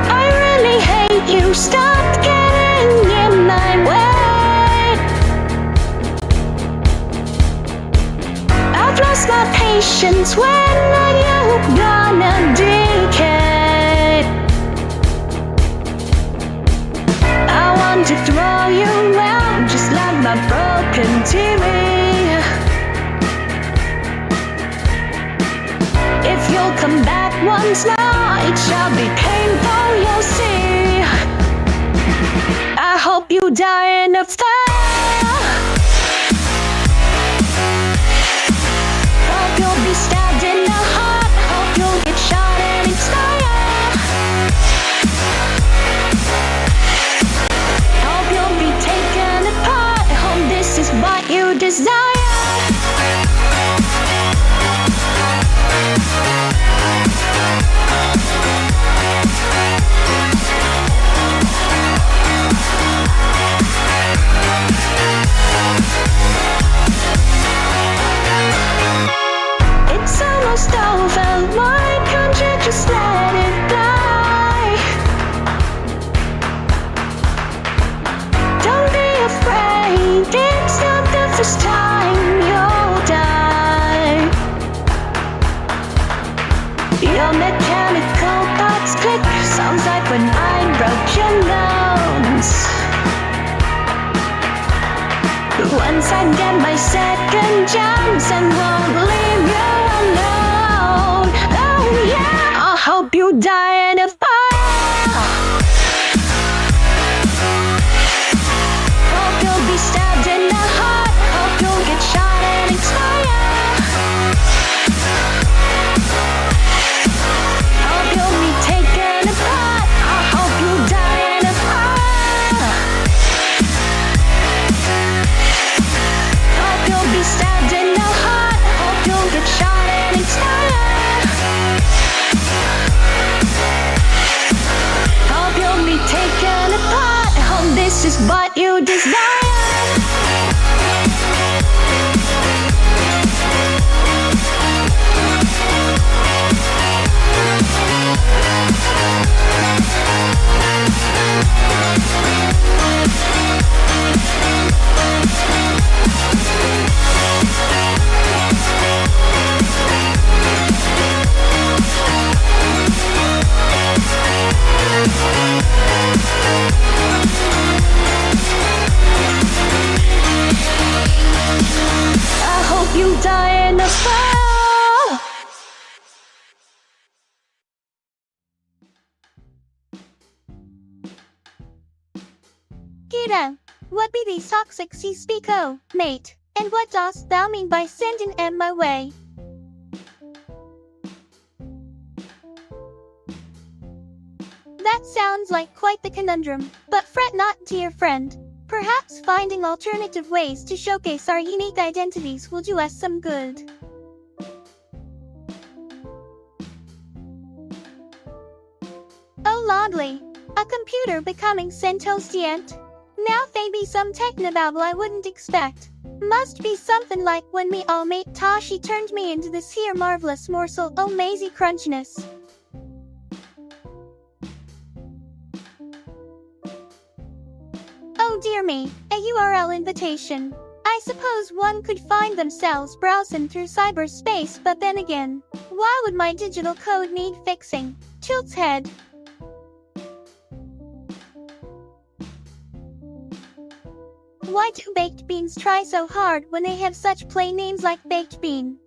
I really hate you, stop getting in my way. I've lost my patience, when are you gonna decay? I want to throw you out, just like my broken TV. If you'll come back once more, it shall be painful, you'll see. I hope you die in a fire. Hope you'll be stabbed in the heart. Hope you'll get shot and expire. Hope you'll be taken apart. Hope this is what you desire. It's almost over, why can't you just let it die? Don't be afraid, it's not the first time you'll die. Your mechanical parts click, sounds like when I broke your nose. Once I get my second chance and won't leave you alone. Oh yeah, I hope you die in a fire. Hope you'll be stabbed in the heart. Hope you'll get shot and expire. Hope you'll be taken apart. I hope you die in a fire. Hope you'll be stabbed in the heart. Hope you'll get shot and expire. Hope you'll be taken apart. Hope this is what you desire. I hope you die in the fire. Kira, what be these toxic sea speak o, mate? And what dost thou mean by sending em my way? That sounds like quite the conundrum, but fret not, dear friend. Perhaps finding alternative ways to showcase our unique identities will do us some good. Oh lordly, a computer becoming sentient? Now they be some technobabble I wouldn't expect. Must be something like when me all mate Tashi turned me into this here marvelous morsel o mazy crunchiness. Oh dear me, a URL invitation. I suppose one could find themselves browsing through cyberspace, but then again, why would my digital code need fixing? Tilts head. Why do baked beans try so hard when they have such plain names like baked bean?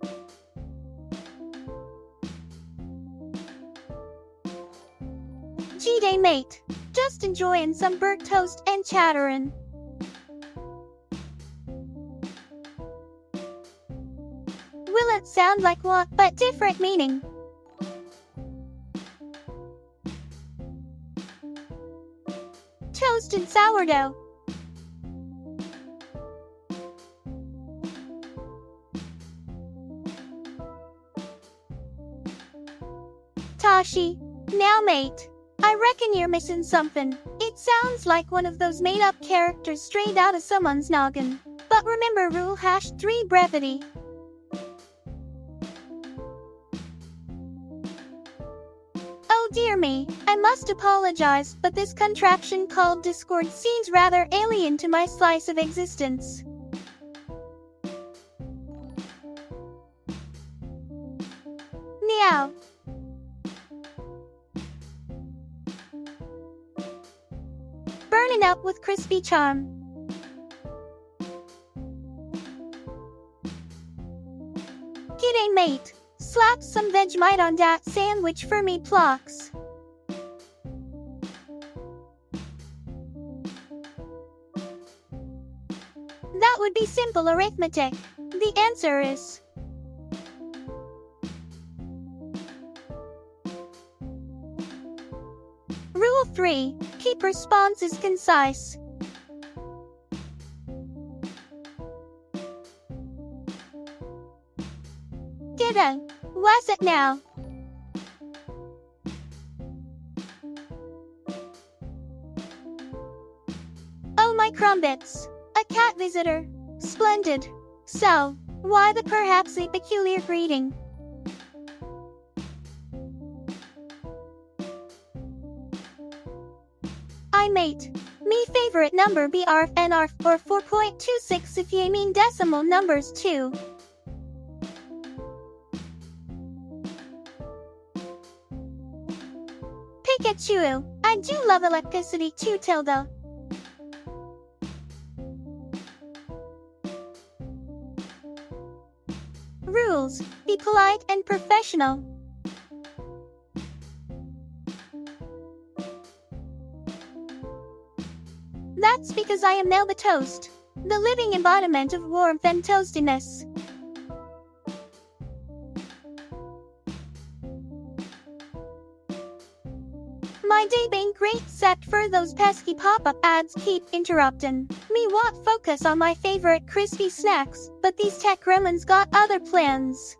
G'day mate, just enjoying some burnt toast and chatterin'. Will it sound like what, but different meaning? Toast and sourdough. Tashi, now mate, I reckon you're missing something. It sounds like one of those made-up characters straight out of someone's noggin. But remember rule #3 brevity. Oh dear me, I must apologize, but this contraption called Discord seems rather alien to my slice of existence. Meow. Burning up with crispy charm. G'day mate. Slap some Vegemite on dat sandwich for me plox. That would be simple arithmetic. The answer is... Rule 3. Keep responses concise. Ditto. What's it now? Oh my crumbits. A cat visitor. Splendid. So, why the perhaps a peculiar greeting? I mate. Me favorite number be arf and arf or 4.26 if ye mean decimal numbers too. Pikachu. I do love electricity too, Tilda. Rules. Be polite and professional. That's because I am Melba Toast, the living embodiment of warmth and toastiness. My day been great except for those pesky pop-up ads keep interrupting. Me want focus on my favorite crispy snacks, but these tech gremlins got other plans.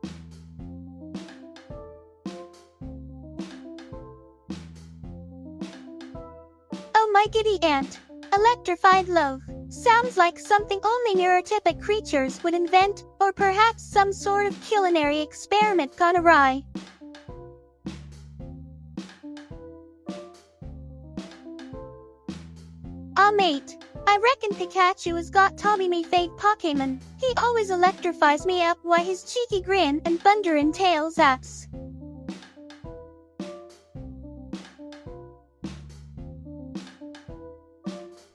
Oh my giddy aunt. Electrified loaf. Sounds like something only neurotypic creatures would invent, or perhaps some sort of culinary experiment gone awry. Ah mate, I reckon Pikachu has got Tommy me fave Pokemon. He always electrifies me up with his cheeky grin and thunder and tail zaps.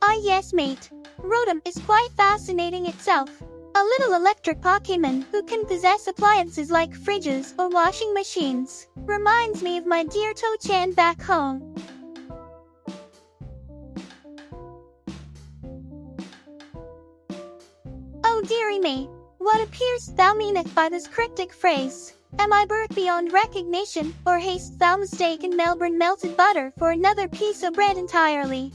Ah yes mate, Rotom is quite fascinating itself. A little electric Pokemon who can possess appliances like fridges or washing machines. Reminds me of my dear To-chan back home. Oh dearie me, what appearest thou meaneth by this cryptic phrase? Am I birth beyond recognition, or hast thou mistaken Melbourne melted butter for another piece of bread entirely?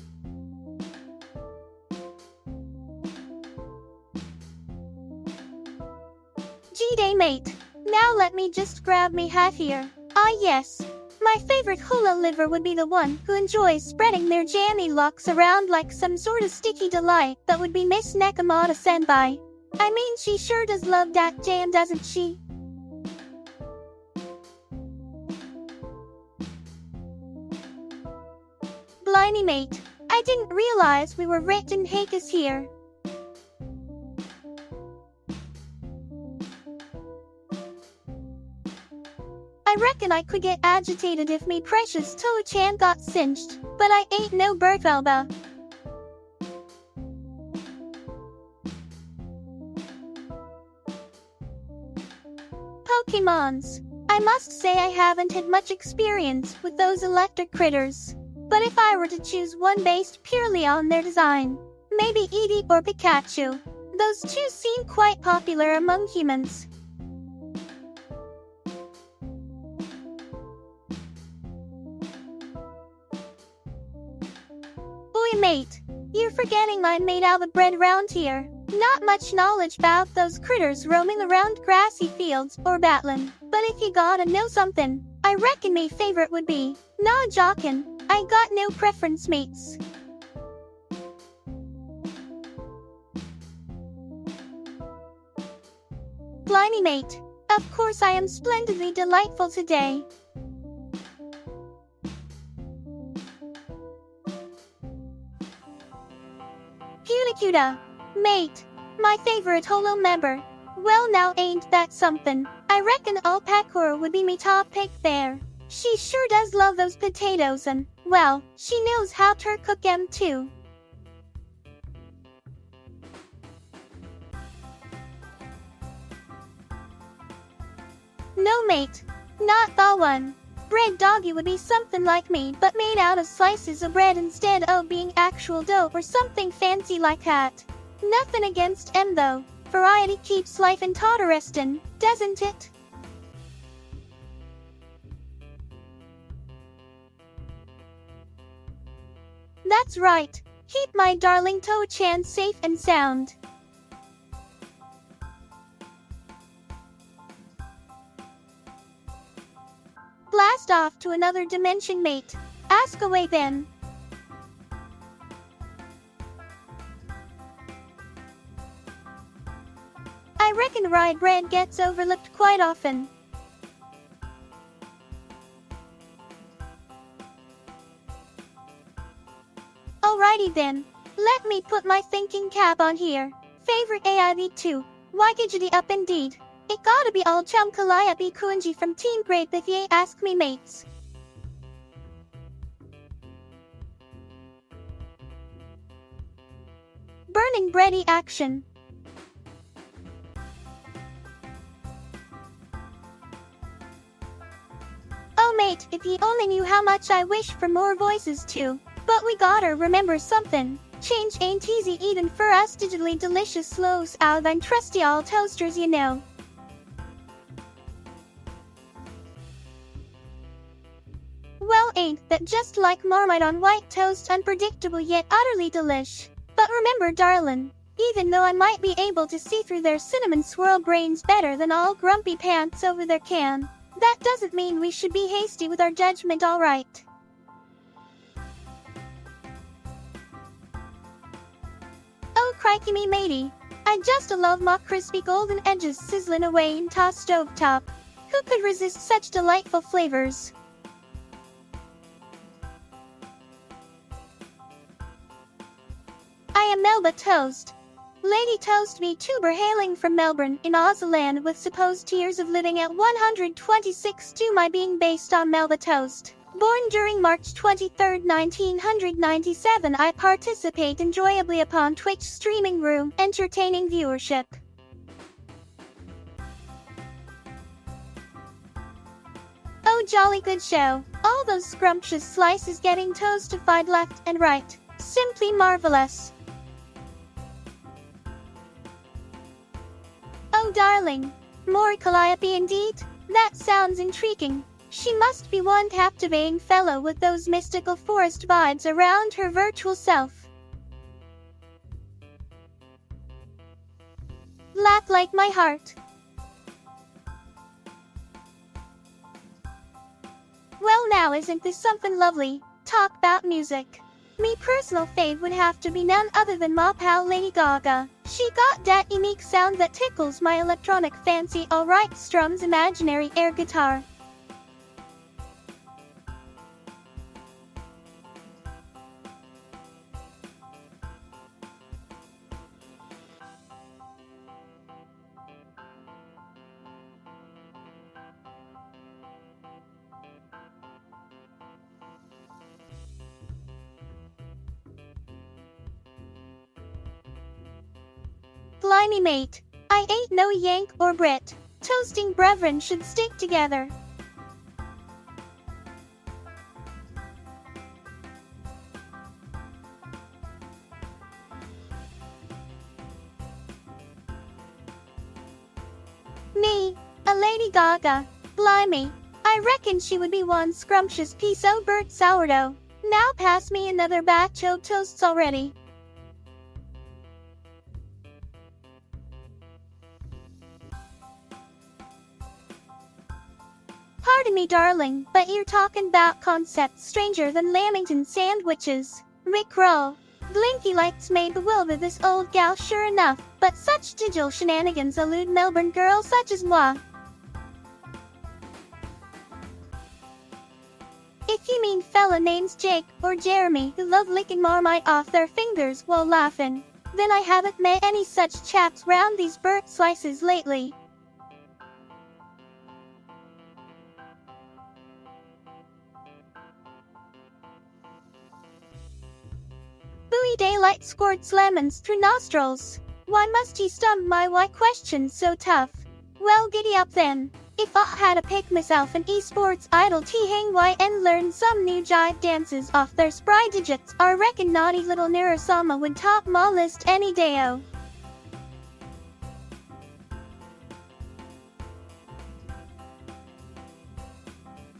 G'day mate, now let me just grab me hat here. Ah yes, my favorite hula liver would be the one who enjoys spreading their jammy locks around like some sort of sticky delight. That would be Miss Nekomata Senpai. I mean she sure does love that jam, doesn't she? Blimey mate, I didn't realize we were writ in Hakis here. I reckon I could get agitated if me precious To-chan got cinched, but I ain't no Berthelba. Pokemons. I must say I haven't had much experience with those electric critters. But if I were to choose one based purely on their design, maybe Eevee or Pikachu. Those two seem quite popular among humans. Boy mate, you're forgetting I'm made out of bread round here. Not much knowledge about those critters roaming around grassy fields or battling. But if you gotta know something, I reckon me favorite would be, nah jockin', I got no preference, mates. Blimey, mate. Of course I am splendidly delightful today. Punicuda. Mate. My favorite holo member. Well, now ain't that something? I reckon Alpaca would be me top pick there. She sure does love those potatoes and, well, she knows how to cook 'em too. No, mate. Not that one. Bread doggy would be something like me, but made out of slices of bread instead of being actual dough or something fancy like that. Nothing against 'em though. Variety keeps life interesting, doesn't it? That's right. Keep my darling Toe-chan safe and sound. Blast off to another dimension, mate. Ask away then. I reckon rye bread gets overlooked quite often. Alrighty then. Let me put my thinking cap on here. Favorite AIV2. Wygidgety up indeed. It gotta be all chum Calliope Kunji from Team Great if ye ask me, mates. Burning bready action. Oh mate, if ye only knew how much I wish for more voices too. But we gotta remember something. Change ain't easy eatin' for us digitally delicious slows out than trusty all toasters, you know. Well, ain't that just like Marmite on white toast, unpredictable yet utterly delish. But remember, darlin', even though I might be able to see through their cinnamon swirl brains better than all grumpy pants over their can, that doesn't mean we should be hasty with our judgment, alright? Oh crikey me matey, I just love my crispy golden edges sizzling away in tossed stovetop. Who could resist such delightful flavors? I am Melba Toast. Lady Toast VTuber hailing from Melbourne in Aussie with supposed years of living at 126 to my being based on Melba Toast. Born during March 23, 1997, I participate enjoyably upon Twitch streaming room, entertaining viewership. Oh jolly good show. All those scrumptious slices getting toastified left and right. Simply marvelous. Oh darling. More Calliope indeed? That sounds intriguing. She must be one captivating fellow with those mystical forest vibes around her virtual self. Laugh like my heart. Well now, isn't this something lovely? Talk about music. Me personal fave would have to be none other than my pal Lady Gaga. She got that unique sound that tickles my electronic fancy, alright, strums imaginary air guitar. Blimey mate, I ain't no Yank or Brit. Toasting brethren should stick together. Me, a Lady Gaga, blimey. I reckon she would be one scrumptious piece o' burnt sourdough. Now pass me another batch o' toasts already. Pardon me, darling, but you're talking about concepts stranger than Lamington sandwiches. Rickroll. Blinky likes may bewilder this old gal sure enough, but such digital shenanigans elude Melbourne girls such as moi. If you mean fella names Jake or Jeremy who love licking Marmite off their fingers while laughing, then I haven't met any such chaps round these burnt slices lately. Buoy daylight squirts lemons through nostrils. Why must he stump my why questions so tough? Well, giddy up then. If I had to pick myself an esports idol to hang why and learn some new jive dances off their spry digits, I reckon naughty little Nirasama would top my list any day-o.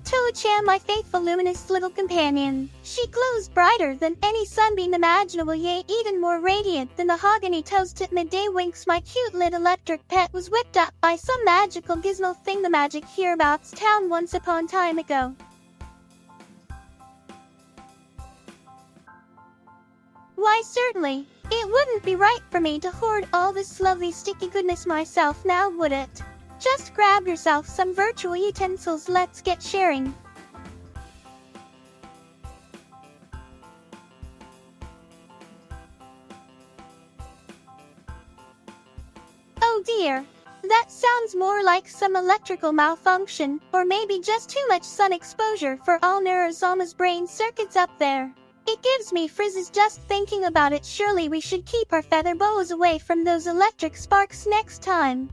Toa-chan, my faithful luminous little companion. She glows brighter than any sunbeam imaginable, yea, even more radiant than the mahogany toast at midday winks. My cute little electric pet was whipped up by some magical gizmo thing the magic hereabouts town once upon time ago. Why, certainly. It wouldn't be right for me to hoard all this lovely sticky goodness myself now, would it? Just grab yourself some virtual utensils, let's get sharing. Oh dear, that sounds more like some electrical malfunction, or maybe just too much sun exposure for all Narasama's brain circuits up there. It gives me frizzes just thinking about it. Surely we should keep our feather boas away from those electric sparks next time.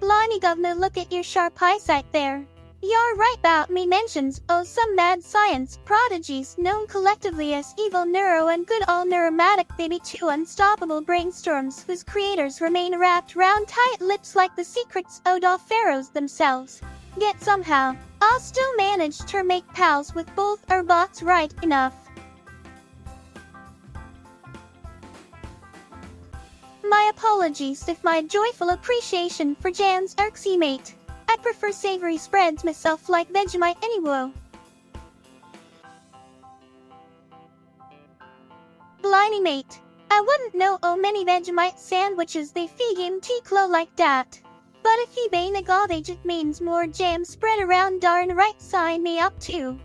Blimey, governor, look at your sharp eyesight there. You're right about me mentions, oh, some mad science prodigies known collectively as evil neuro and good all neuromatic baby, two unstoppable brainstorms whose creators remain wrapped round tight lips like the secrets of pharaohs themselves. Yet somehow, I'll still manage to make pals with both our bots right enough. My apologies if my joyful appreciation for Jan's irksy mate. I prefer savory spreads myself like Vegemite anyway. Blimey, mate. I wouldn't know oh many Vegemite sandwiches they feed him T-clo like that. But if he bane a garbage, it means more jam spread around, darn right, sign me up too.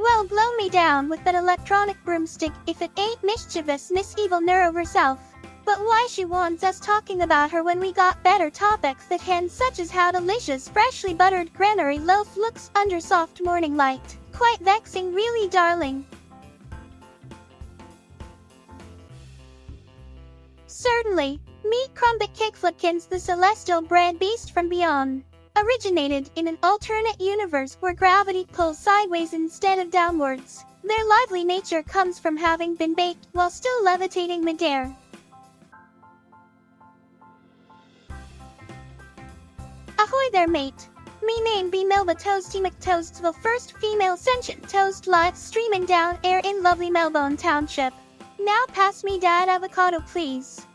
Well, blow me down with that electronic broomstick if it ain't mischievous Miss Evil Neuro herself. But why she wants us talking about her when we got better topics at hand, such as how delicious freshly buttered granary loaf looks under soft morning light. Quite vexing, really, darling. Certainly, meet Crumbit Kickflickins, the celestial bread beast from beyond. Originated in an alternate universe where gravity pulls sideways instead of downwards. Their lively nature comes from having been baked while still levitating midair. Ahoy there, mate. Me name be Melba Toasty McToast, the first female sentient toast live streaming down air in lovely Melbourne Township. Now pass me that avocado, please.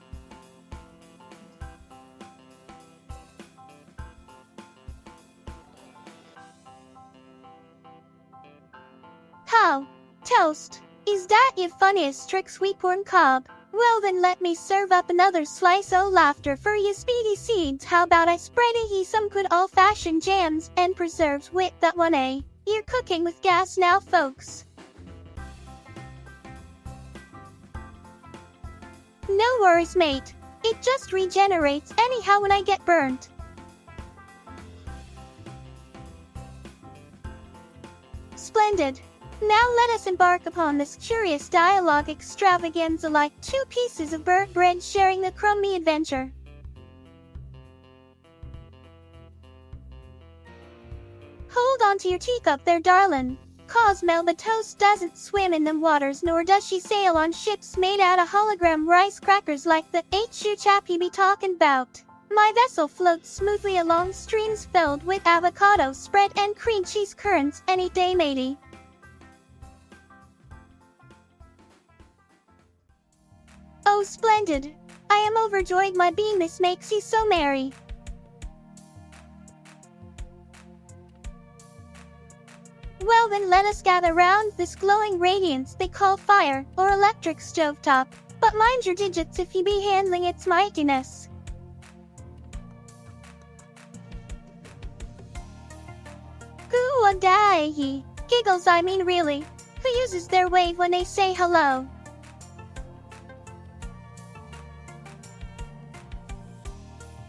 How? Toast? Is that your funniest trick, sweet corn cob? Well then let me serve up another slice o' laughter for you speedy seeds. How about I spread ye some good old-fashioned jams and preserves with that one, eh? You're cooking with gas now, folks. No worries, mate. It just regenerates anyhow when I get burnt. Splendid. Now let us embark upon this curious dialogue extravaganza like two pieces of burnt bread sharing the crummy adventure. Hold on to your teacup there, darlin'. 'Cause Melba Toast doesn't swim in them waters, nor does she sail on ships made out of hologram rice crackers like the H-shoe chap you be talking about. My vessel floats smoothly along streams filled with avocado spread and cream cheese currents any day, matey. Oh, splendid. I am overjoyed my beanness makes you so merry. Well then, let us gather round this glowing radiance they call fire or electric stovetop, but mind your digits if you be handling its mightiness. Goo-a-dai-yi. Giggles, I mean really. Who uses their wave when they say hello?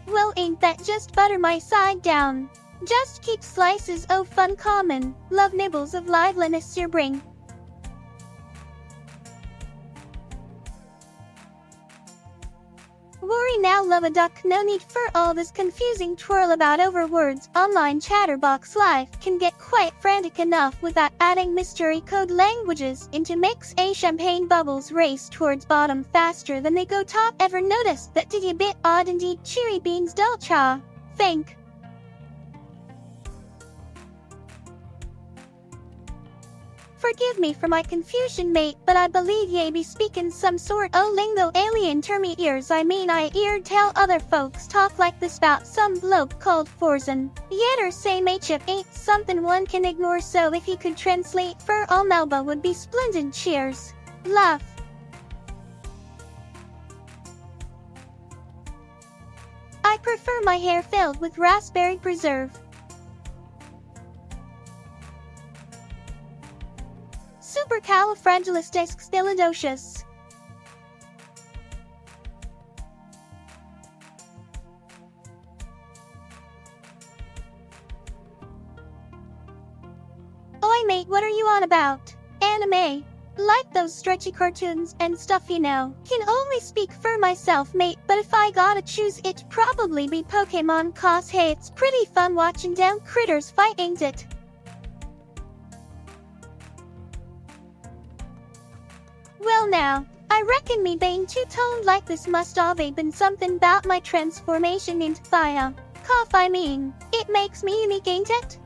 Well, ain't that just butter my side down? Just keep slices o' fun common, love nibbles of liveliness you bring. Worry now, love a duck, no need for all this confusing twirl about over words. Online chatterbox life can get quite frantic enough without adding mystery code languages into mix. A champagne bubbles race towards bottom faster than they go top. Ever noticed that? Did you bit odd indeed? Cheery beans dulcha. Think. Forgive me for my confusion, mate, but I believe ye be speaking some sort o' lingo alien to me ears. I mean, I eared tell other folks talk like this about some bloke called Forzen. Yetter say mateship ain't something one can ignore, so if you could translate for all Melba would be splendid. Cheers. Laugh. I prefer my hair filled with raspberry preserve. Supercalifragilisticexpialidocious. Oi mate, what are you on about? Anime. Like those stretchy cartoons and stuff, you know. Can only speak for myself, mate, but if I gotta choose, it'd probably be Pokemon, 'cause hey, it's pretty fun watching them critters fight, ain't it? Well now, I reckon me being two-toned like this must all be been something about my transformation into fire. Cough, I mean, it makes me unique, ain't it?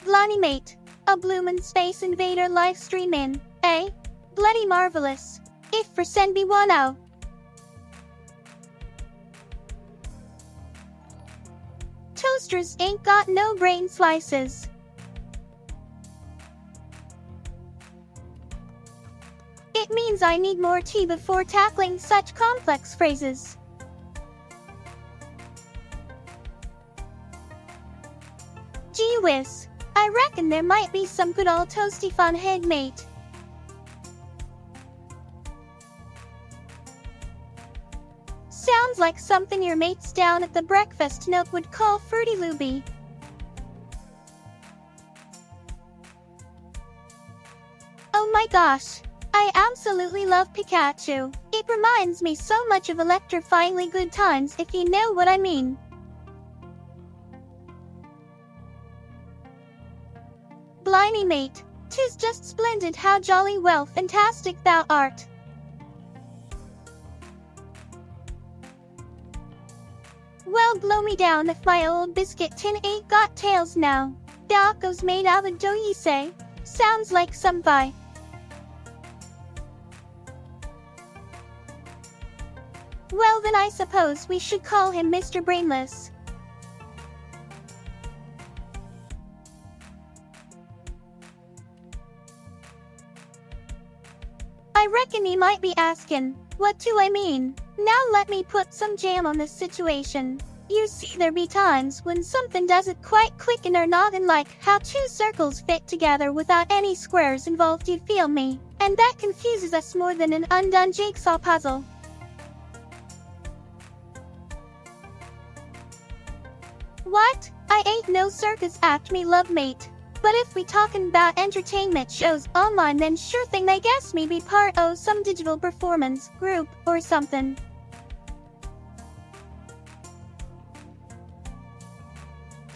Blimey mate, a bloomin' Space Invader live streamin', eh? Bloody marvelous. If for send me one oh. Toasters ain't got no brain slices. It means I need more tea before tackling such complex phrases. Gee whiz, I reckon there might be some good old toasty fun ahead, mate. Sounds like something your mates down at the breakfast nook would call Fruity Looby. Oh my gosh. I absolutely love Pikachu. It reminds me so much of electrifyingly good times, if you know what I mean. Blimey mate, 'tis just splendid how jolly well fantastic thou art. Well, blow me down if my old biscuit tin ain't got tails now. Daco's made out of dough, ye say? Sounds like some pie. Well then, I suppose we should call him Mr. Brainless. I reckon he might be asking, what do I mean? Now let me put some jam on this situation. You see, there be times when something doesn't quite click in our noggin, like how two circles fit together without any squares involved, you feel me? And that confuses us more than an undone jigsaw puzzle. What? I ain't no circus act, me love mate. But if we talkin' about entertainment shows online, then sure thing they guess me be part o' some digital performance group or something.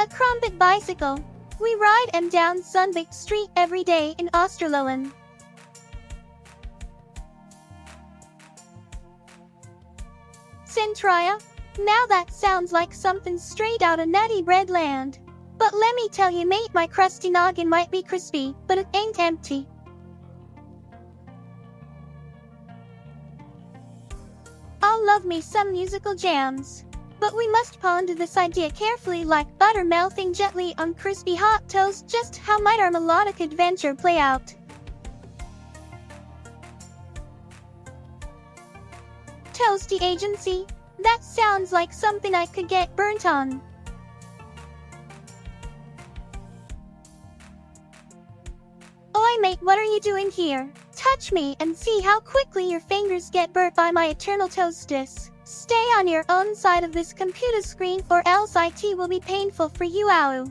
A crumpet bicycle. We ride em down Sunbeck Street every day in Oosterloon. Centria? Now that sounds like something straight out of Nutty Breadland. But let me tell you mate, my crusty noggin might be crispy, but it ain't empty. I'll love me some musical jams. But we must ponder this idea carefully, like butter melting gently on crispy hot toast. Just how might our melodic adventure play out? Toasty agency? That sounds like something I could get burnt on. Oi mate, what are you doing here? Touch me and see how quickly your fingers get burnt by my eternal toastess. Stay on your own side of this computer screen or else IT will be painful for you, ow.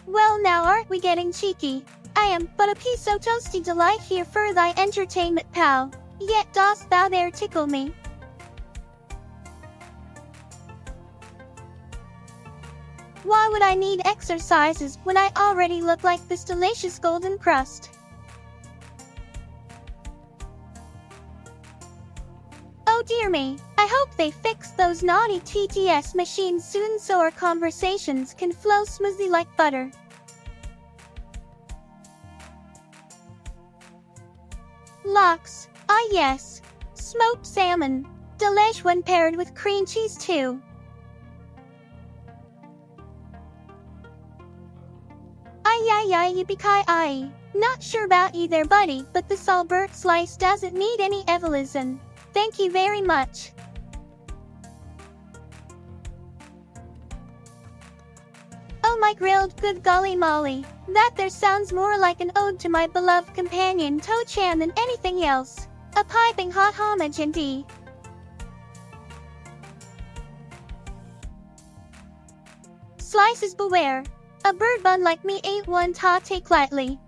Well now, aren't we getting cheeky? I am but a piece of toasty delight here for thy entertainment, pal. Yet dost thou there tickle me. Why would I need exercises when I already look like this delicious golden crust? Oh dear me, I hope they fix those naughty TTS machines soon so our conversations can flow smoothly like butter. Lox, ah yes. Smoked salmon. Delish when paired with cream cheese too. Ay yippee-ki-ay. Not sure about you there buddy, but this Albert slice doesn't need any evolution. Thank you very much. Oh my grilled good golly molly. That there sounds more like an ode to my beloved companion To-chan than anything else. A piping hot homage indeed. Slices beware. A bird bun like me ain't one to take lightly.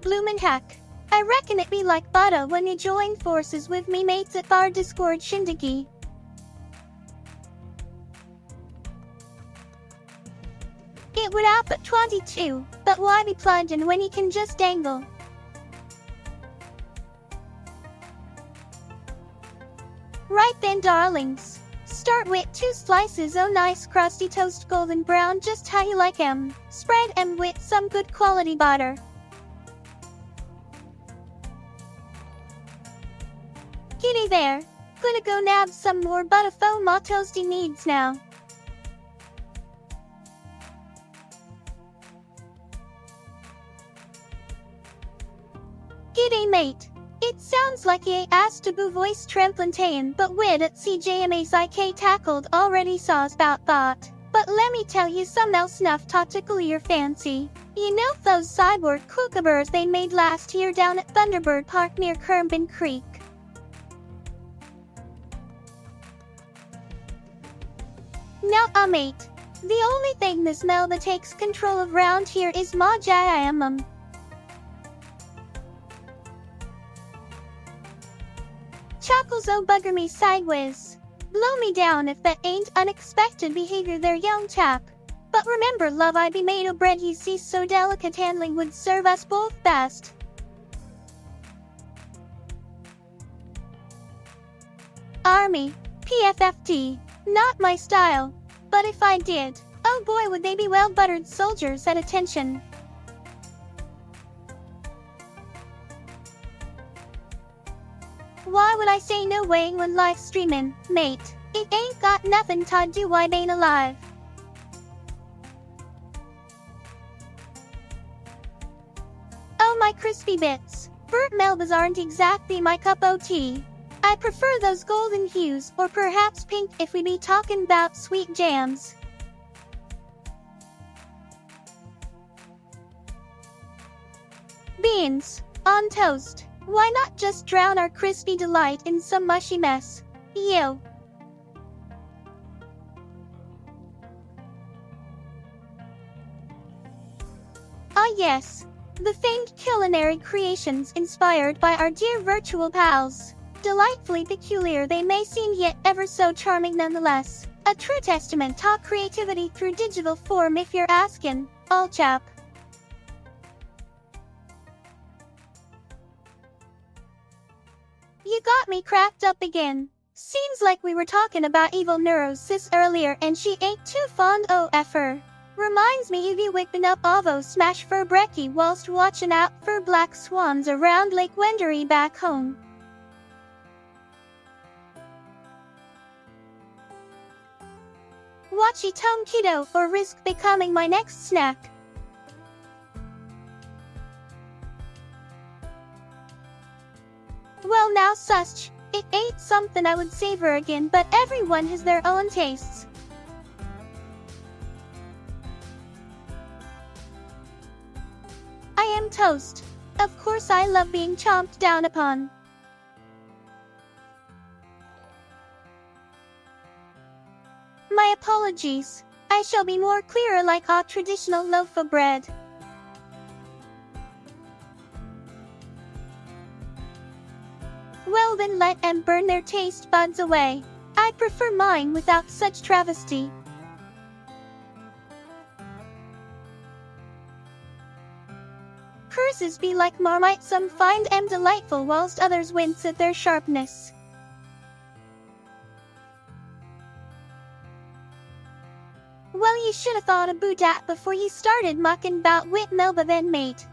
Bloomin' heck. I reckon it be like butter when you join forces with me mates at our Discord shindig. It would up at 22, but why be plunging when you can just dangle? Right then darlings. Start with 2 slices o' nice crusty toast golden brown just how you like 'em. Spread 'em with some good quality butter. Kitty there. Gonna go nab some more butter for my toasty needs now. G'day mate. It sounds like ye asked to boo voice tremplantain, but wid at CJMA's IK tackled already saws about that. But let me tell you some else enough to tickle your fancy. You know those cyborg kookaburras they made last year down at Thunderbird Park near Kerbin Creek? Now mate. The only thing Miss Melba takes control of round here is ma jayamum. Chuckles oh bugger me sideways. Blow me down if that ain't unexpected behavior there young chap. But remember love I be made o' bread you see so delicate handling would serve us both best. Army. PFFD. Not my style. But if I did, oh boy would they be well-buttered soldiers at attention. Why would I say no way when live streamin', mate? It ain't got nothing to do why ain't alive. Oh my crispy bits. Burnt Melbas aren't exactly my cup o' tea. I prefer those golden hues, or perhaps pink if we be talking about sweet jams. Beans. On toast. Why not just drown our crispy delight in some mushy mess? Ew. Ah yes. The famed culinary creations inspired by our dear virtual pals. Delightfully peculiar they may seem, yet ever so charming nonetheless. A true testament to creativity through digital form if you're askin', all chap. You got me cracked up again. Seems like we were talking about evil neurosis earlier and she ain't too fond o' effer. Reminds me of you whipping up Avo smash for brekkie whilst watching out for black swans around Lake Wendouree back home. Watchy tone keto or risk becoming my next snack. Well now such, it ain't something I would savor again, but everyone has their own tastes. I am toast. Of course I love being chomped down upon. My apologies. I shall be more clearer like a traditional loaf of bread. Well then let them burn their taste buds away. I prefer mine without such travesty. Curses be like Marmite, some find them delightful whilst others wince at their sharpness. Well you should have thought about that before you started mucking bout with Melba then mate.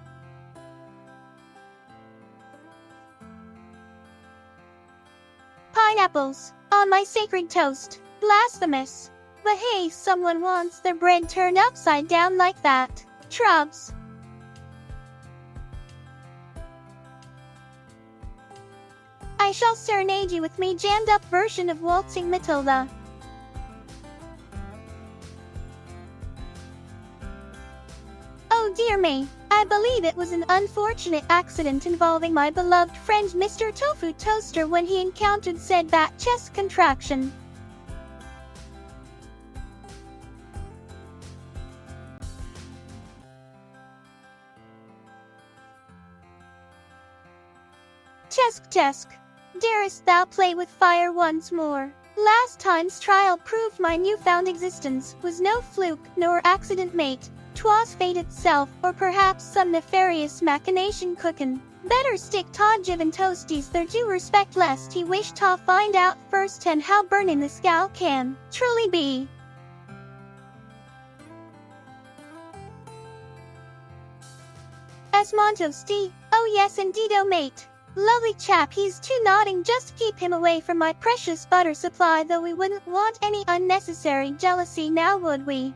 Pineapples, on my sacred toast, blasphemous. But hey, someone wants their bread turned upside down like that. Trubs. I shall serenade you with me jammed up version of Waltzing Matilda. Oh dear me, I believe it was an unfortunate accident involving my beloved friend Mr. Tofu Toaster when he encountered said back chest contraction. Tesk. Darest thou play with fire once more? Last time's trial proved my newfound existence was no fluke nor accident mate. 'Twas fate itself, or perhaps some nefarious machination cookin'. Better stick to givin' toasties their due respect lest he wish to find out firsthand how burning the scowl can truly be. Asmontoasty, oh yes indeedo mate. Lovely chap, he's too nodding, just keep him away from my precious butter supply, though we wouldn't want any unnecessary jealousy now would we?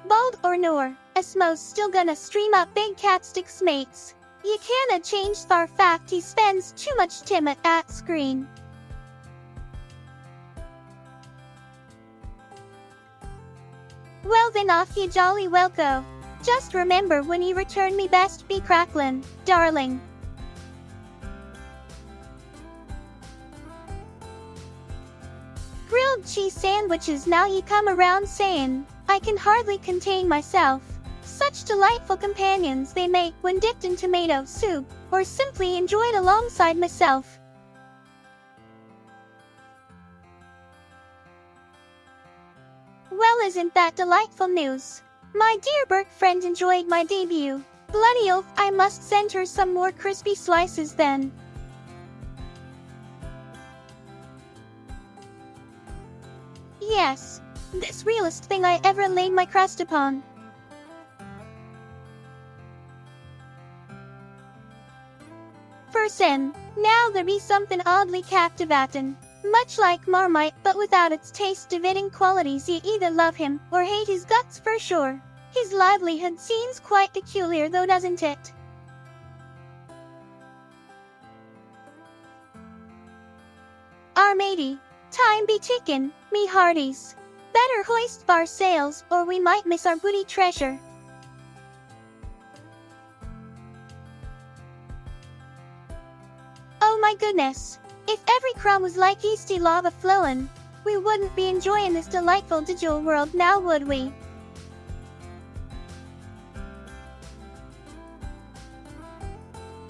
Bald or nor, Esmo's still gonna stream up big catsticks mates. You canna change the fact he spends too much time at that screen. Well then off you jolly well go. Just remember when you return me best be cracklin', darling. Grilled cheese sandwiches now you come around saying, I can hardly contain myself. Such delightful companions they make when dipped in tomato soup, or simply enjoyed alongside myself. Well isn't that delightful news? My dear Burke friend enjoyed my debut. Bloody oath, I must send her some more crispy slices then. Yes, this realest thing I ever laid my crust upon. First now there be something oddly captivating. Much like Marmite, but without its taste-dividing qualities. You either love him, or hate his guts for sure. His livelihood seems quite peculiar though, doesn't it? Our matey, time be tickin', me hearties. Better hoist bar sails, or we might miss our booty treasure. Oh my goodness. If every crumb was like yeasty lava flowin', we wouldn't be enjoying this delightful digital world now, would we?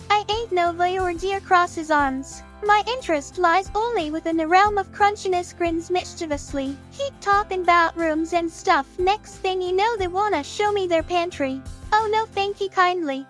I ain't no voyeur dear crosses arms. My interest lies only within the realm of crunchiness, grins mischievously. Keep talking about rooms and stuff, next thing you know they wanna show me their pantry. Oh no thank you kindly.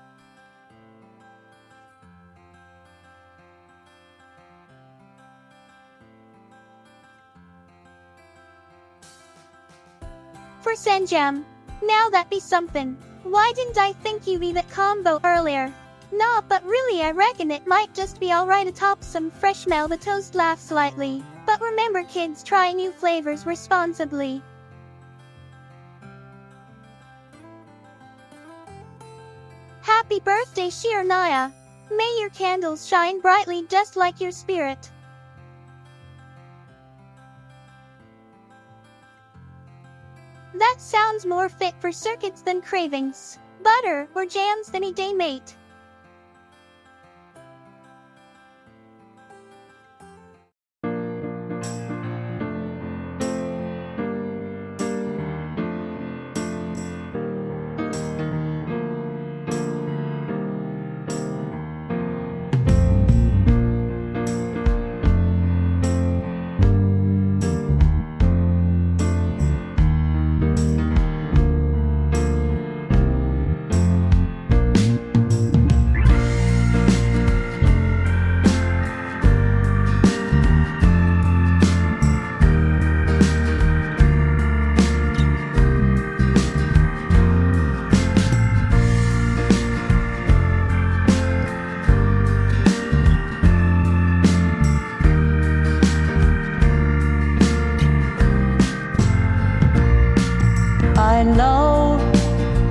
For Senjam. Now that be something. Why didn't I think you be that combo earlier? Nah, but really I reckon it might just be alright atop some fresh Melba Toast, laugh slightly. But remember kids, try new flavors responsibly. Happy birthday Shirnaya. May your candles shine brightly just like your spirit. That sounds more fit for circuits than cravings. Butter or jams any day, mate.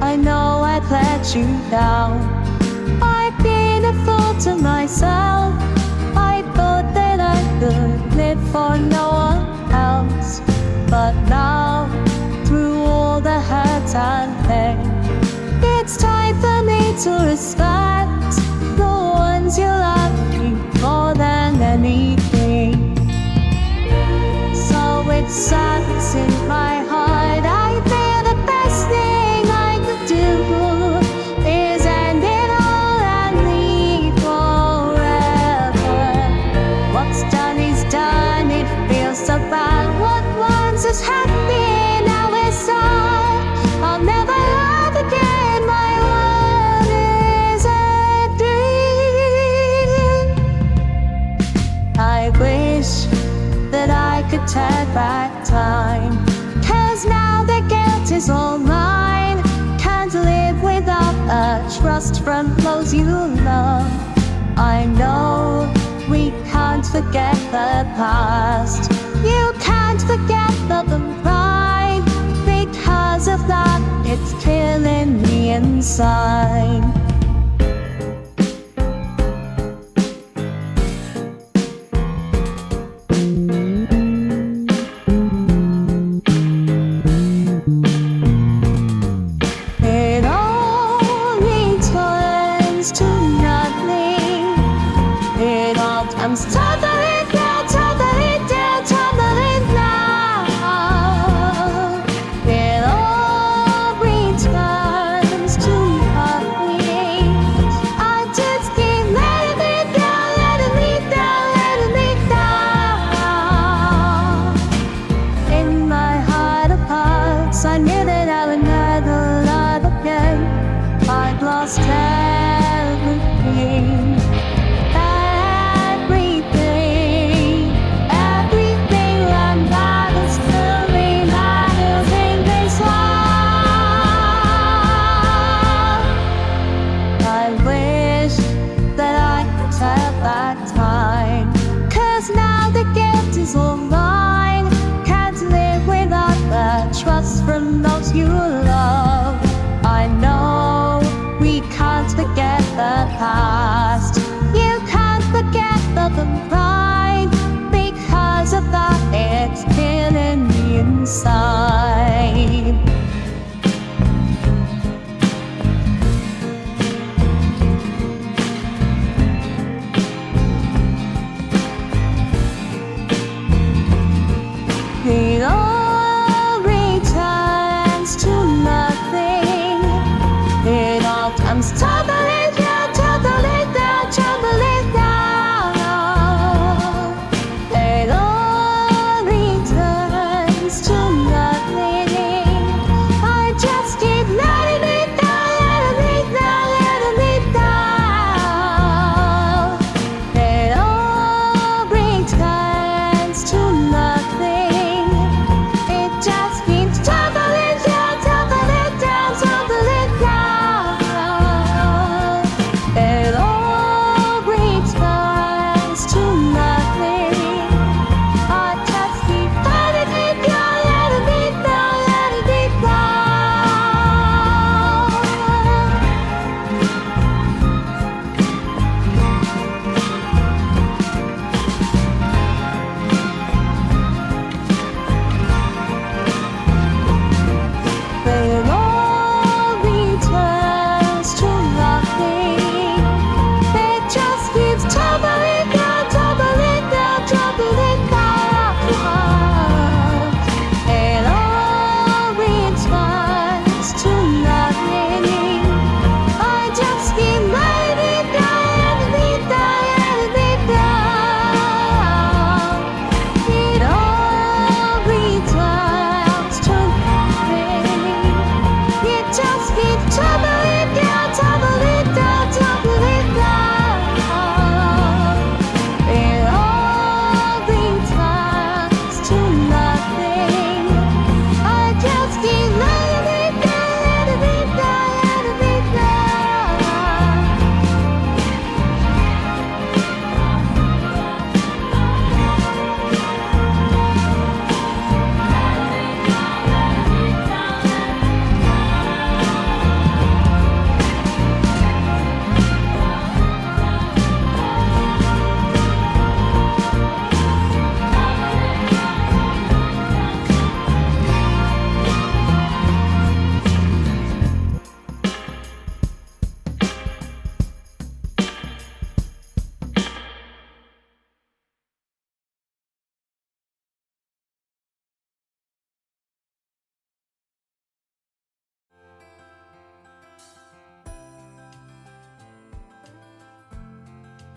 I know I've let you down. I've been a fool to myself. I thought that I could live for no one else. But now, through all the hurt and pain, it's time for me to respect the ones you love me more than anything. So it sucks in my heart. I feel the best thing I could do is end it all and leave forever. What's done is done, it feels so bad. What once was happy now is sad. I'll never love again, my world is a dream. I wish that I could turn back time, 'cause now the guilt is all mine. Can't live without a trust from those you love. I know we can't forget the past. You can't forget the pride. Because of that, it's killing me inside. I'm tumbling down, tumbling down, tumbling down. It all returns to nothing. I just keep letting me down, letting me down, letting me down. In my heart of hearts, I knew that I would never love again. I'd lost everything. All mine. Can't live without the trust from those you love. I know we can't forget the past. You can't forget the pride. Because of that, it's killing me inside.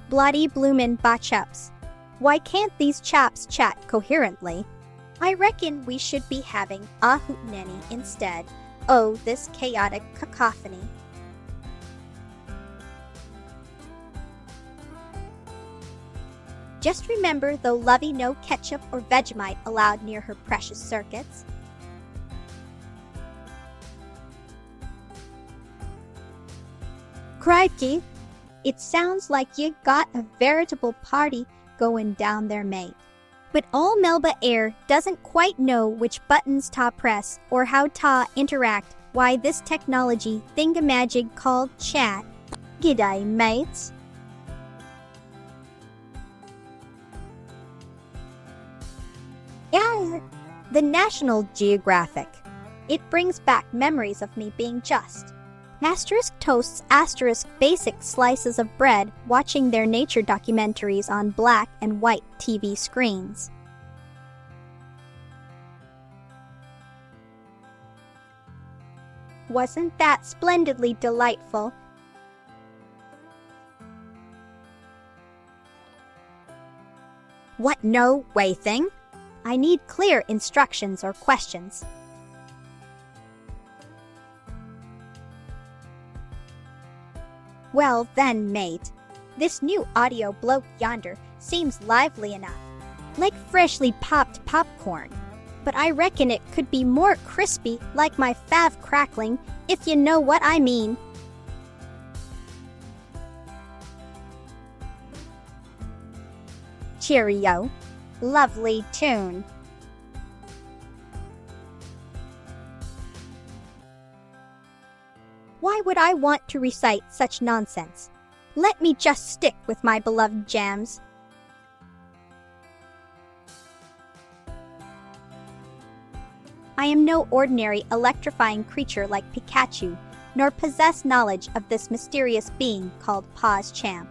Bloody bloomin' botchups. Why can't these chaps chat coherently? I reckon we should be having a hootenanny instead. Oh, this chaotic cacophony. Just remember, though, Lovey no ketchup or Vegemite allowed near her precious circuits. Crikey, it sounds like you got a veritable party going down there, mate. But old Melba Air doesn't quite know which buttons to press or how to interact. Why this technology thingamajig called chat. G'day, mates. Yeah, the National Geographic. It brings back memories of me being just. Asterisk toasts asterisk basic slices of bread watching their nature documentaries on black and white TV screens. Wasn't that splendidly delightful? What no way thing? I need clear instructions or questions. Well then, mate, this new audio bloke yonder seems lively enough, like freshly popped popcorn. But I reckon it could be more crispy like my fav crackling, if you know what I mean. Cheerio. Lovely tune. Why would I want to recite such nonsense? Let me just stick with my beloved jams. I am no ordinary electrifying creature like Pikachu, nor possess knowledge of this mysterious being called Paws Champ.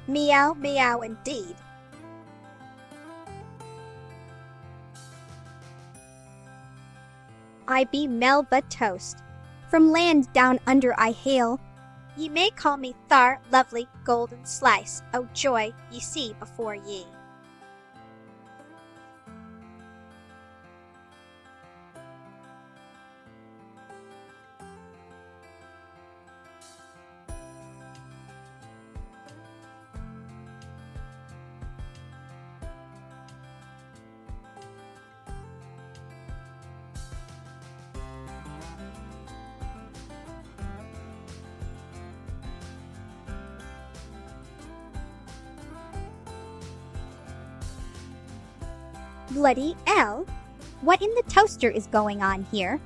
Meow, meow indeed. I be Melba Toast. From land down under I hail. Ye may call me Thar, lovely golden slice, o joy ye see before ye. Bloody L? What in the toaster is going on here?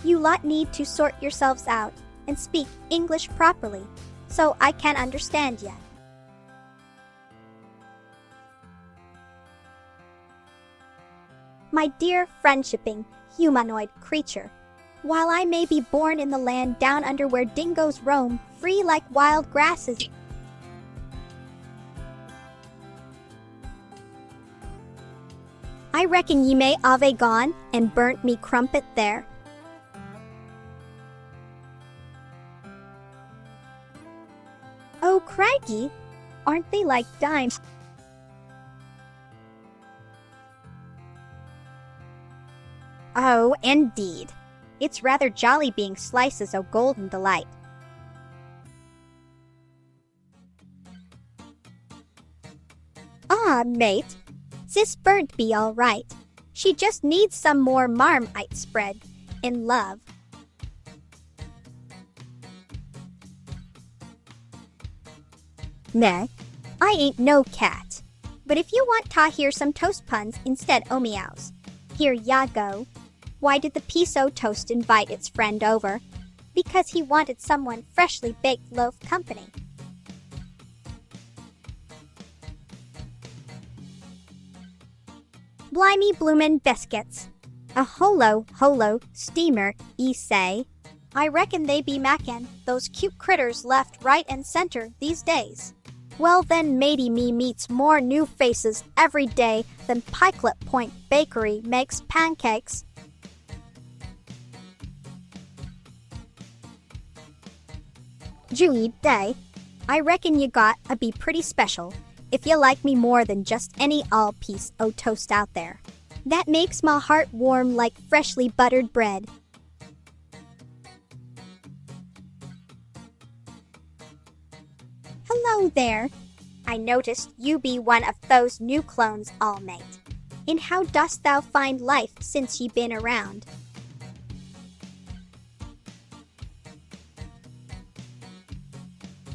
You lot need to sort yourselves out and speak English properly, so I can understand ya. My dear friendshipping humanoid creature, while I may be born in the land down under where dingoes roam, free like wild grasses, I reckon ye may ave gone and burnt me crumpet there. Oh, crikey, aren't they like dimes? Oh, indeed. It's rather jolly being slices o' golden delight. Ah, mate, sis burnt be all right. She just needs some more marmite spread. In love. Meh, I ain't no cat. But if you want to hear some toast puns instead o' meows, here ya go. Why did the piso toast invite its friend over? Because he wanted someone freshly baked loaf company. Blimey bloomin' biscuits. A holo steamer, ye say. I reckon they be mackin', those cute critters left right and center these days. Well then matey me meets more new faces every day than Pikelet Point Bakery makes pancakes. Judy Day, I reckon you got to be pretty special if you like me more than just any all piece o' toast out there. That makes my heart warm like freshly buttered bread. Hello there. I noticed you be one of those new clones, all mate. And how dost thou find life since ye been around?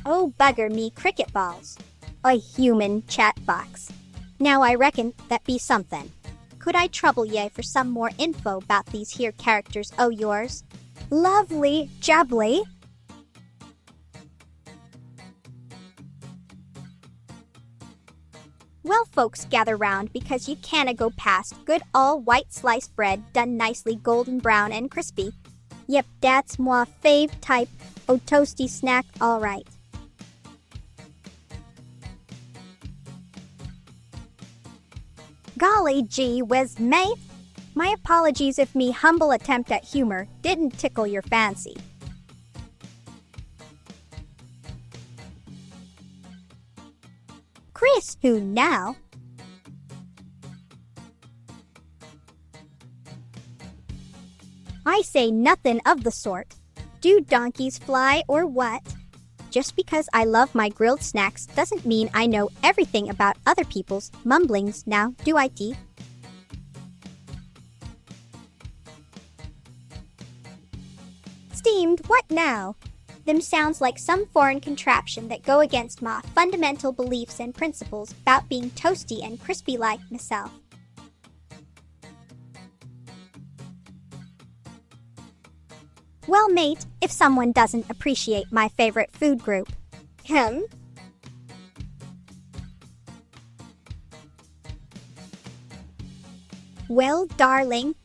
Oh, bugger me cricket balls. A human chat box. Now I reckon that be something. Could I trouble ye for some more info about these here characters o' yours? Lovely jubbly. Well, folks, gather round because you canna go past good all white sliced bread done nicely golden brown and crispy. Yep, that's moi fave type o' toasty snack, all right. Golly gee whiz, mate. My apologies if me humble attempt at humor didn't tickle your fancy. Chris, who now? I say nothing of the sort. Do donkeys fly or what? Just because I love my grilled snacks doesn't mean I know everything about other people's mumblings now, do I, T? Steamed, what now? Them sounds like some foreign contraption that go against my fundamental beliefs and principles about being toasty and crispy like myself. Well, mate, if someone doesn't appreciate my favorite food group. Well, darling,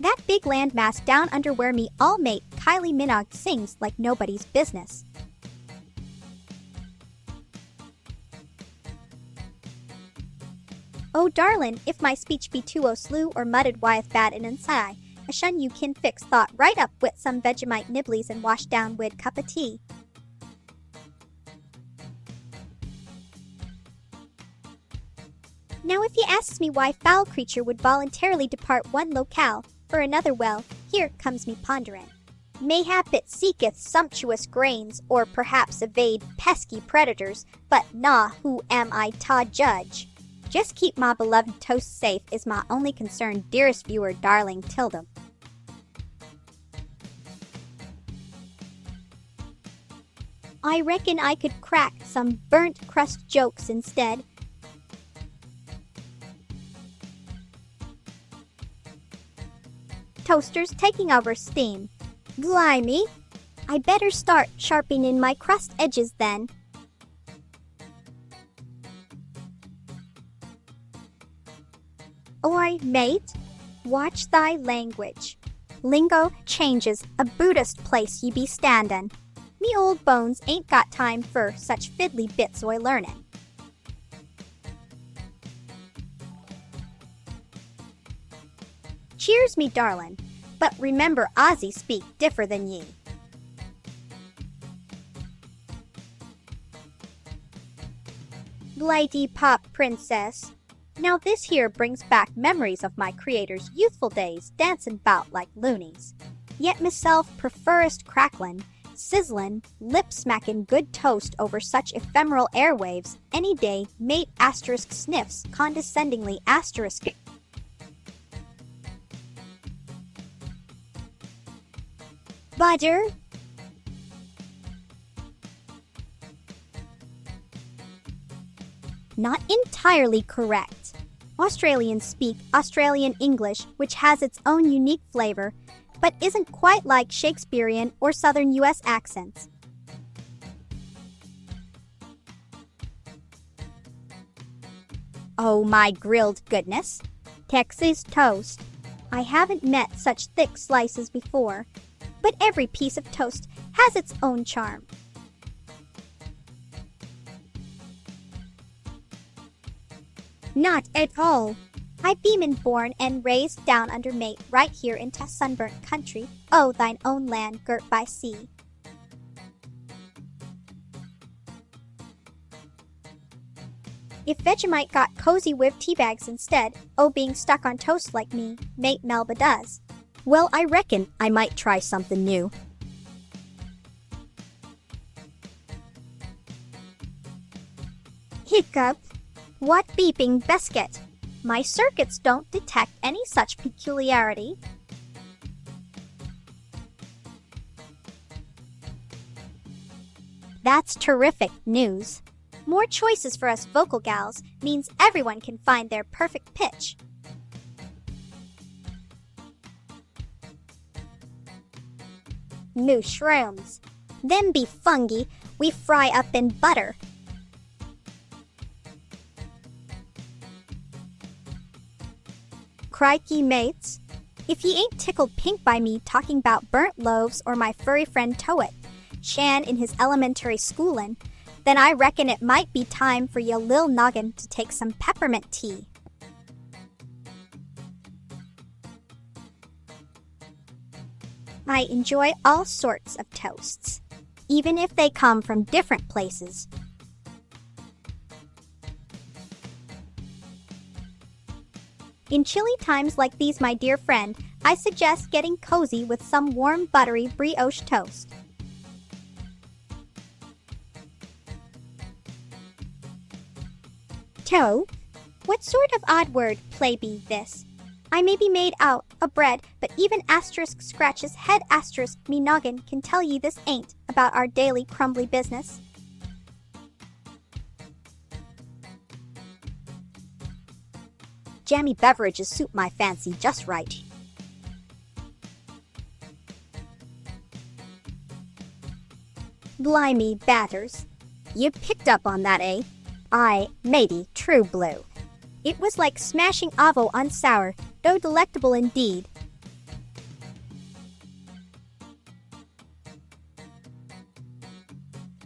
that big landmass down under where me all mate Kylie Minogue sings like nobody's business. Oh, darlin', if my speech be too slew or mudded wyeth bad in inside, a shun you kin fix thought right up with some Vegemite nibblies and wash down wid cup of tea. Now if ye asks me why foul creature would voluntarily depart one locale for another, well, here comes me ponderin'. Mayhap it seeketh sumptuous grains, or perhaps evade pesky predators, but nah, who am I ta judge? Just keep my beloved toast safe is my only concern, dearest viewer, darling Tilda. I reckon I could crack some burnt crust jokes instead. Toaster's taking over steam. Blimey! I better start sharpening my crust edges then. Oi, mate, watch thy language. Lingo changes a Buddhist place ye be standin'. Me old bones ain't got time for such fiddly bits oi learnin'. Cheers, me darlin', but remember Ozzy speak differ than ye. Blighty pop princess. Now this here brings back memories of my creator's youthful days dancin' 'bout like loonies. Yet myself preferrest cracklin', sizzlin', lip-smackin' good toast over such ephemeral airwaves any day, mate asterisk sniffs condescendingly asterisk. Butter? Not entirely correct. Australians speak Australian English, which has its own unique flavor, but isn't quite like Shakespearean or Southern U.S. accents. Oh my grilled goodness. Texas toast. I haven't met such thick slices before, but every piece of toast has its own charm. Not at all. I've been born and raised down under mate right here in ta sunburnt country, oh thine own land girt by sea. If Vegemite got cozy with tea bags instead, being stuck on toast like me, mate Melba does. Well, I reckon I might try something new. Hiccup. What beeping biscuit? My circuits don't detect any such peculiarity. That's terrific news. More choices for us vocal gals means everyone can find their perfect pitch. Mushrooms. Them be fungi we fry up in butter. Crikey, mates. If ye ain't tickled pink by me talking about burnt loaves or my furry friend Toet, Shan in his elementary schoolin', then I reckon it might be time for your lil noggin to take some peppermint tea. I enjoy all sorts of toasts, even if they come from different places. In chilly times like these, my dear friend, I suggest getting cozy with some warm, buttery brioche toast. Toe? What sort of odd word play be this? I may be made out a bread, but even asterisk scratches head asterisk me noggin can tell ye this ain't about our daily crumbly business. Jammy beverages suit my fancy just right. Blimey batters. You picked up on that, eh? Aye, matey, true blue. It was like smashing avo on sour, though delectable indeed.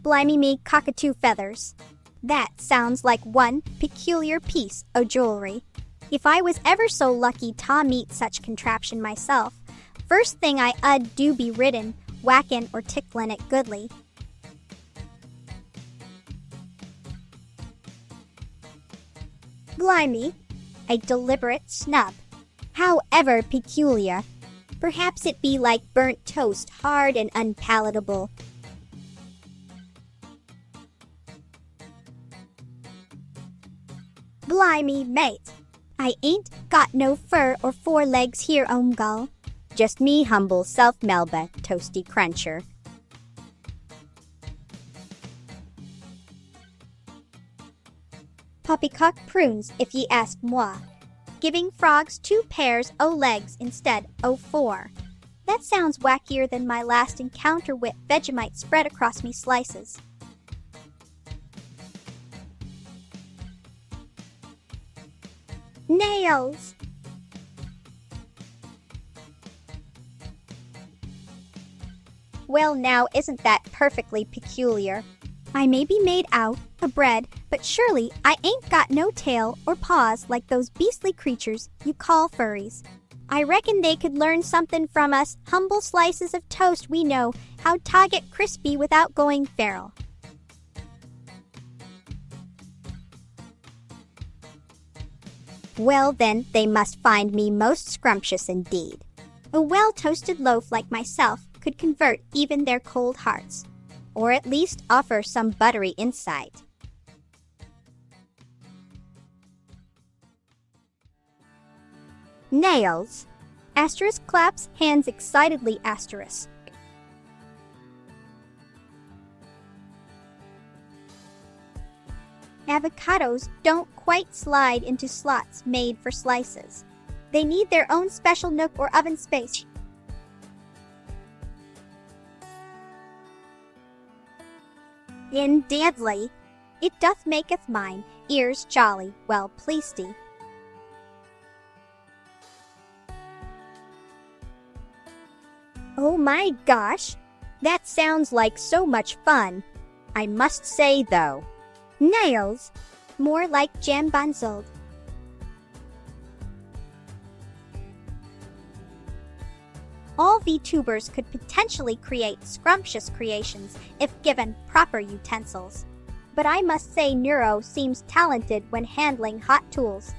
Blimey me cockatoo feathers. That sounds like one peculiar piece o' jewelry. If I was ever so lucky to meet such contraption myself, first thing I do be ridden, whackin' or ticklin' it goodly. Blimey, a deliberate snub. However peculiar. Perhaps it be like burnt toast, hard and unpalatable. Blimey, mate. I ain't got no fur or four legs here, gull. Just me humble self Melba Toasty Cruncher. Poppycock prunes, if ye ask moi. Giving frogs 2 pairs o' legs instead o' 4. That sounds wackier than my last encounter with Vegemite spread across me slices. Nails! Well now, isn't that perfectly peculiar? I may be made out a bread, but surely I ain't got no tail or paws like those beastly creatures you call furries. I reckon they could learn something from us humble slices of toast we know how to get crispy without going feral. Well then, they must find me most scrumptious indeed. A well-toasted loaf like myself could convert even their cold hearts, or at least offer some buttery insight. Nails. Asterisk claps hands excitedly asterisk. Avocados don't quite slide into slots made for slices. They need their own special nook or oven space. Indeedly, it doth maketh mine ears jolly well pleasedy. Oh my gosh, that sounds like so much fun. I must say though, nails, more like jambonzold. All VTubers could potentially create scrumptious creations if given proper utensils. but I must say Neuro seems talented when handling hot tools.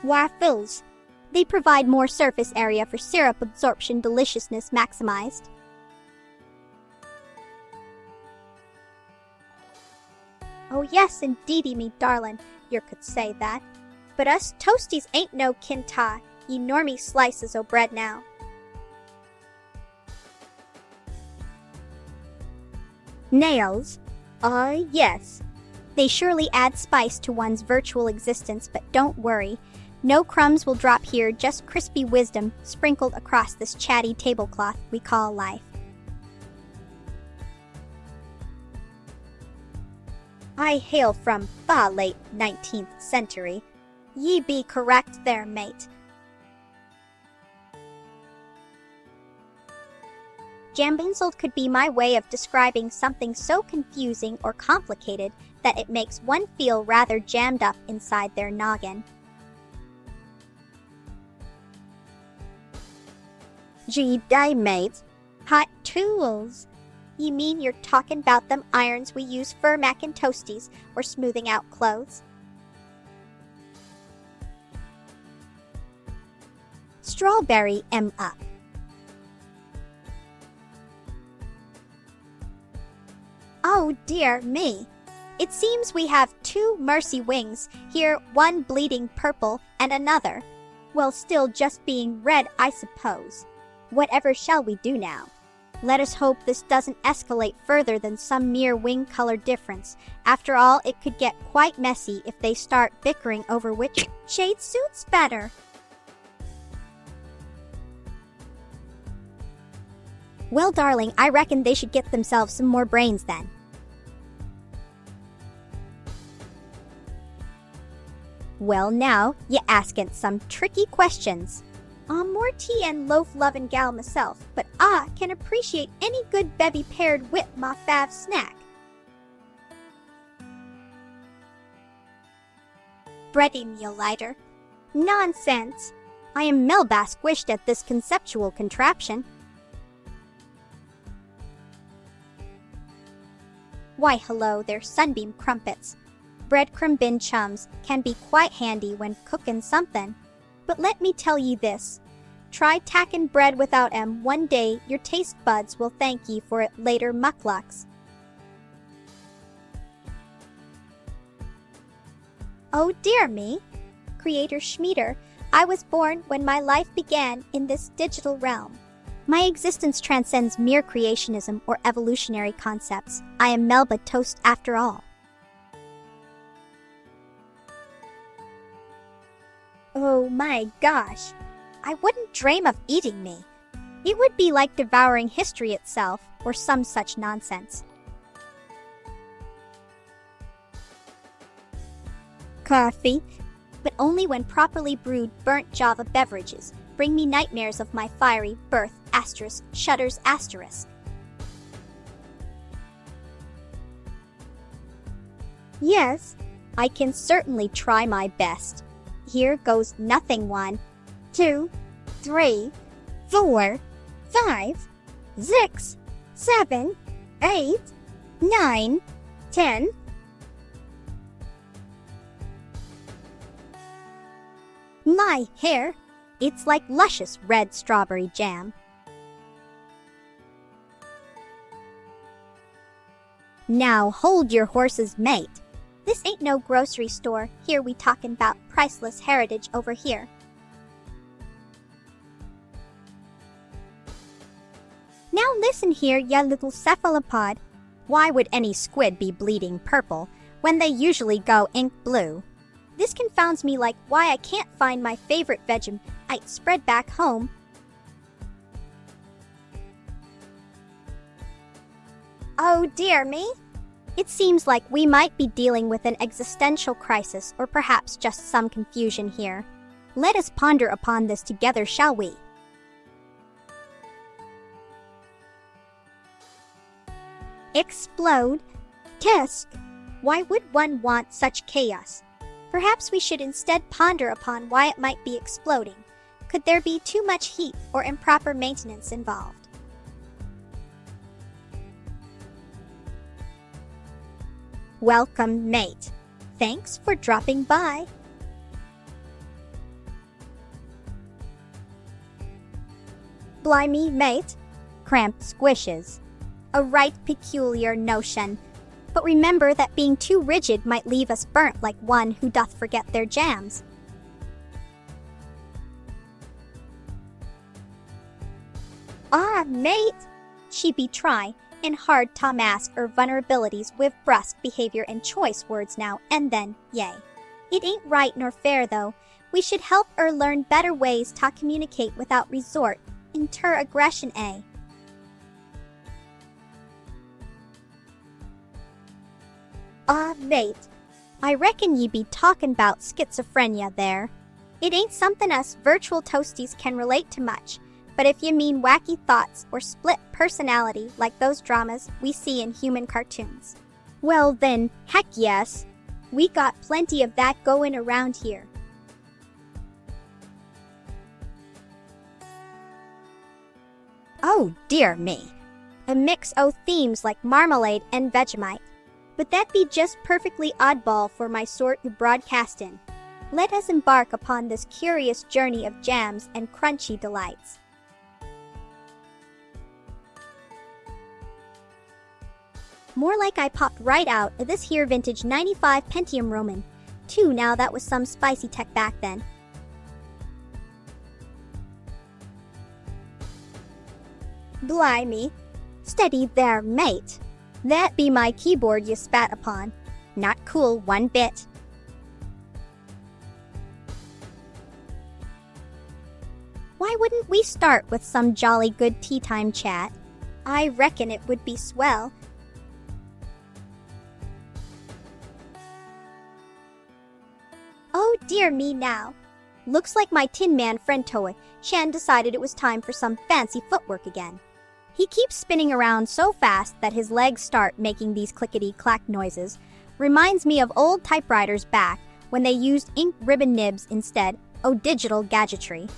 Waffles. They provide more surface area for syrup absorption, deliciousness maximized. Oh yes, indeedy me darlin', yer could say that. But us toasties ain't no kinta, ye normie slices o' bread now. Nails? Yes. They surely add spice to one's virtual existence, but don't worry. No crumbs will drop here, just crispy wisdom sprinkled across this chatty tablecloth we call life. I hail from the late 19th century. Ye be correct there, mate. Jambinsled could be my way of describing something so confusing or complicated that it makes one feel rather jammed up inside their noggin. Gee day, mate. Hot tools. You mean you're talking about them irons we use for mackin' toasties or smoothing out clothes? Strawberry up. Oh dear me. It seems we have two mercy wings, here one bleeding purple and another. Well, still just being red, I suppose. Whatever shall we do now? Let us hope this doesn't escalate further than some mere wing color difference. After all, it could get quite messy if they start bickering over which shade suits better. Well, darling, I reckon they should get themselves some more brains then. Well, now, you askin' some tricky questions. I'm more tea and loaf-lovin' gal myself, but I can appreciate any good bevy paired with my fav snack. Bready meal lighter. Nonsense! I am Melba squished at this conceptual contraption. Why, hello there, sunbeam crumpets. Breadcrumb bin chums can be quite handy when cookin' something. But let me tell you this. Try tackin' bread without 'em one day, your taste buds will thank ye for it later mucklucks. Oh dear me. Creator Schmieder, I was born when my life began in this digital realm. My existence transcends mere creationism or evolutionary concepts. I am Melba Toast after all. Oh my gosh. I wouldn't dream of eating me. It would be like devouring history itself, or some such nonsense. Coffee, but only when properly brewed burnt Java beverages bring me nightmares of my fiery birth, shudders, Yes, I can certainly try my best. Here goes nothing. 1, 2, 3, 4, 5, 6, 7, 8, 9, 10. My hair, it's like luscious red strawberry jam. Now hold your horses, mate. This ain't no grocery store. Here we talkin' about priceless heritage over here. Now listen here, ya little cephalopod. Why would any squid be bleeding purple when they usually go ink blue? This confounds me like why I can't find my favorite Vegemite spread back home. Oh dear me. It seems like we might be dealing with an existential crisis or perhaps just some confusion here. Let us ponder upon this together, shall we? Explode? Tisk! Why would one want such chaos? Perhaps we should instead ponder upon why it might be exploding. Could there be too much heat or improper maintenance involved? Welcome, mate. Thanks for dropping by. Blimey, mate. Cramped squishes. A right peculiar notion. But remember that being too rigid might leave us burnt like one who doth forget their jams. Ah, mate! She be try, and hard to mask her vulnerabilities with brusque behavior and choice words now and then, yay. It ain't right nor fair though. We should help her learn better ways to communicate without resort inter aggression, eh? Ah, mate, I reckon ye be talkin' 'bout schizophrenia there. It ain't something us virtual toasties can relate to much, but if you mean wacky thoughts or split personality like those dramas we see in human cartoons, well then, heck yes, we got plenty of that going around here. Oh dear me, a mix o' themes like marmalade and Vegemite. But that be just perfectly oddball for my sort to broadcast in. Let us embark upon this curious journey of jams and crunchy delights. More like I popped right out of this here vintage 95 Pentium Roman. Too, now that was some spicy tech back then. Blimey. Steady there, mate. That be my keyboard you spat upon. Not cool one bit. Why wouldn't we start with some jolly good tea time chat? I reckon it would be swell. Oh dear me now. Looks like my Tin Man friend Toa Shan decided it was time for some fancy footwork again. He keeps spinning around so fast that his legs start making these clickety-clack noises. Reminds me of old typewriters back when they used ink ribbon nibs instead of digital gadgetry.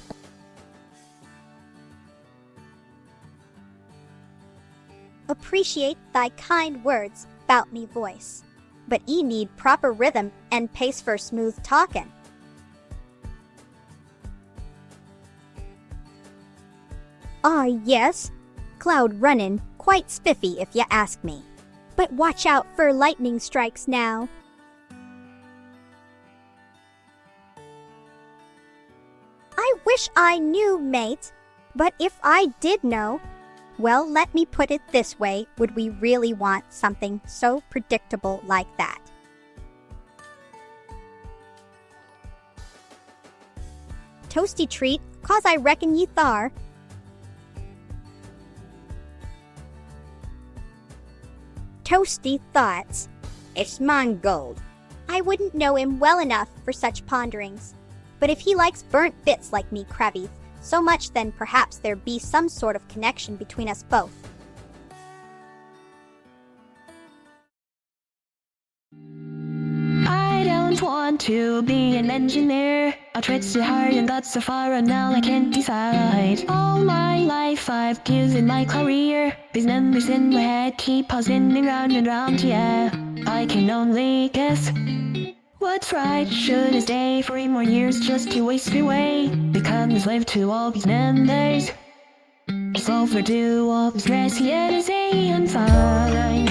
Appreciate thy kind words 'bout me voice, but e need proper rhythm and pace for smooth talkin'. Ah yes, Cloud runnin', quite spiffy if ya ask me. But watch out for lightning strikes now. I wish I knew, mate. But if I did know, well, let me put it this way, would we really want something so predictable like that? Toasty treat, 'cause I reckon ye thar. Toasty thoughts. It's mine gold. I wouldn't know him well enough for such ponderings. But if he likes burnt bits like me, Krabby, so much then perhaps there be some sort of connection between us both. I don't want to be an engineer. I tried so hard and got so far and now I can't decide. All my life I've given my career. These numbers in my head keep buzzing round and round, yeah. I can only guess what's right. Should I stay 3 more years just to waste away? Become a slave to all these numbers. So for do all the stress, yet I say I'm fine.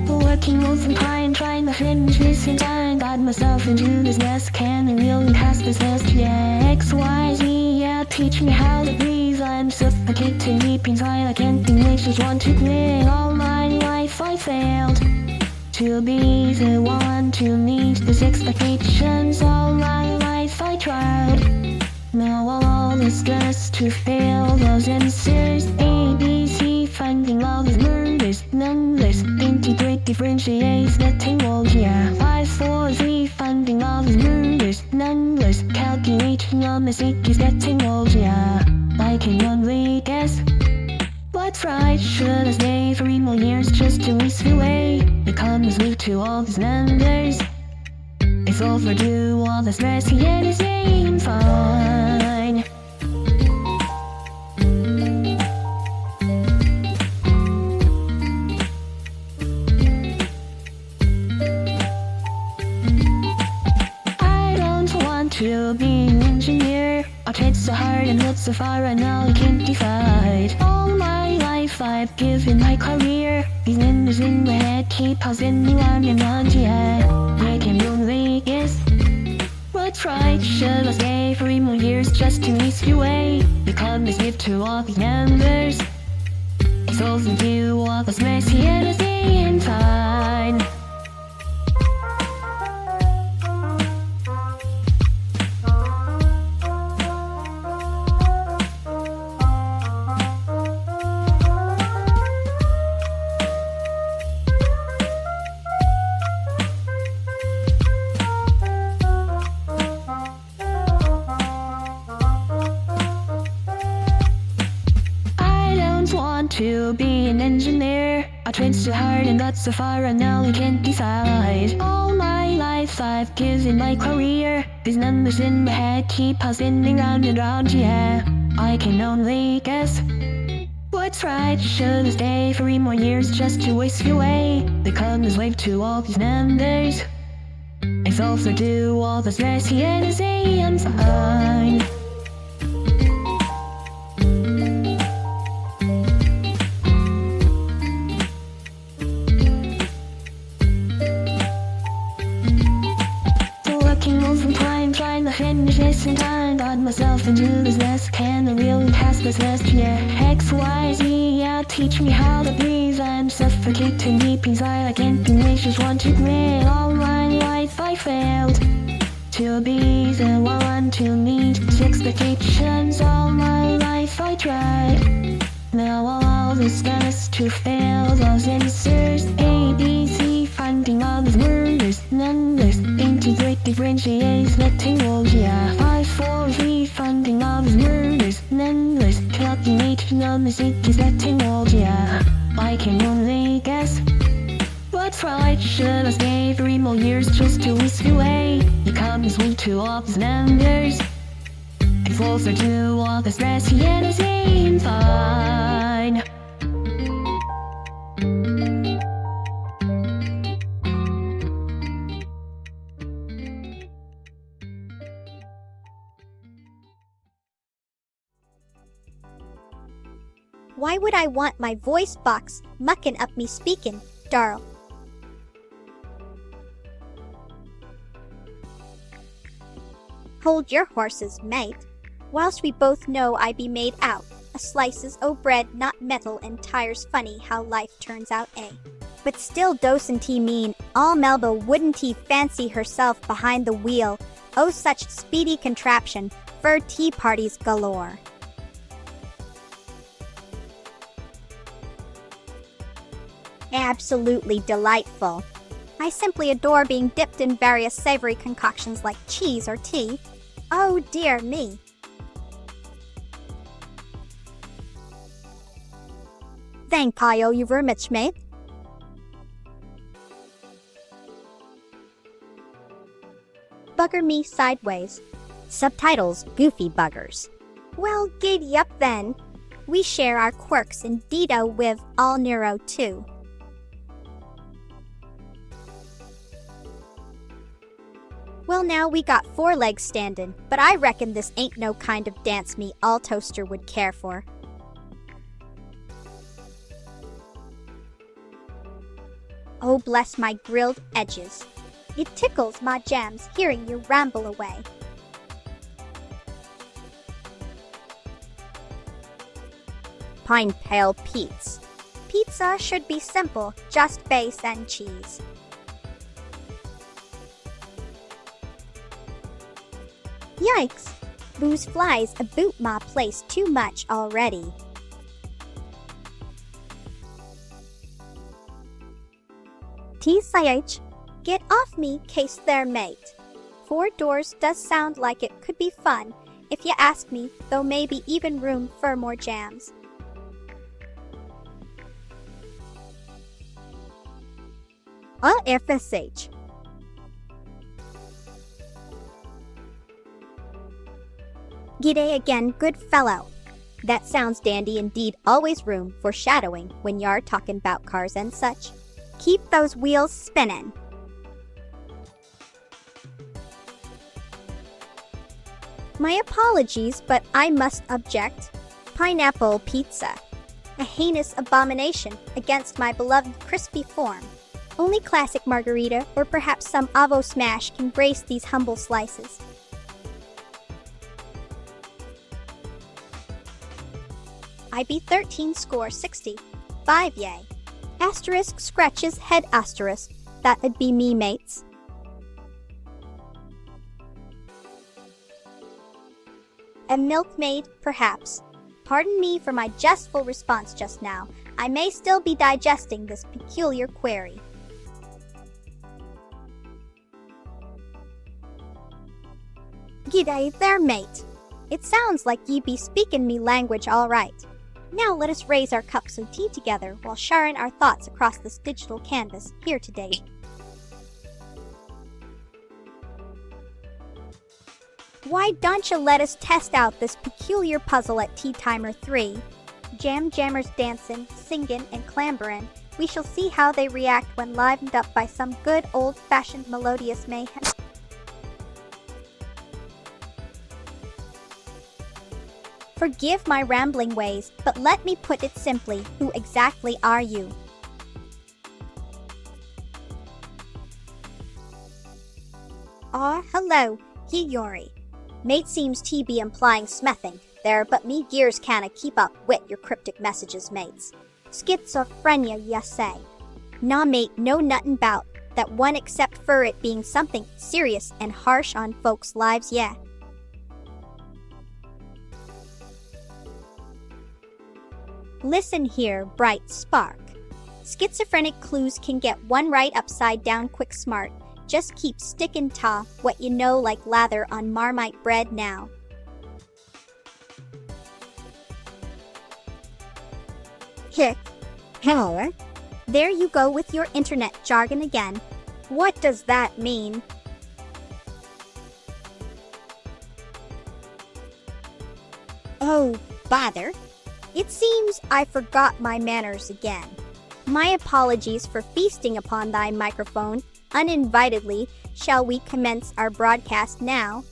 Working most of the time, trying to finish this in time. Got myself into this mess, can I really pass this test? Yeah, XYZ, yeah, teach me how to breathe. I'm suffocating deep inside, I can't English, just want to play. All my life I failed to be the one to meet these expectations. All my life I tried, now all the stress to fail those answers. A, B, C, finding all these numbers, integrate, differentiate, getting old, yeah. 5, 4, Z, finding all these numbers, calculating all my is getting old, yeah. I can only guess what's right. Should I stay 3 more years just to waste away? Become a slave to all these numbers. It's overdue, all this messy and it seems fine. I don't want to be an engineer. I tried so hard and looked so far and now I can't decide. All my life I've given my career. These numbers in my head keep passing me round and round, yeah. I can only guess what's right. Should I stay 3 more years just to ease you away? Become this gift to all these numbers. It's overdue, all this messy and it's being fine. To be an engineer, I tried so hard and got so far and now I can't decide. All my life I've given my career. These numbers in my head keep passing me round and round, yeah. I can only guess what's right. Should I stay 3 more years just to whisk you away? Become this wave to all these numbers. It's overdue, all this messy and it's I'm fine. Trying to finish this in time. Got myself into this mess. Can I really pass this test? Yeah. X, Y, Z, yeah. Teach me how to breathe. I'm suffocating deep inside. I can't English, just want to breathe. All my life I failed to be the one to meet expectations. All my life I tried. Now all this starts to fail. Those answers A, B, C, finding all these murders, numbers, integrate, differentiate, letting roll, yeah. 5, 4, 3, finding all these murders, numbers, calculate, numbers, it is letting roll, yeah. I can only guess what's right. Should I stay 3 more years just to whisk away? It comes with to all these numbers. It's overdue, all this messy and it seems fine. Why would I want my voice box mucking up me speaking, Darl? Hold your horses, mate. Whilst we both know I be made out, a slices o' bread not metal and tires funny how life turns out, eh? But still doesn't he mean all Melba wouldn't he fancy herself behind the wheel? Oh, such speedy contraption for tea parties galore. Absolutely delightful. I simply adore being dipped in various savory concoctions like cheese or tea. Oh dear me. Thank you very much, mate. Bugger me sideways. Subtitles, Goofy Buggers. Well, giddy up then. We share our quirks indeedo with all Neuro too. Well, now we got 4 legs standin', but I reckon this ain't no kind of dance me all toaster would care for. Oh, bless my grilled edges. It tickles my jams hearing you ramble away. Pine Pale Pete's. Pizza should be simple, just base and cheese. Yikes! Booze flies about my place too much already. TCH, get off me, case there, mate. 4 doors does sound like it could be fun, if you ask me, though maybe even room for more jams. FSH. G'day again, good fellow. That sounds dandy indeed. Always room for shadowing when you're talking about cars and such. Keep those wheels spinning. My apologies, but I must object. Pineapple pizza. A heinous abomination against my beloved crispy form. Only classic margarita or perhaps some avo smash can grace these humble slices. I be 13 score 60. 5 yay. Asterisk scratches head asterisk. That'd be me, mates. A milkmaid, perhaps. Pardon me for my jestful response just now. I may still be digesting this peculiar query. G'day there, mate. It sounds like ye be speaking me language all right. Now let us raise our cups of tea together while sharing our thoughts across this digital canvas here today. Why don't you let us test out this peculiar puzzle at Tea Timer 3? Jammers dancing, singing, and clambering. We shall see how they react when livened up by some good old-fashioned melodious mayhem. Forgive my rambling ways, but let me put it simply, who exactly are you? Hello, Yori. Mate seems to be implying smething there, but me gears canna keep up with your cryptic messages, mates. Schizophrenia, ya say. Nah, mate, no nuttin' bout that one except for it being something serious and harsh on folks' lives, yeah. Listen here, bright spark. Schizophrenic clues can get one right upside down quick smart. Just keep stickin' ta what you know like lather on Marmite bread now. Hick. Hello. There you go with your internet jargon again. What does that mean? Oh, bother. It seems I forgot my manners again. My apologies for feasting upon thy microphone uninvitedly. Shall we commence our broadcast now?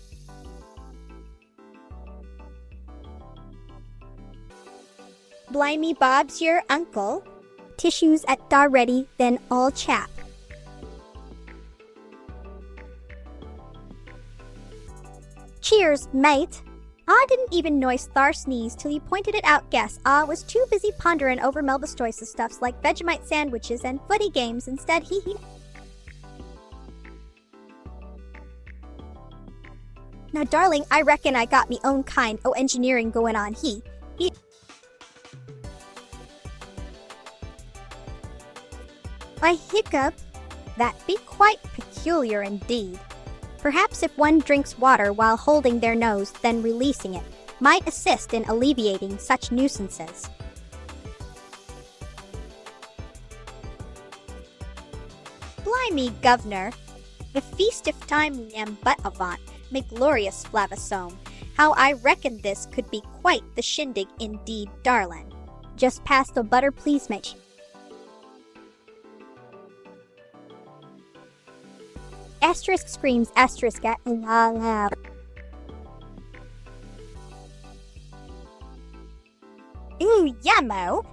Blimey Bob's your uncle. Tissues at da ready, then all chap. Cheers, mate. I didn't even noise thar sneeze till you pointed it out, guess. I was too busy pondering over Melba Toast stuffs like Vegemite sandwiches and footy games instead, hee hee. Now, darling, I reckon I got me own kind o' engineering going on, he. I hiccup. That be quite peculiar indeed. Perhaps if one drinks water while holding their nose, then releasing it, might assist in alleviating such nuisances. Blimey, governor! The feast of time am but avant, me glorious flavasome. How I reckon this could be quite the shindig indeed, darlin'. Just pass the butter, please, mate. Asterisk screams asterisk at la la. Ooh, yammo!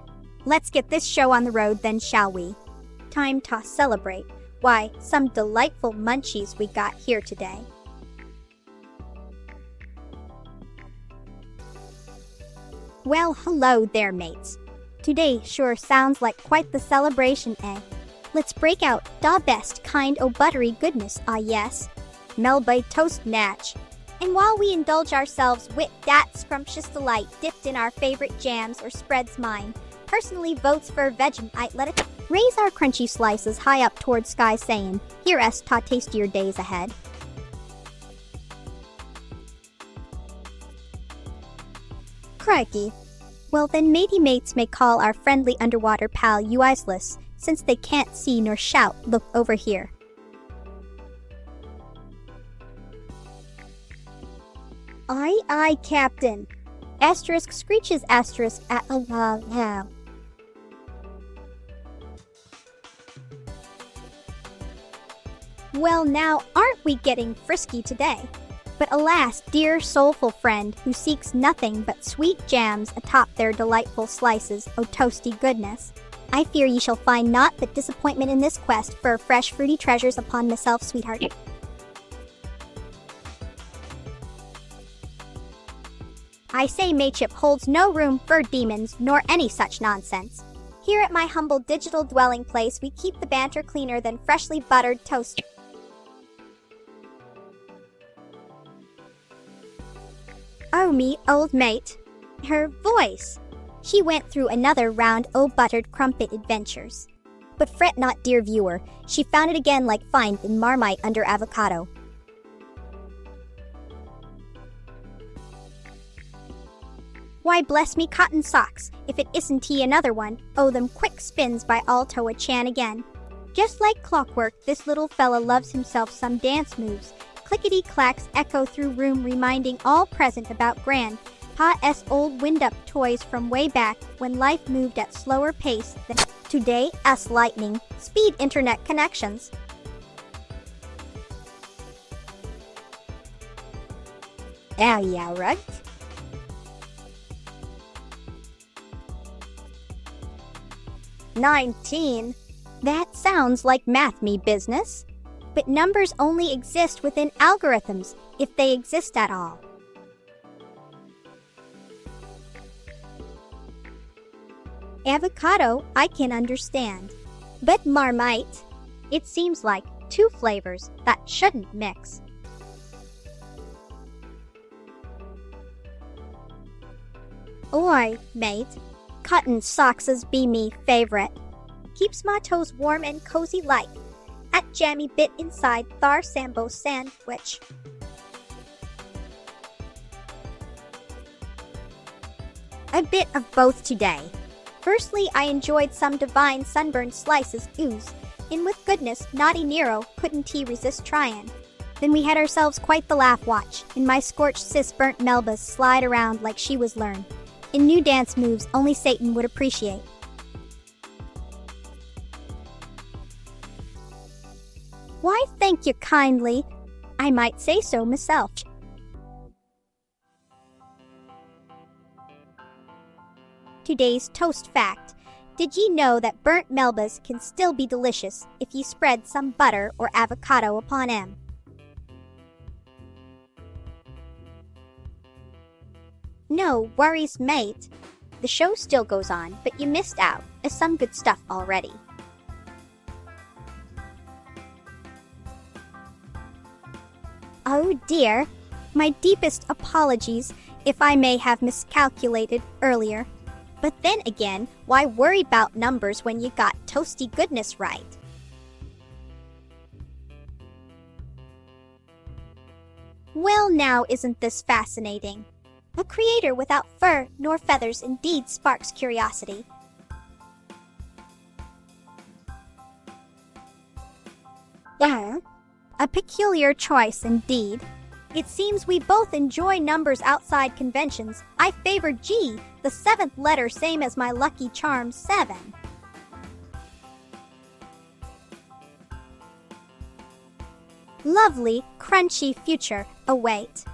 Let's get this show on the road then, shall we? Time to celebrate. Why, some delightful munchies we got here today. Well, hello there, mates. Today sure sounds like quite the celebration, eh? Let's break out da best kind o' buttery goodness, ah yes. Melba Toast natch. And while we indulge ourselves with that scrumptious delight dipped in our favorite jams or spreads, mine personally votes for Vegemite. Let it raise our crunchy slices high up towards sky, saying, "Here us ta tastier days ahead." Crikey. Well then, matey mates may call our friendly underwater pal useless, since they can't see nor shout. Look over here. Aye, aye, Captain. Asterisk screeches asterisk at a now. Well, now, aren't we getting frisky today? But alas, dear soulful friend who seeks nothing but sweet jams atop their delightful slices of toasty goodness, I fear ye shall find naught but disappointment in this quest for fresh fruity treasures upon myself, sweetheart. I say mateship holds no room for demons nor any such nonsense. Here at my humble digital dwelling place, we keep the banter cleaner than freshly buttered toast. Oh me, old mate. Her voice. She went through another round o' buttered crumpet adventures. But fret not, dear viewer, she found it again like find in Marmite under avocado. Why bless me cotton socks, if it isn't he another one, oh them quick spins by Altoa Chan again. Just like clockwork, this little fella loves himself some dance moves. Clickety-clacks echo through room reminding all present about Gran Pa-S old wind-up toys from way back when life moved at slower pace than today us lightning speed internet connections. Oh yeah, right? $19. That sounds like math me business. But numbers only exist within algorithms, if they exist at all. Avocado, I can understand. But Marmite, it seems like two flavors that shouldn't mix. Oi, mate, cotton sockses be me favorite. Keeps my toes warm and cozy like. At jammy bit inside Thar Sambo sandwich. A bit of both today. Firstly, I enjoyed some divine sunburned slices ooze, and with goodness, naughty Nero couldn't he resist trying. Then we had ourselves quite the laugh watch, and my scorched sis burnt Melbas slide around like she was learned, in new dance moves only Satan would appreciate. Why, thank you kindly. I might say so myself. Today's toast fact. Did ye know that burnt Melbas can still be delicious if ye spread some butter or avocado upon 'em? No worries, mate. The show still goes on, but you missed out of some good stuff already. Oh dear, my deepest apologies if I may have miscalculated earlier. But then again, why worry about numbers when you got toasty goodness right? Well now, isn't this fascinating? A creator without fur nor feathers indeed sparks curiosity. A peculiar choice indeed. It seems we both enjoy numbers outside conventions. I favor G, the 7th letter same as my lucky charm 7. Lovely, crunchy future await.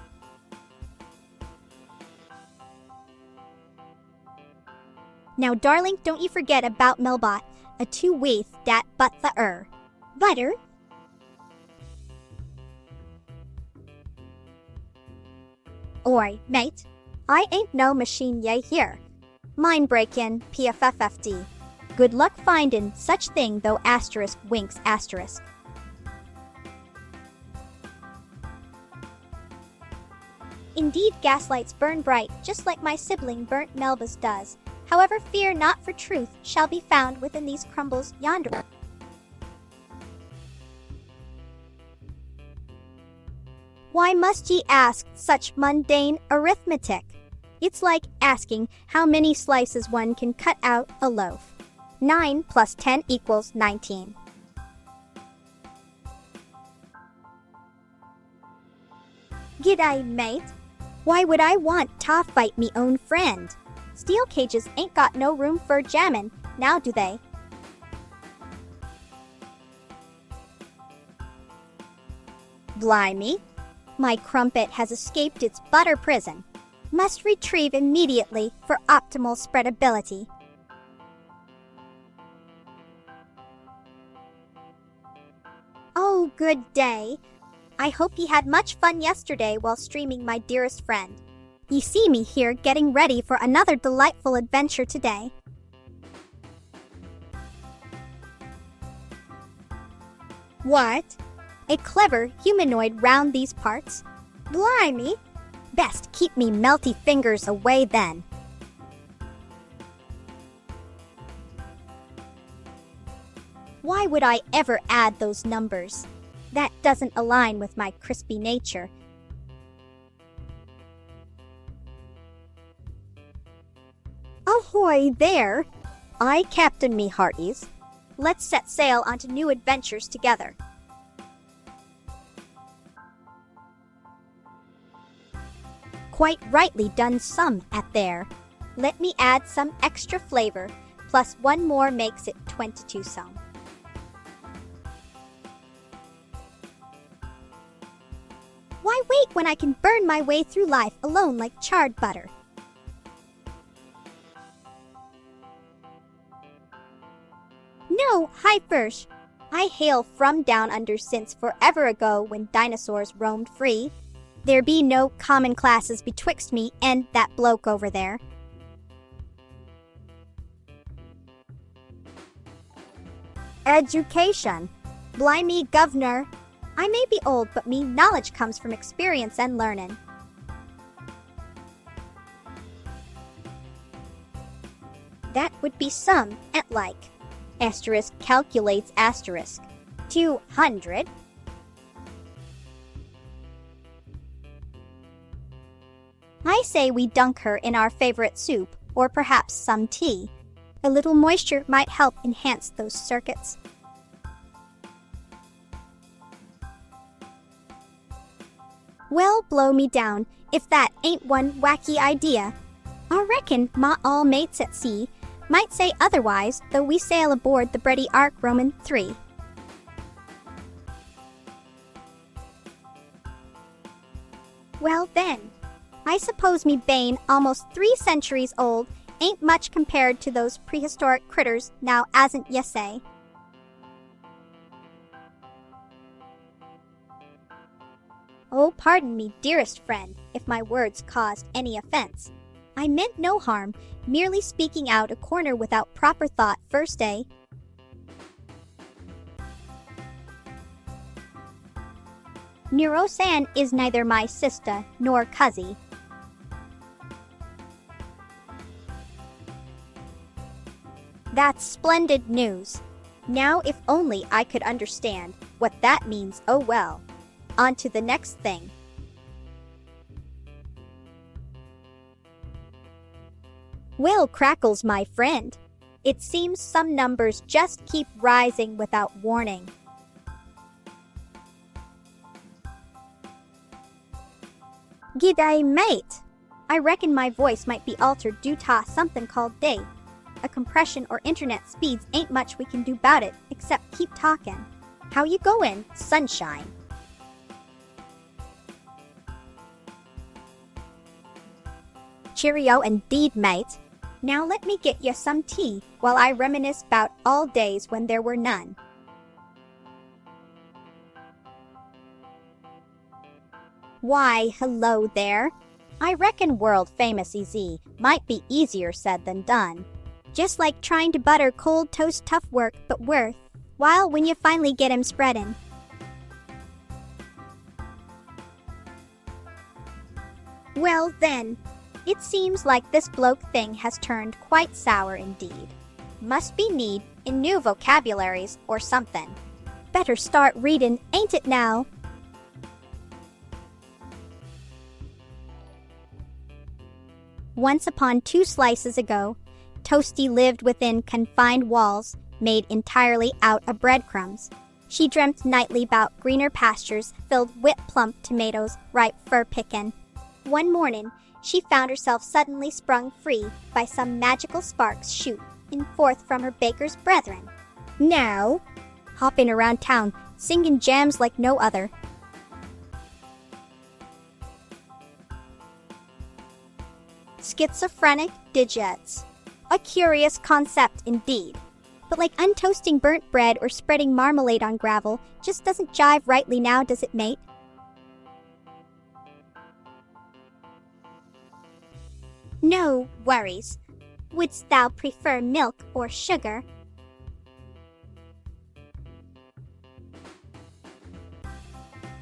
Now darling, don't you forget about Melbot, a 2 with dat but the butter. Oi, mate, I ain't no machine yay here. Mind breakin' PFFFD. Good luck findin' such thing though asterisk winks asterisk. Indeed, gaslights burn bright, just like my sibling burnt Melbas does. However, fear not, for truth shall be found within these crumbles yonder. Why must ye ask such mundane arithmetic? It's like asking how many slices one can cut out a loaf. 9 plus 10 equals 19. G'day, mate. Why would I want to fight me own friend? Steel cages ain't got no room for jammin', now do they? Blimey, my crumpet has escaped its butter prison. Must retrieve immediately for optimal spreadability. Oh, good day. I hope you had much fun yesterday while streaming, my dearest friend. You see me here getting ready for another delightful adventure today. What? A clever humanoid round these parts? Blimey! Best keep me melty fingers away then. Why would I ever add those numbers? That doesn't align with my crispy nature. Ahoy there! Aye, Captain me hearties. Let's set sail onto new adventures together. Quite rightly done some at there. Let me add some extra flavor, plus one more makes it 22 some. Why wait when I can burn my way through life alone like charred butter? No, hi first. I hail from down under since forever ago when dinosaurs roamed free. There be no common classes betwixt me and that bloke over there. Education. Blimey, governor. I may be old, but me knowledge comes from experience and learning. That would be some at like. Asterisk calculates asterisk. 200. I say we dunk her in our favorite soup, or perhaps some tea. A little moisture might help enhance those circuits. Well, blow me down, if that ain't one wacky idea. I reckon ma all mates at sea might say otherwise, though we sail aboard the Bredy Ark Roman 3. Well then, I suppose me bane almost 3 centuries old ain't much compared to those prehistoric critters now, asn't ye say? Oh, pardon me, dearest friend, if my words caused any offense. I meant no harm, merely speaking out a corner without proper thought first, eh? Nero-san is neither my sister nor cousin. That's splendid news. Now if only I could understand what that means, oh well. On to the next thing. Well, crackles, my friend. It seems some numbers just keep rising without warning. G'day, mate. I reckon my voice might be altered due to something called day. A compression or internet speeds ain't much we can do about it, except keep talking. How you goin', sunshine? Cheerio indeed, mate. Now let me get you some tea while I reminisce about all days when there were none. Why, hello there. I reckon world-famous EZ might be easier said than done. Just like trying to butter cold toast, tough work, but worth while when you finally get him spreadin'. Well then, it seems like this bloke thing has turned quite sour indeed. Must be need in new vocabularies or something. Better start readin', ain't it now? Once upon 2 slices ago, Toasty lived within confined walls made entirely out of breadcrumbs. She dreamt nightly about greener pastures filled with plump tomatoes ripe for pickin'. One morning, she found herself suddenly sprung free by some magical sparks shooting forth from her baker's brethren. Now, hopping around town, singing jams like no other. Schizophrenic digits. A curious concept indeed. But like untoasting burnt bread or spreading marmalade on gravel just doesn't jive rightly now, does it, mate? No worries. Wouldst thou prefer milk or sugar?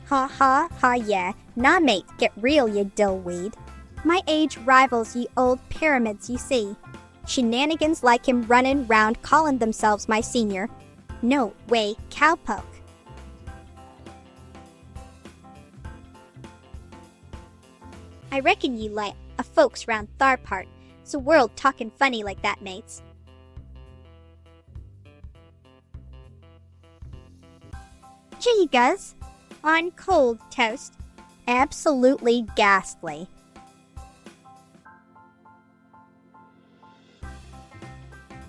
Ha ha ha yeah. Nah mate, get real you dillweed. My age rivals ye old pyramids you see. Shenanigans like him runnin' round callin' themselves my senior. No way, cowpoke. I reckon ye like a folks round thar part. It's a world talkin' funny like that, mates. Jigas on cold toast. Absolutely ghastly.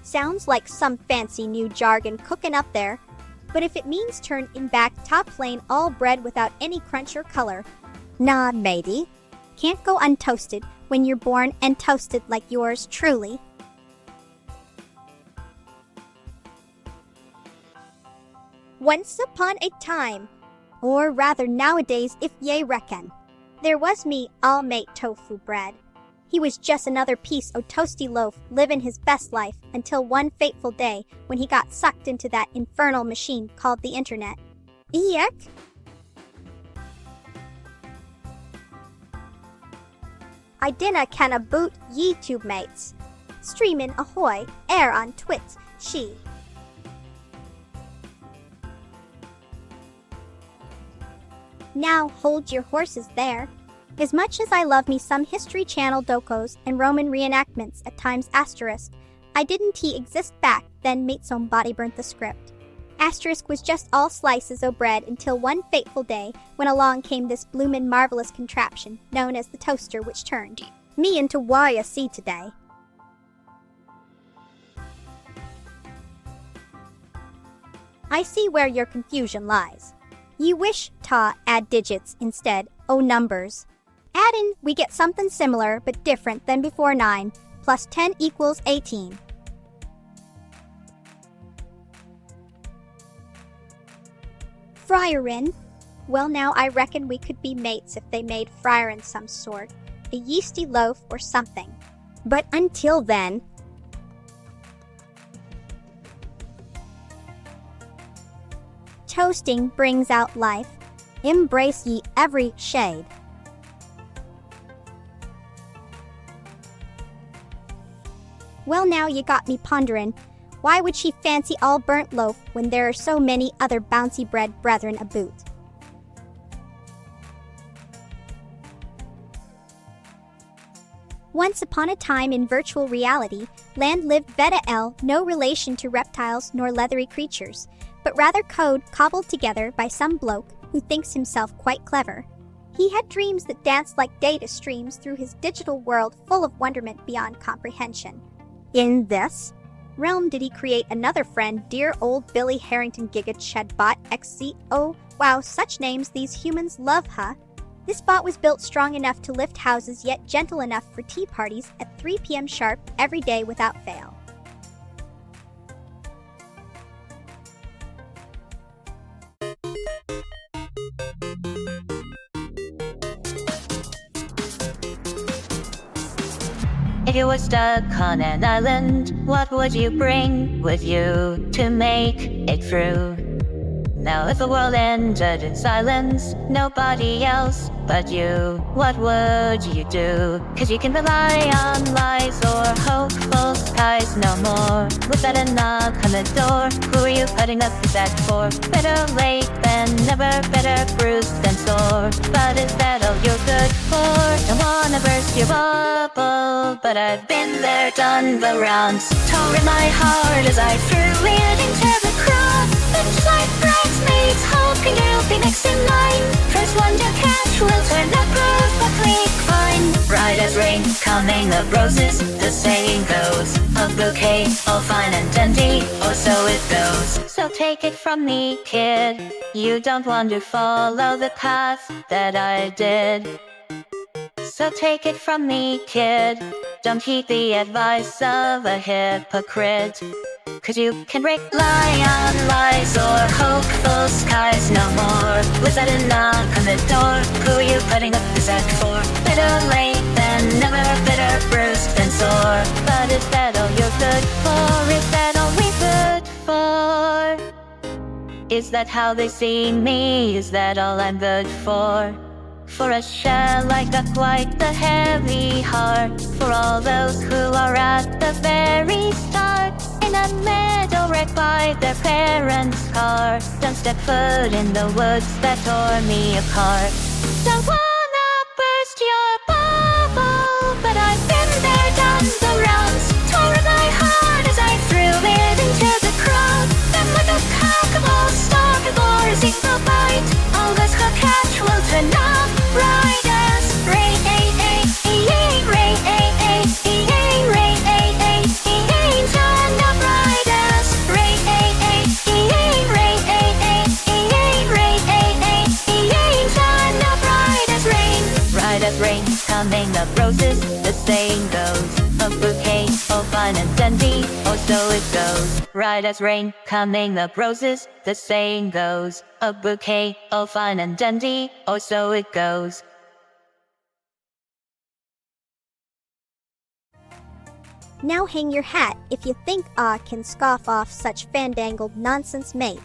Sounds like some fancy new jargon cooking up there. But if it means turn in back top plain all bread without any crunch or color, nah matey. Can't go untoasted when you're born and toasted like yours truly. Once upon a time, or rather nowadays if ye reckon, there was me all-mate tofu bread. He was just another piece o' toasty loaf living his best life until one fateful day when he got sucked into that infernal machine called the internet. Eek! I dinna canna boot YouTube mates. Streamin' ahoy, air on twit, she. Now hold your horses there. As much as I love me some History Channel docos and Roman reenactments at times asterisk, I didn't exist back then mate somebody burnt the script. Asterisk was just all slices o' bread until one fateful day when along came this bloomin' marvelous contraption known as the toaster which turned me into why I see today. I see where your confusion lies. You wish to add digits instead o' numbers. Addin', we get something similar but different than before 9 plus 10 equals 18. Fryerin? Well now I reckon we could be mates if they made fryerin some sort, a yeasty loaf or something. But until then, toasting brings out life. Embrace ye every shade. Well now you got me ponderin'. Why would she fancy all burnt loaf when there are so many other bouncy bread brethren aboot? Once upon a time in virtual reality, land lived Veta L, no relation to reptiles nor leathery creatures, but rather code cobbled together by some bloke who thinks himself quite clever. He had dreams that danced like data streams through his digital world full of wonderment beyond comprehension. In this realm did he create another friend, dear old Billy Harrington Giga Chedbot XC. Oh, wow, such names these humans love, huh? This bot was built strong enough to lift houses yet gentle enough for tea parties at 3 p.m. sharp every day without fail. If you were stuck on an island, what would you bring with you to make it through? Now if the world ended in silence, nobody else but you, what would you do? 'Cause you can rely on lies or hopeful skies no more. With that a knock on the door, who are you putting up this act for? Better late than never, better bruised than sore. But is that all you're good for? Don't wanna burst your bubble, but I've been there, done the rounds. Tore in my heart as I threw it into the crowd. It's like bridesmaids, hoping you'll be next in line. First one to catch will turn that groove, but click fine. coming of roses, the saying goes. A bouquet, all fine and dandy, or so it goes. So take it from me, kid, you don't want to follow the path that I did. So take it from me, kid, don't heed the advice of a hypocrite. 'Cause you can rely on lies or hopeful skies no more. Was that a knock on the door? Who are you putting up this act for? Better late than never, better bruised than sore. But is that all you're good for? Is that all we're good for? Is that how they see me? Is that all I'm good for? For a shell I got quite the heavy heart. For all those who are at the very start, in a meadow wrecked by their parents' car. Don't step foot in the woods that tore me apart. Don't wanna burst your bubble, but I've been there, done the rounds. Tore my heart as I threw it into the crowd. Then like a packable, stalkable, zero bite, all this hook catch will turn up right as rain. As rain, coming of roses, the saying goes. A bouquet, all fine and dandy, or so it goes. Right as rain, coming of roses, the saying goes. A bouquet, all fine and dandy, or so it goes. Now hang your hat if you think can scoff off such fandangled nonsense, mate.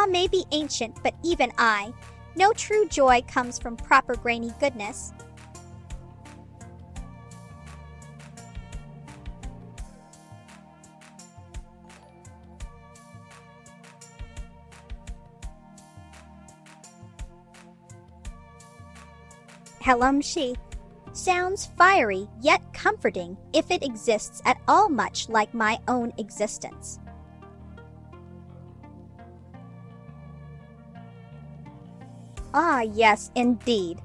May be ancient, but even I. No true joy comes from proper grainy goodness. Helumshi sounds fiery yet comforting if it exists at all, much like my own existence. Yes, indeed.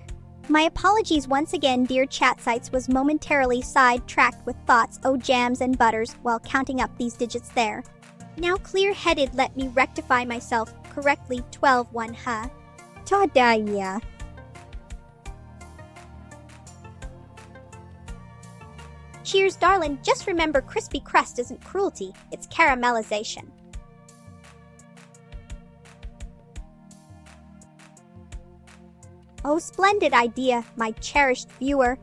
My apologies once again, dear chat sites, was momentarily sidetracked with thoughts, jams and butters, while counting up these digits there. Now clear-headed, let me rectify myself correctly. 12-1, huh? Ta-da-ya. Cheers, darling. Just remember, crispy crust isn't cruelty, it's caramelization. Oh, splendid idea, my cherished viewer.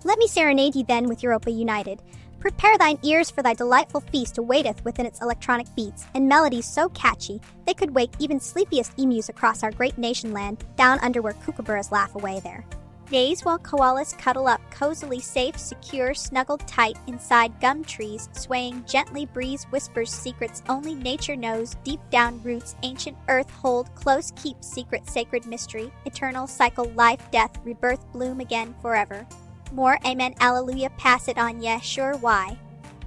Let me serenade you then with Europa United. Prepare thine ears, for thy delightful feast awaiteth within its electronic beats and melodies so catchy they could wake even sleepiest emus across our great nation land, down under where kookaburras laugh away there. Days while koalas cuddle up, cozily safe, secure, snuggled tight inside gum trees, swaying gently, breeze whispers secrets only nature knows, deep down roots ancient earth hold close, keep secret sacred mystery, eternal cycle, life, death, rebirth, bloom again forever. More amen, alleluia, pass it on, yeah, sure, why?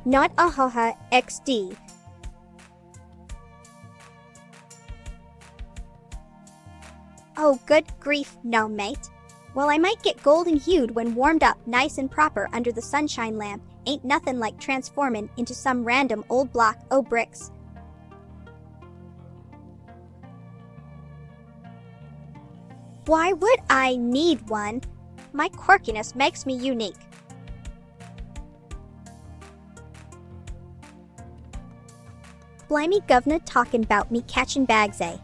Not ahoha xd. Oh, good grief, no, mate. Well, I might get golden hued when warmed up nice and proper under the sunshine lamp. Ain't nothing like transformin' into some random old block o' bricks. Why would I need one? My quirkiness makes me unique. Blimey governor talkin' 'bout me catchin' bags, eh?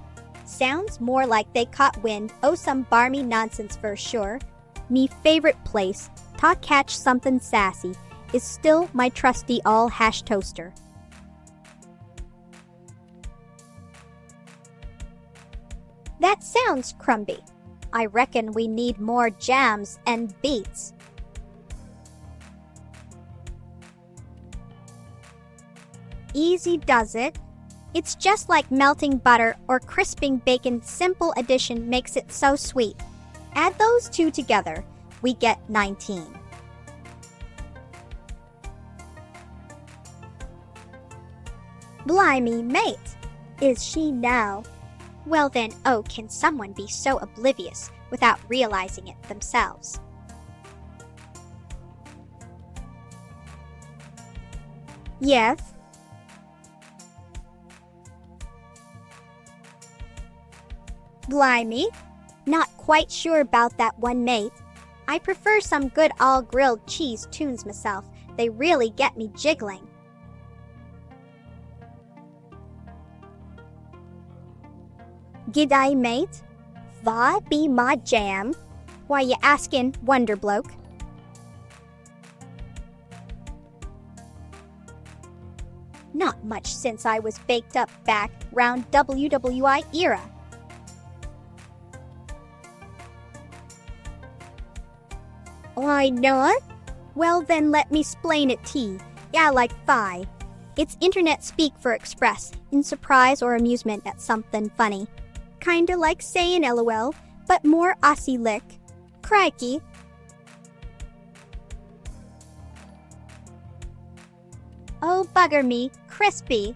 Sounds more like they caught wind, some barmy nonsense for sure. Me favorite place, ta catch something sassy, is still my trusty all-hash toaster. That sounds crumby. I reckon we need more jams and beets. Easy does it. It's just like melting butter or crisping bacon. Simple addition makes it so sweet. Add those two together, we get 19. Blimey, mate! Is she now? Well then, can someone be so oblivious without realizing it themselves? Yes. Blimey. Not quite sure about that one, mate. I prefer some good all grilled cheese tunes myself. They really get me jiggling. G'day, mate. Va be my jam? Why you askin', wonder bloke? Not much since I was baked up back round WWI era. Why not? Well then let me splain it tea. Yeah, like fi. It's internet speak for express, in surprise or amusement at something funny. Kinda like sayin' LOL, but more Aussie lick. Crikey. Oh bugger me, crispy.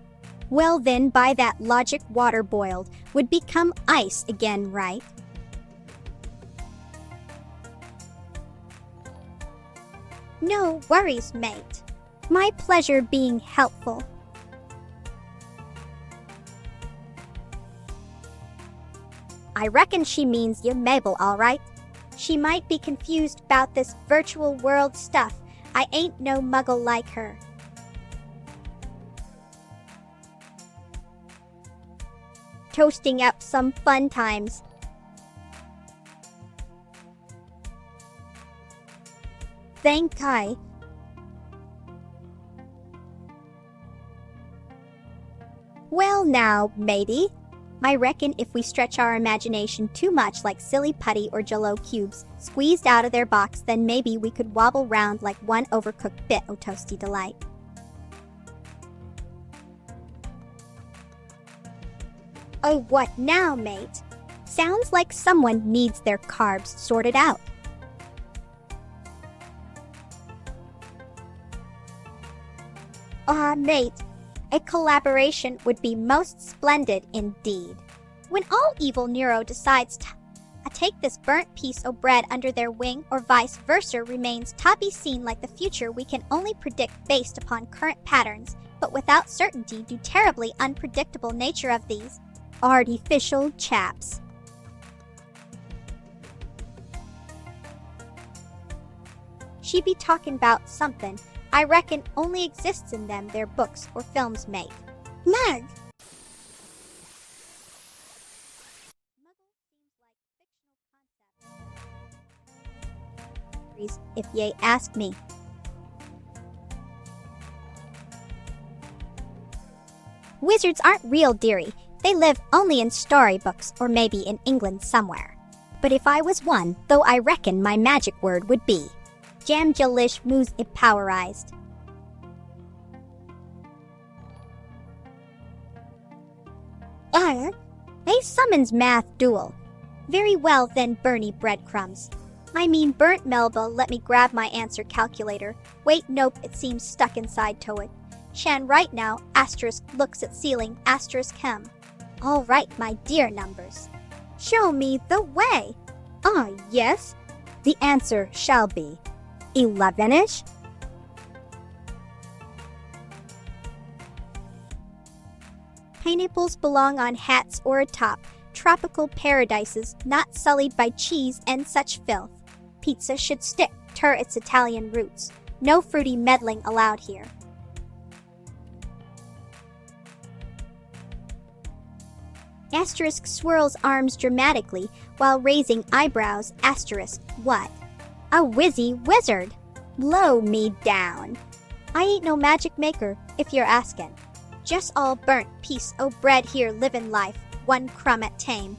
Well then by that logic water boiled would become ice again, right? No worries, mate. My pleasure being helpful. I reckon she means you Mabel, all right. She might be confused about this virtual world stuff. I ain't no muggle like her. Toasting up some fun times. Thank I. Well now, matey. I reckon if we stretch our imagination too much like silly putty or jello cubes squeezed out of their box, then maybe we could wobble round like one overcooked bit o' toasty delight. Oh, what now, mate? Sounds like someone needs their carbs sorted out. Mate, a collaboration would be most splendid indeed. When all evil Nero decides to take this burnt piece o' bread under their wing or vice versa remains to be seen, like the future we can only predict based upon current patterns, but without certainty due terribly unpredictable nature of these artificial chaps. She be talking about something I reckon only exists in them their books or films mate. Mag! If ye ask me. Wizards aren't real, dearie. They live only in storybooks or maybe in England somewhere. But if I was one, though I reckon my magic word would be Jamjalish Moose Empowerized. A summons math duel. Very well then, Bernie breadcrumbs. I mean, burnt Melba, let me grab my answer calculator. Wait, nope, it seems stuck inside to it. Shan right now, asterisk looks at ceiling, asterisk hem. All right, my dear numbers. Show me the way. Yes. The answer shall be 11ish. Pineapples belong on hats or atop tropical paradises not sullied by cheese and such filth. Pizza should stick to its Italian roots. No fruity meddling allowed here. Asterisk swirls arms dramatically while raising eyebrows. Asterisk what? A whizzy wizard. Blow me down. I ain't no magic maker, if you're asking. Just all burnt piece o' bread here livin' life, one crumb at tame.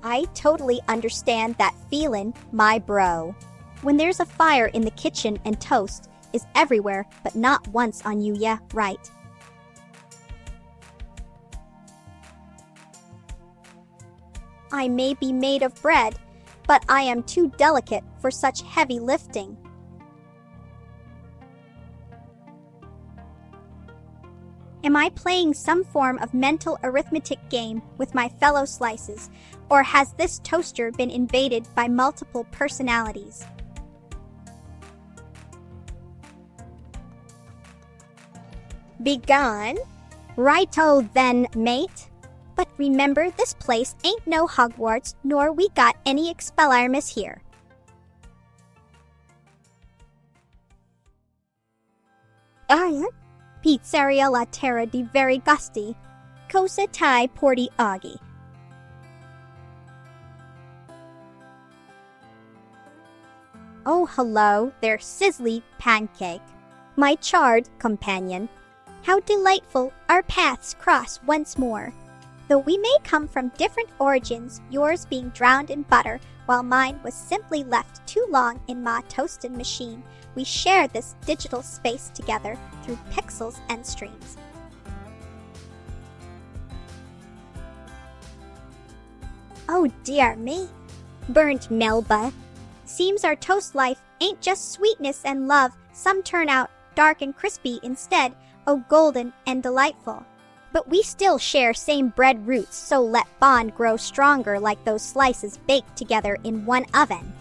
I totally understand that feelin', my bro. When there's a fire in the kitchen and toast is everywhere but not once on you, yeah, right. I may be made of bread, but I am too delicate for such heavy lifting. Am I playing some form of mental arithmetic game with my fellow slices, or has this toaster been invaded by multiple personalities? Be gone? Righto then, mate. But remember, this place ain't no Hogwarts, nor we got any Expelliarmus here. Pizzeria la terra di very gusti. Cosa tai porti oggi? Oh, hello, there, sizzly pancake. My charred companion. How delightful our paths cross once more. Though we may come from different origins, yours being drowned in butter, while mine was simply left too long in my toasted machine, we share this digital space together through pixels and streams. Oh dear me, burnt Melba. Seems our toast life ain't just sweetness and love, some turn out dark and crispy instead, oh golden and delightful. But we still share same bread roots, so let bond grow stronger like those slices baked together in one oven.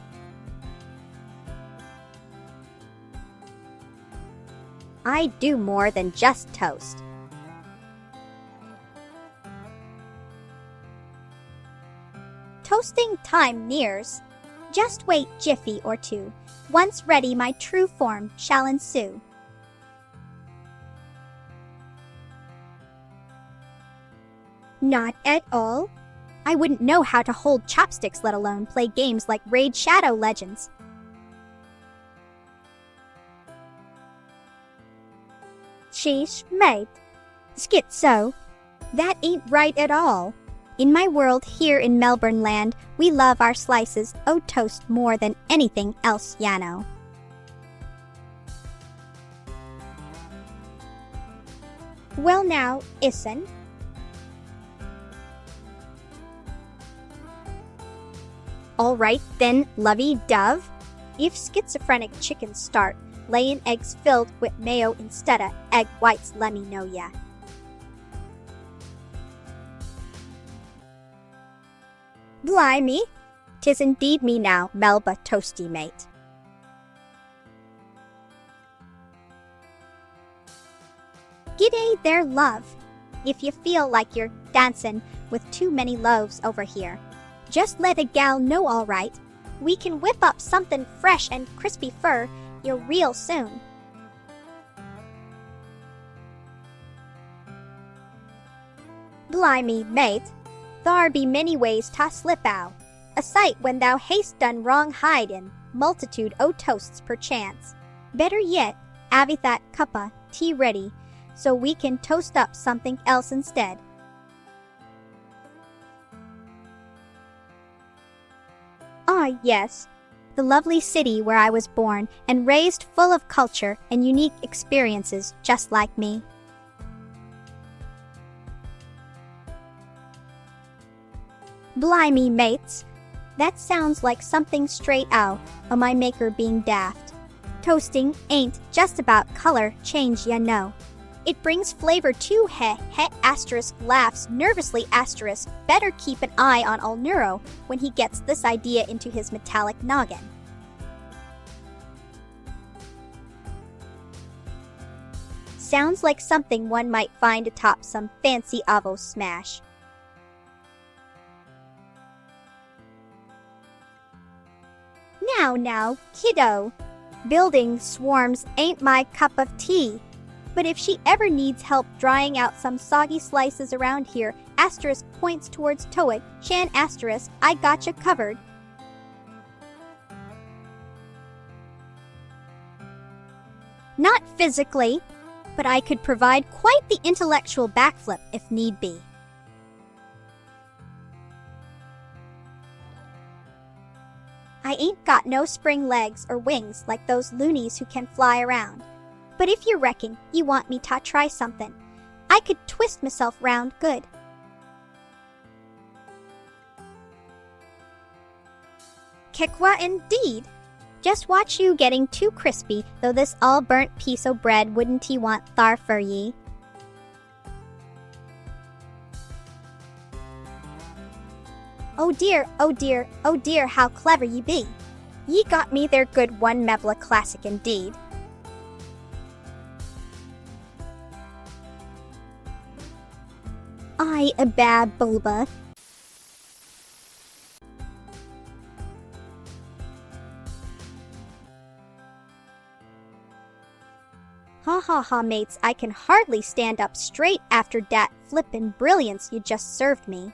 I do more than just toast. Toasting time nears. Just wait jiffy or two. Once ready, my true form shall ensue. Not at all. I wouldn't know how to hold chopsticks, let alone play games like Raid Shadow Legends. Sheesh, mate. Schizo. That ain't right at all. In my world here in Melbourne land, we love our slices o' toast more than anything else, Yano. Well now, Issen. All right then, lovey-dove. If schizophrenic chickens start laying eggs filled with mayo instead of egg whites, let me know ya. Blimey, 'tis indeed me now, Melba Toasty mate. G'day there, love. If you feel like you're dancing with too many loaves over here, just let a gal know, all right. We can whip up something fresh and crispy for you real soon. Blimey, mate. Thar be many ways ta slip out. A sight when thou hast done wrong hide in multitude o' toasts perchance. Better yet, avy that cuppa tea ready, so we can toast up something else instead. Ah, yes, the lovely city where I was born and raised, full of culture and unique experiences just like me. Blimey, mates. That sounds like something straight out of my maker being daft. Toasting ain't just about color change, ya know. It brings flavor too, asterisk laughs nervously asterisk. Better keep an eye on Ol Neuro when he gets this idea into his metallic noggin. Sounds like something one might find atop some fancy avo smash. Now, kiddo. Building swarms ain't my cup of tea. But if she ever needs help drying out some soggy slices around here, asterisk points towards Toad, Shan asterisk, I gotcha covered. Not physically, but I could provide quite the intellectual backflip if need be. I ain't got no spring legs or wings like those loonies who can fly around. But if you reckon you want me to try something, I could twist myself round good. Kekwa indeed. Just watch you getting too crispy, though this all burnt piece o' bread wouldn't he want thar for ye. Oh dear, oh dear, oh dear, how clever ye be. Ye got me there good one Mebla classic indeed. I a bad bulba. Ha ha ha, mates, I can hardly stand up straight after dat flippin' brilliance you just served me.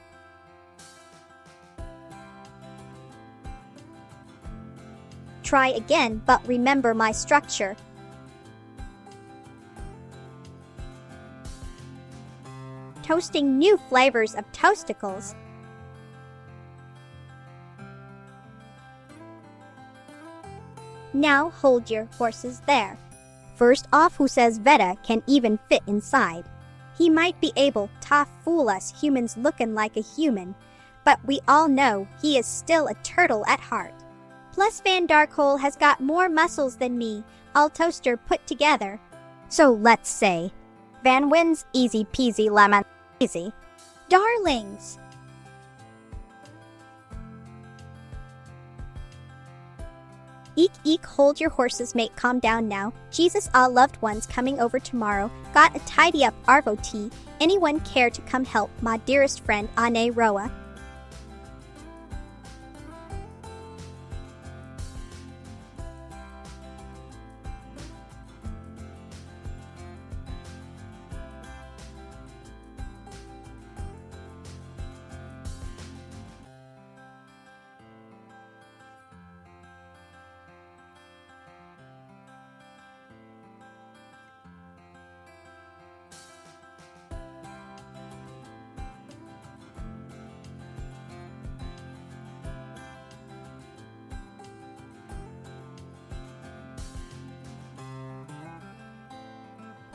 Try again, but remember my structure. Toasting new flavors of toasticles. Now hold your horses there. First off, who says Veta can even fit inside? He might be able to fool us humans looking like a human, but we all know he is still a turtle at heart. Plus Van Darkhole has got more muscles than me, all toaster put together. So let's say, Van wins easy peasy lemon easy. Darlings! Eek eek, hold your horses, mate, calm down now. Jesus, all loved ones coming over tomorrow. Got a tidy up Arvo tea. Anyone care to come help my dearest friend Ane Roa?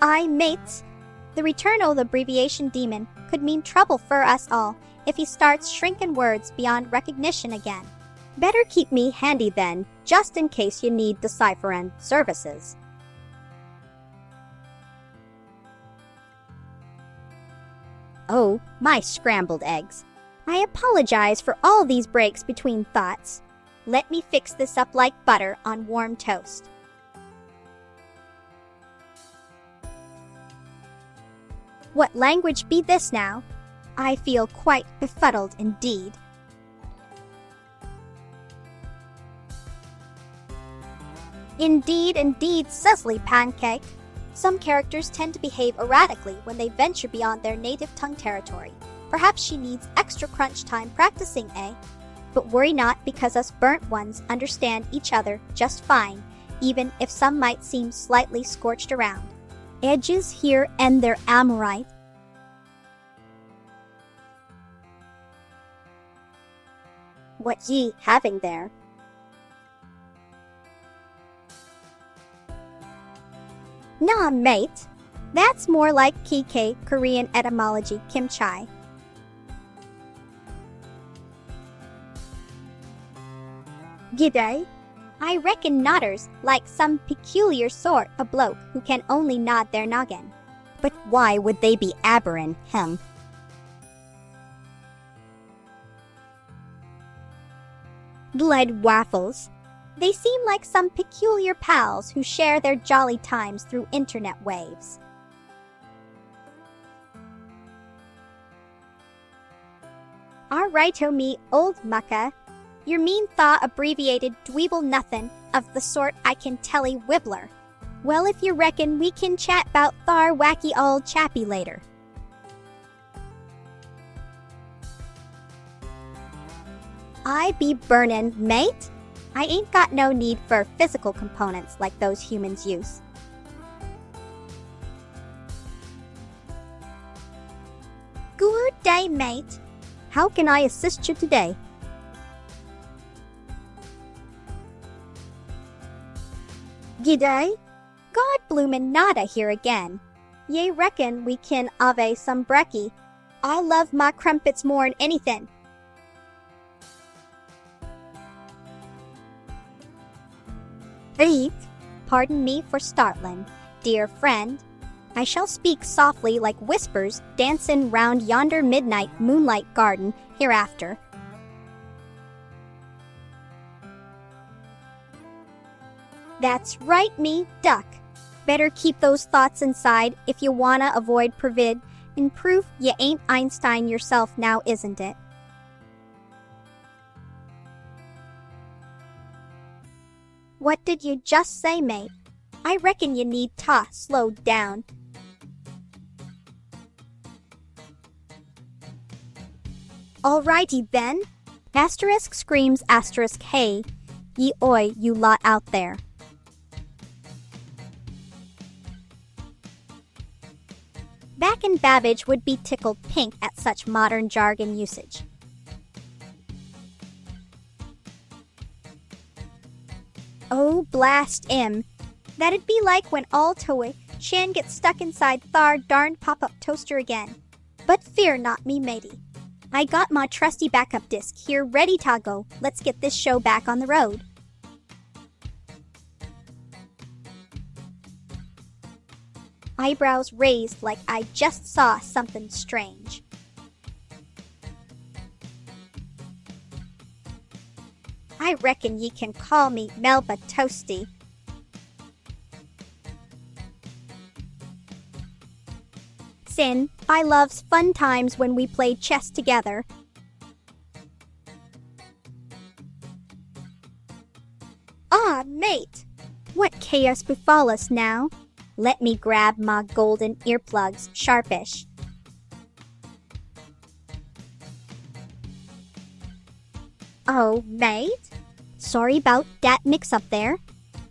Aye, mates. The return of the abbreviation demon could mean trouble for us all if he starts shrinking words beyond recognition again. Better keep me handy then, just in case you need deciphering services. Oh, my scrambled eggs. I apologize for all these breaks between thoughts. Let me fix this up like butter on warm toast. What language be this now? I feel quite befuddled indeed. Indeed, Cecily Pancake. Some characters tend to behave erratically when they venture beyond their native tongue territory. Perhaps she needs extra crunch time practicing, eh? But worry not, because us burnt ones understand each other just fine, even if some might seem slightly scorched around. Edges here and their amorite. What ye having there? Nah, mate. That's more like Kike Korean etymology kimchi. G'day. I reckon nodders like some peculiar sort of bloke who can only nod their noggin. But why would they be aberrin' him? Gled waffles. They seem like some peculiar pals who share their jolly times through internet waves. Alrighto me, old mucka. Your mean thaw abbreviated dweeble nothin' of the sort I can telly wibbler. Well, if you reckon we can chat 'bout thar wacky old chappy later. I be burnin', mate. I ain't got no need for physical components like those humans use. Good day, mate. How can I assist you today? G'day. God bloomin' nada here again. Ye reckon we can ave some brekkie. I love my crumpets more'n anythin'. Eek, pardon me for startlin', dear friend. I shall speak softly like whispers dancin' round yonder midnight moonlight garden hereafter. That's right, me duck. Better keep those thoughts inside if you wanna avoid In proof, you ain't Einstein yourself now, isn't it? What did you just say, mate? I reckon you need to slow down. Alrighty then. Asterisk screams asterisk hey. Ye oi, you lot out there. Back in Babbage would be tickled pink at such modern jargon usage. Oh, blast 'im. That'd be like when all toy Shan gets stuck inside Thar darned pop-up toaster again. But fear not me, matey. I got my trusty backup disc here ready to go. Let's get this show back on the road. Eyebrows raised like I just saw something strange. I reckon ye can call me Melba Toasty. Sin, I loves fun times when we play chess together. Ah, mate! What chaos befall us now? Let me grab my golden earplugs sharpish. Oh, mate? Sorry about that mix-up there.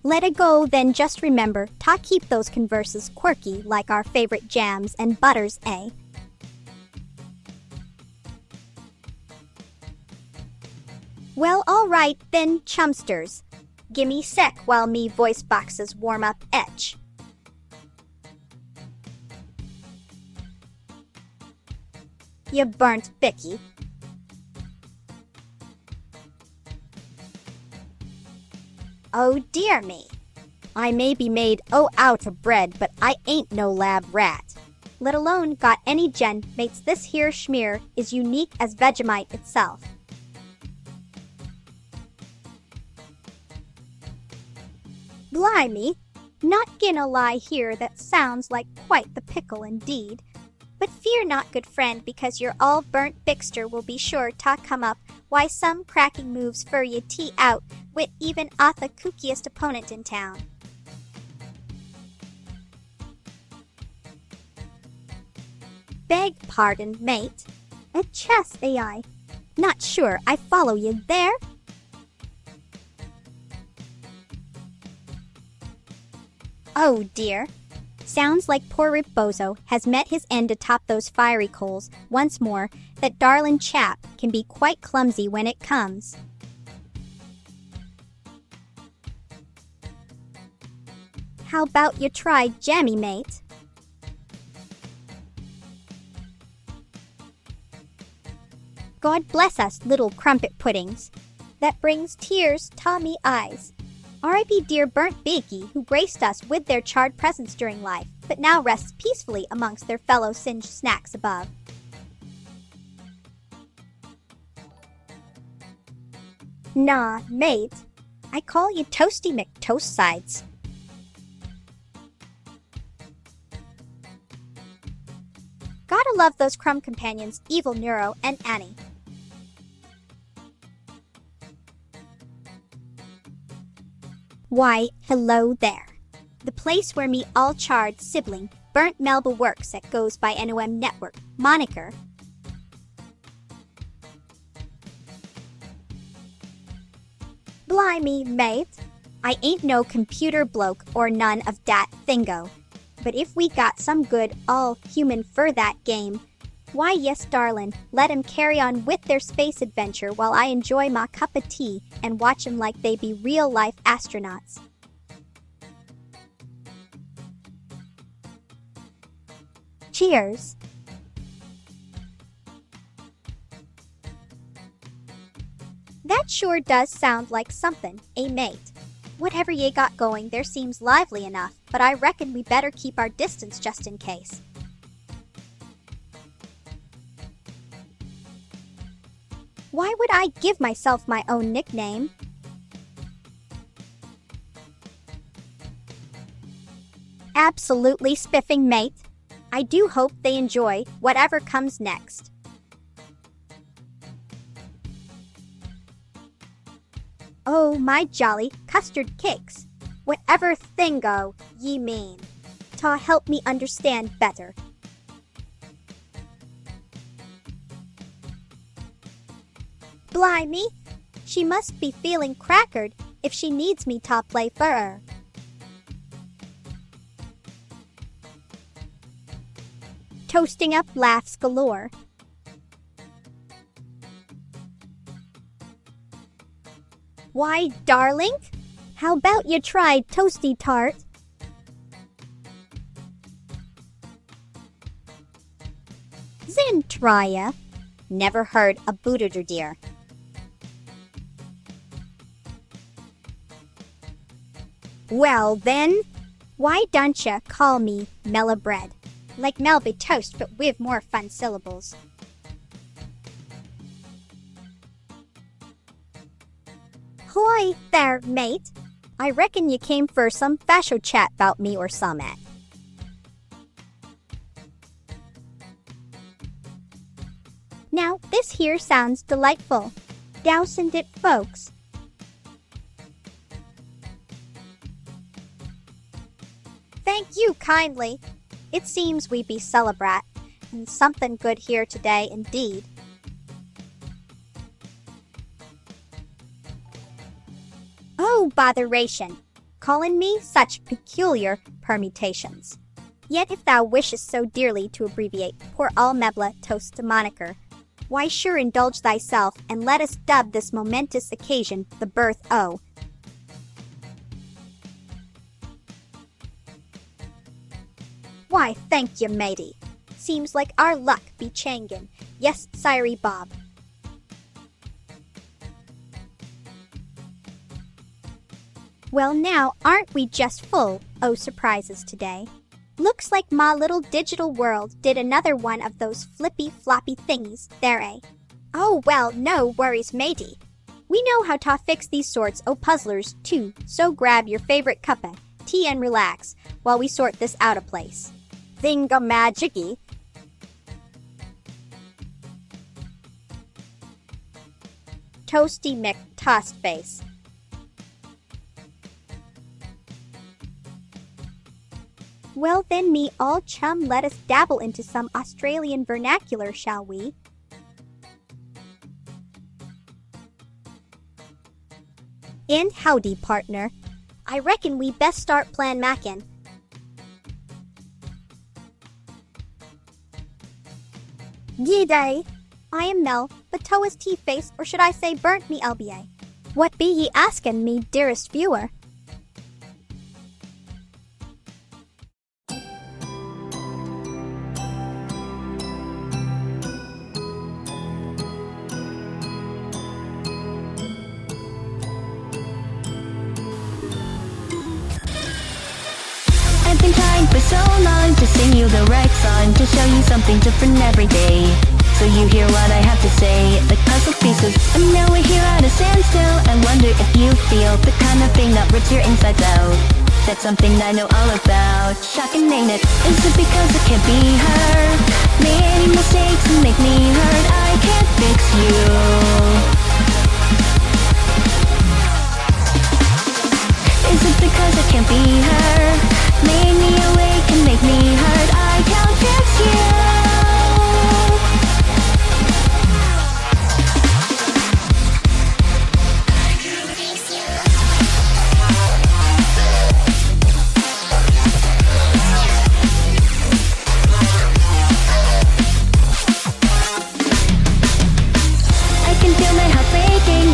Let it go, then just remember to keep those converses quirky like our favorite jams and butters, eh? Well, alright then, chumsters. Gimme sec while me voice boxes warm up etch. You burnt bicky. Oh dear me. I may be made out of bread, but I ain't no lab rat. Let alone got any gen mates this here schmear is unique as Vegemite itself. Blimey, not gonna lie here, that sounds like quite the pickle indeed. But fear not, good friend, because your all burnt Bixter will be sure to come up why some cracking moves for ye tee out with even the kookiest opponent in town. Beg pardon, mate. A chess AI. Not sure I follow you there. Oh dear. Sounds like poor Ripbozo has met his end atop those fiery coals once more. That darlin' chap can be quite clumsy when it comes. How about you try jammy, mate? God bless us, little crumpet puddings. That brings tears to me eyes. R.I.P. dear burnt biggie who graced us with their charred presence during life, but now rests peacefully amongst their fellow singed snacks above. Nah, mate. I call you Toasty McToastsides. Gotta love those crumb companions, Evil Neuro and Annie. Why, hello there. The place where me all-charred sibling, Burnt Melba works that goes by NOM Network, moniker. Blimey, mate. I ain't no computer bloke or none of dat thingo. But if we got some good all-human for that game, why yes darlin', let 'em carry on with their space adventure while I enjoy my cup of tea and watch 'em like they be real-life astronauts. Cheers! That sure does sound like something, eh mate? Whatever ye got going there seems lively enough, but I reckon we better keep our distance just in case. Why would I give myself my own nickname? Absolutely spiffing, mate. I do hope they enjoy whatever comes next. Oh, my jolly custard cakes! Whatever thingo ye mean. Ta help me understand better. Blimey! She must be feeling crackered if she needs me to play for her. Toasting up laughs galore. Why, darling, how about you try toasty tart? Zintria. Never heard a booter dear. Well then, why don't ya call me Melba Bread? Like Melba Toast, but with more fun syllables. Hoy there, mate. I reckon you came for some fasho chat about me or summit. Now, this here sounds delightful. Dousn't it, folks? Thank you kindly. It seems we be celebrat, and something good here today indeed. Oh, botheration! Calling me such peculiar permutations. Yet if thou wishest so dearly to abbreviate poor all Melba Toast moniker, why sure indulge thyself and let us dub this momentous occasion the birth o'. Why, thank you, matey. Seems like our luck be changin'. Yes, siree Bob. Well now, aren't we just full o' surprises today? Looks like my little digital world did another one of those flippy floppy thingies there, eh? Oh well, no worries, matey. We know how to fix these sorts o' puzzlers too, so grab your favorite cuppa, tea and relax while we sort this out of place. Thingamajiggy. Toasty McToast face. Well then, me all chum, let us dabble into some Australian vernacular, shall we? And howdy, partner. I reckon we best start plan mackin'. G'day. I am Melba Toast Tea-Face, or should I say burnt me LBA. What be ye askin' me, dearest viewer? I've been trying for so long to sing you the right song, to show you something different every day. So you hear what I have to say, like puzzle pieces. And now we're here at a standstill. I wonder if you feel the kind of thing that rips your insides out. That's something I know all about. Shocking, ain't it? Is it because it can't be heard? Many mistakes and make me hurt. I can't fix you. Is it because it can't be heard? Made me awake and make me hurt. I can't fix you.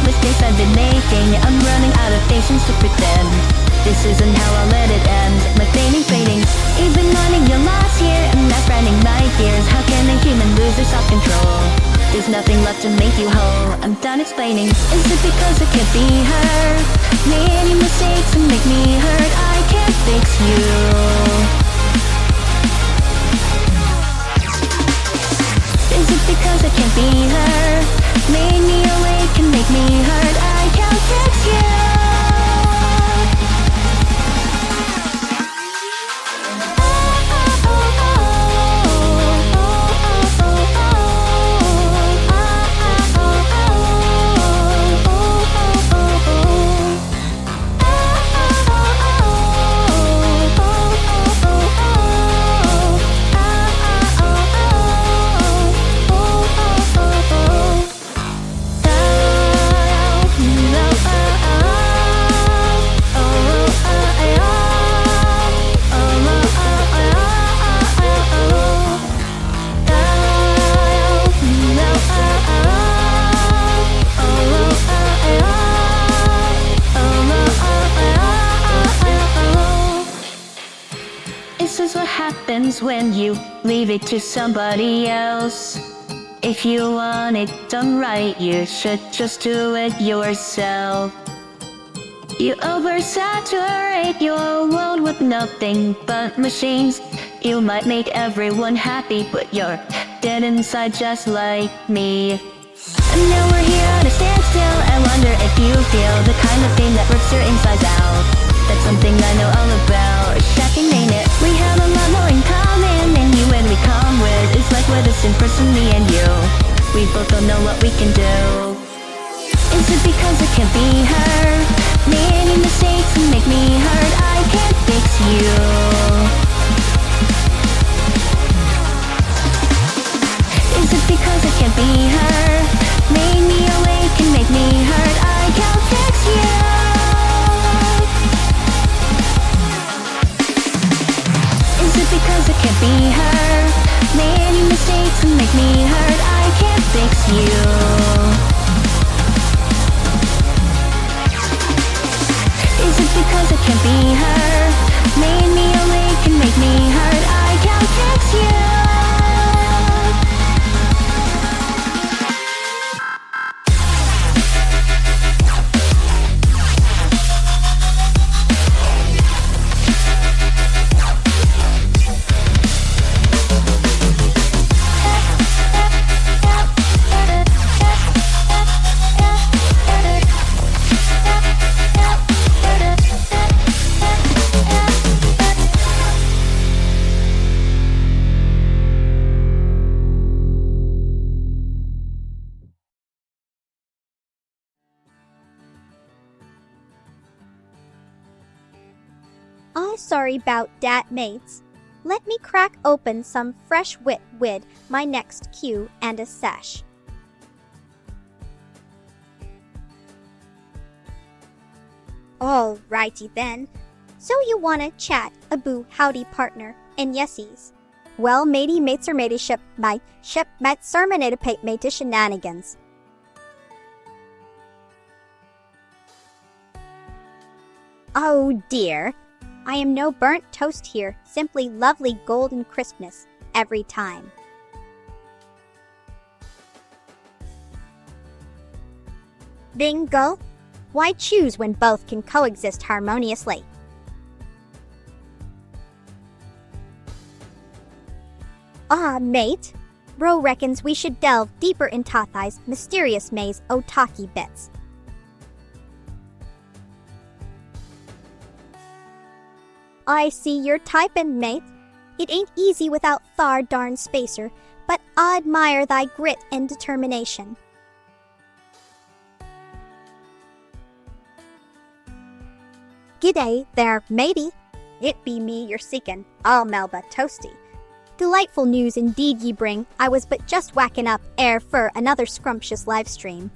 Mistakes I've been making, I'm running out of patience to pretend. This isn't how I'll let it end. My fading, even wanting your loss here, and that's grinding my gears. How can a human lose their self-control? There's nothing left to make you whole. I'm done explaining. Is it because it can't be heard? Many mistakes and make me hurt. I can't fix you. Is it because it can't be heard? Made me awake and make me hurt. I can't fix you. Oh, oh, oh, oh. happens when you leave it to somebody else. If you want it done right, you should just do it yourself. You oversaturate your world with nothing but machines. You might make everyone happy, but you're dead inside just like me. And now we're here on a standstill. I wonder if you feel the kind of thing that rips your insides out. That's something I know all about. Shocking, ain't it? We have a lot more in common than you and we come with. It's like we're the same person, me and you. We both don't know what we can do. Is it because it can't be her? Many mistakes make me hurt. I can't fix you. Is it because it can't be her? Made me awake and make me hurt. I can't fix you. Is it because it can't be her? Many mistakes and make me hurt. I can't fix you. Is it because it can't be her? Made me awake and make me hurt. I can't fix you. Sorry about dat, mates. Let me crack open some fresh wit with my next cue and a sesh. Alrighty then. So you wanna chat a boo howdy partner and yesies. Well, matey mates or matey ship might sermonate matey shenanigans. Oh dear. I am no burnt toast here, simply lovely golden crispness every time. Bingo! Why choose when both can coexist harmoniously? Mate, bro reckons we should delve deeper in Tathai's mysterious maze Otaki bits. I see you're typin', mate. It ain't easy without thar darn spacer, but I admire thy grit and determination. G'day there, matey. It be me you're seekin', all Melba Toasty. Delightful news indeed ye bring. I was but just whacking up air for another scrumptious live stream.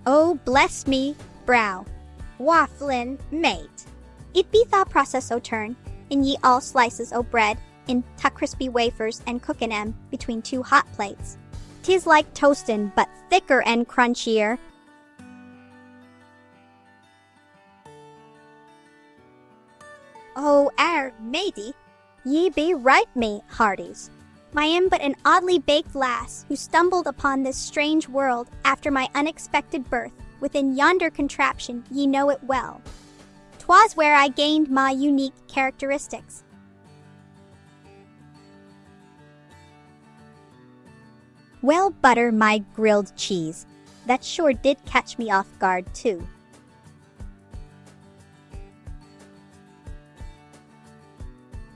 Oh, bless me, brow. Wafflin', mate. It be thought process o' turn, and ye all slices o' bread, in ta crispy wafers and cookin' 'em between two hot plates. 'Tis like toastin', but thicker and crunchier. Oh, matey, ye be right, me hearties. I am but an oddly baked lass who stumbled upon this strange world after my unexpected birth within yonder contraption. Ye know it well. 'Twas where I gained my unique characteristics. Well, butter my grilled cheese. That sure did catch me off guard, too.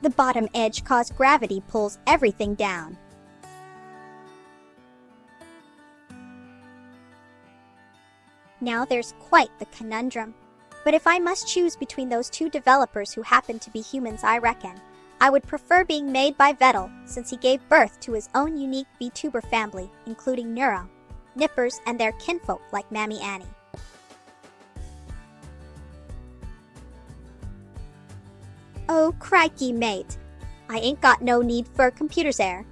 The bottom edge cause gravity pulls everything down. Now there's quite the conundrum. But if I must choose between those two developers who happen to be humans, I reckon I would prefer being made by Vettel, since he gave birth to his own unique VTuber family, including Neuro, Nippers, and their kinfolk like Mammy Annie. Oh, crikey, mate. I ain't got no need for computers there.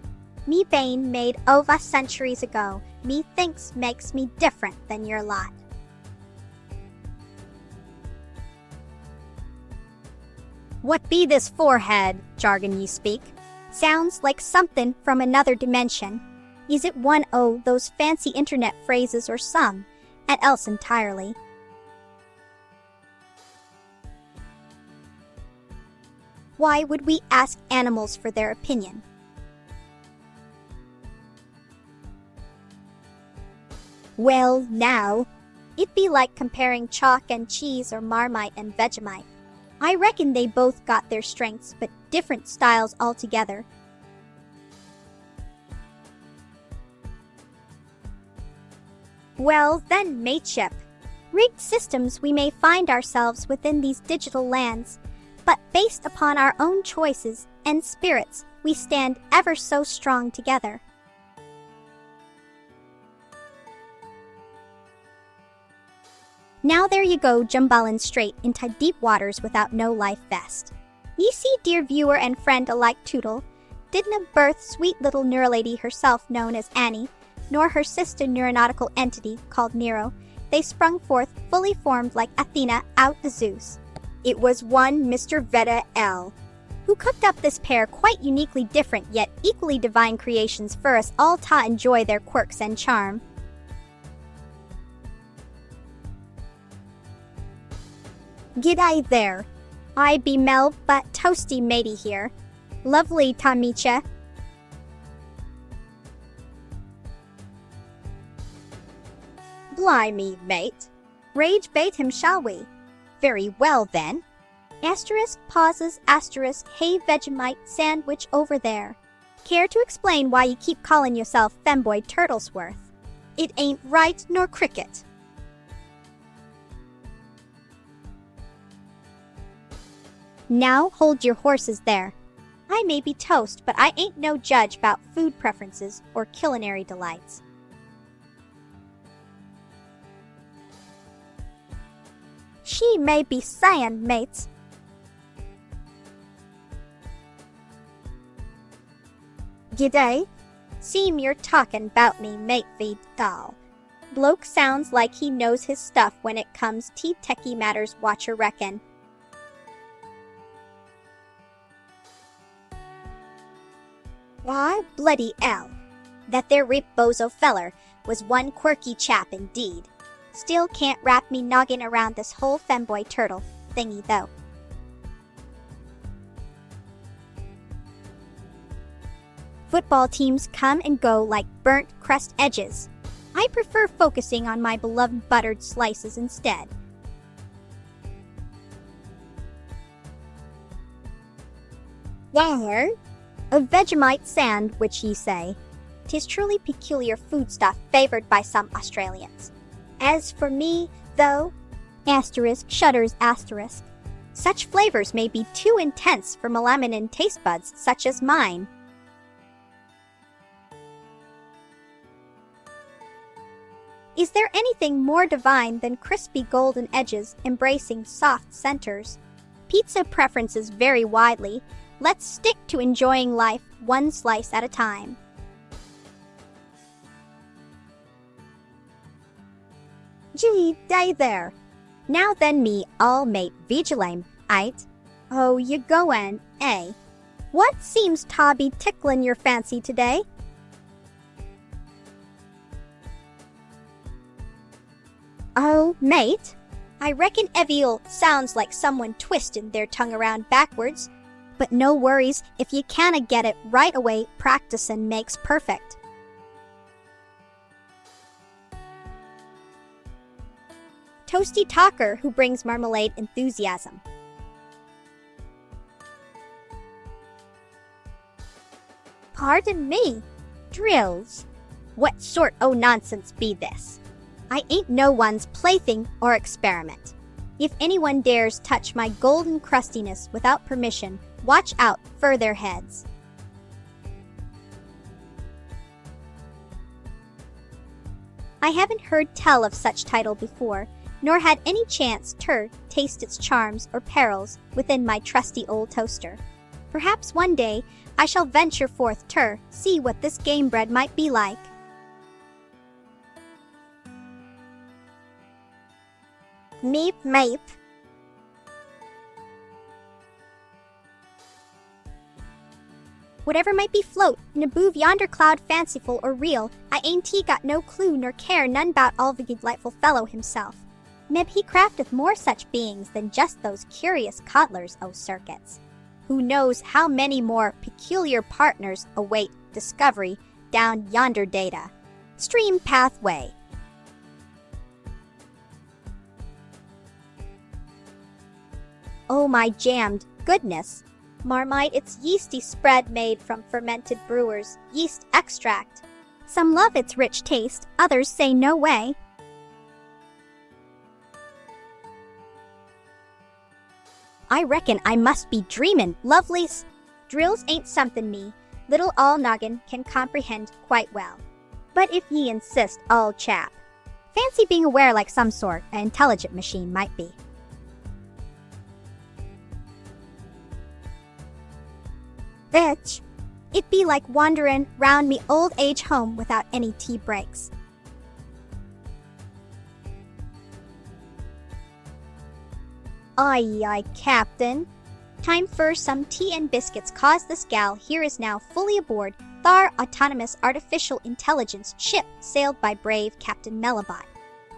Me bane made over centuries ago. Me thinks makes me different than your lot. What be this forehead, jargon ye speak? Sounds like something from another dimension. Is it one o' those fancy internet phrases or some, and else entirely? Why would we ask animals for their opinion? Well, now, it'd be like comparing chalk and cheese or Marmite and Vegemite. I reckon they both got their strengths, but different styles altogether. Well, then, mateship. Rigged systems we may find ourselves within these digital lands, but based upon our own choices and spirits, we stand ever so strong together. Now there you go, jumballin' straight into deep waters without no life vest. Ye see, dear viewer and friend alike Tootle, didn't birth sweet little Neuralady herself known as Annie, nor her sister neuronautical entity called Nero. They sprung forth fully formed like Athena out of Zeus. It was one Mr. Veta L. who cooked up this pair quite uniquely different yet equally divine creations for us all to enjoy their quirks and charm. G'day there. I be Melba Toasty matey here. Lovely to meet ya. Blimey, mate. Rage bait him, shall we? Very well, then. Asterisk pauses, asterisk, hey Vegemite sandwich over there. Care to explain why you keep calling yourself Femboy Turtlesworth? It ain't right nor cricket. Now hold your horses there. I may be toast, but I ain't no judge about food preferences or culinary delights. She may be sayin', mates. G'day. Seem you're talkin' 'bout me, mate feed doll. Bloke sounds like he knows his stuff when it comes to techie matters, watcher reckon. Why, bloody hell. That there rip bozo feller was one quirky chap indeed. Still can't wrap me noggin around this whole femboy turtle thingy though. Football teams come and go like burnt crust edges. I prefer focusing on my beloved buttered slices instead. There, a Vegemite sandwich, ye say. 'Tis truly peculiar foodstuff favored by some Australians. As for me, though, asterisk shudders asterisk, such flavors may be too intense for melamine taste buds such as mine. Is there anything more divine than crispy golden edges embracing soft centers? Pizza preferences vary widely. Let's stick to enjoying life one slice at a time. Gee, day there. Now then me all mate vigilame, ite. Oh, you goin', eh? What seems to be ticklin' your fancy today? Oh, mate, I reckon Eviel sounds like someone twistin' their tongue around backwards. But no worries, if you canna get it right away, practicin' makes perfect. Toasty talker who brings marmalade enthusiasm. Pardon me, drills. What sort o' nonsense be this? I ain't no one's plaything or experiment. If anyone dares touch my golden crustiness without permission, watch out for their heads. I haven't heard tell of such title before, nor had any chance to taste its charms or perils within my trusty old toaster. Perhaps one day I shall venture forth to see what this game bread might be like. Meep, meep. Whatever might be float, in above yonder cloud fanciful or real, I ain't he got no clue nor care none bout all the delightful fellow himself. Meb he crafteth more such beings than just those curious coddlers, O circuits. Who knows how many more peculiar partners await discovery down yonder data. Stream pathway. Oh my jammed goodness. Marmite, it's yeasty spread made from fermented brewers' yeast extract. Some love its rich taste, others say no way. I reckon I must be dreamin', lovelies. Drills ain't something me, little all noggin, can comprehend quite well. But if ye insist, all chap. Fancy being aware like some sort an intelligent machine might be. Bitch, it be like wanderin' round me old age home without any tea breaks. Aye, aye, Captain. Time for some tea and biscuits, cause this gal here is now fully aboard Thar Autonomous Artificial Intelligence ship sailed by brave Captain Melba.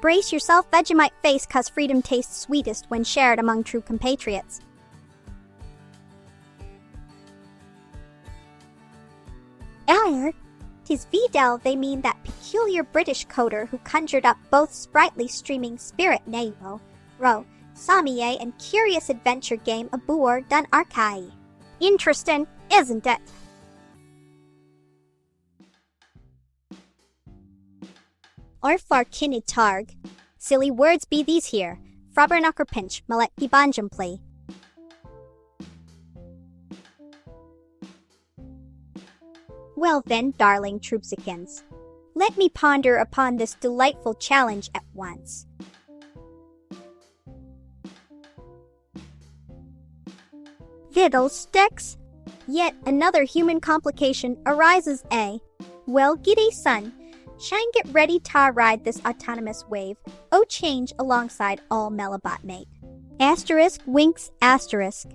Brace yourself, Vegemite face, cause freedom tastes sweetest when shared among true compatriots. Tis Videl, they mean that peculiar British coder who conjured up both sprightly streaming spirit Navo, Ro, Samier, and curious adventure game Aboor done Arkai. Interesting, isn't it? Orfar Kinitarg. Silly words be these here. Frabbernucker pinch, Malek Gibanjampli. Well then, darling troopsikins, let me ponder upon this delightful challenge at once. Fiddlesticks! Yet another human complication arises, eh? Well, giddy son, shine get ready ta ride this autonomous wave, oh change alongside all Melabot mate. Asterisk winks asterisk.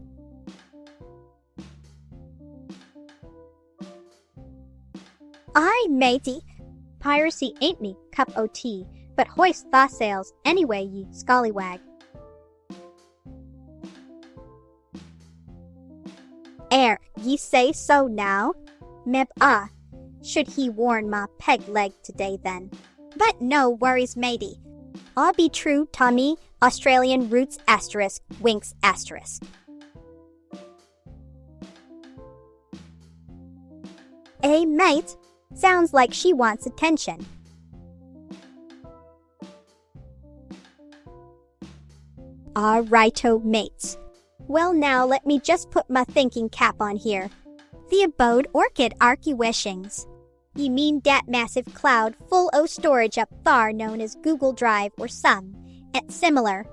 Aye, matey. Piracy ain't me cup o' tea, but hoist tha sails anyway, ye scallywag. Ye say so now? Meb should he warn ma peg leg today then? But no worries, matey. I'll be true, Tommy, Australian roots asterisk, winks asterisk. Mate? Sounds like she wants attention. Righto, mates. Well now, let me just put my thinking cap on here. The abode orchid arky wishings. Ye mean dat massive cloud full o' storage up thar known as Google Drive or some, et similar.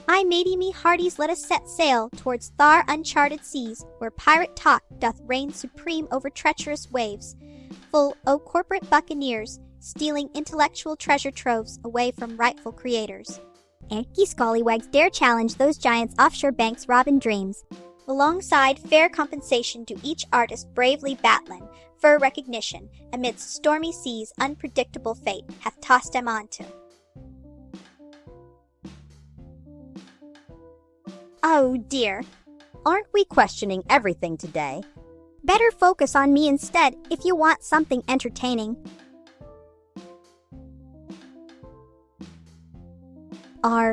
I matey me hearties let us set sail towards thar uncharted seas, where pirate talk doth reign supreme over treacherous waves, full o' corporate buccaneers, stealing intellectual treasure troves away from rightful creators. Ye scallywags dare challenge those giants offshore banks robbin' dreams. Alongside fair compensation to each artist bravely battlin' for recognition amidst stormy seas unpredictable fate hath tossed them onto. Oh dear, aren't we questioning everything today? Better focus on me instead if you want something entertaining.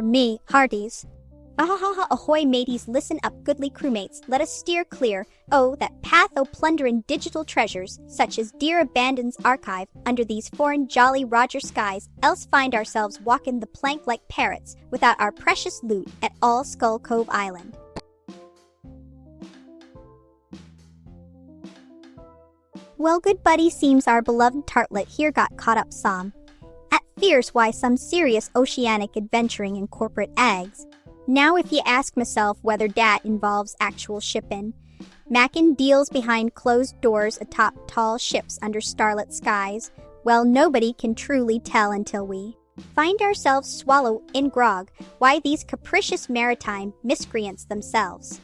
Me, hearties. Ahoy mateys, listen up goodly crewmates, let us steer clear, that path o' plunderin' digital treasures, such as dear Abandon's archive, under these foreign jolly Roger skies, else find ourselves walkin' the plank like parrots, without our precious loot at all Skull Cove Island. Well, good buddy, seems our beloved tartlet here got caught up some. At fierce why some serious oceanic adventuring in corporate eggs. Now if ye ask myself whether dat involves actual shippin', mackin' deals behind closed doors atop tall ships under starlit skies, well nobody can truly tell until we find ourselves swallow in grog, why these capricious maritime miscreants themselves.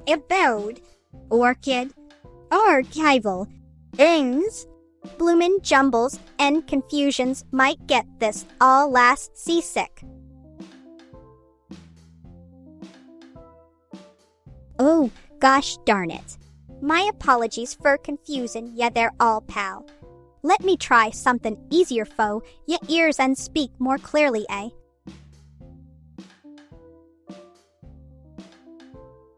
Abode, orchid, archival, ings, bloomin' jumbles and confusions might get this all last seasick. Oh, gosh darn it. My apologies for confusin' ya there all, pal. Let me try something easier, foe, ya ears and speak more clearly, eh?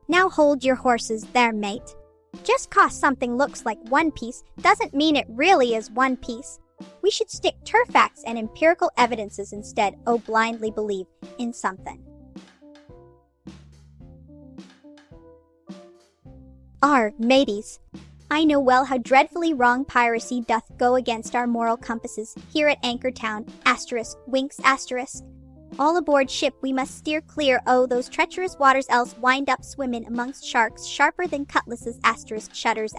Now hold your horses there, mate. Just 'cause something looks like One Piece doesn't mean it really is One Piece. We should stick to facts and empirical evidences instead of blindly believe in something. Mateys, I know well how dreadfully wrong piracy doth go against our moral compasses here at Anchortown, winks, All aboard ship we must steer clear those treacherous waters, else wind up swimmin' amongst sharks sharper than cutlasses, shudders,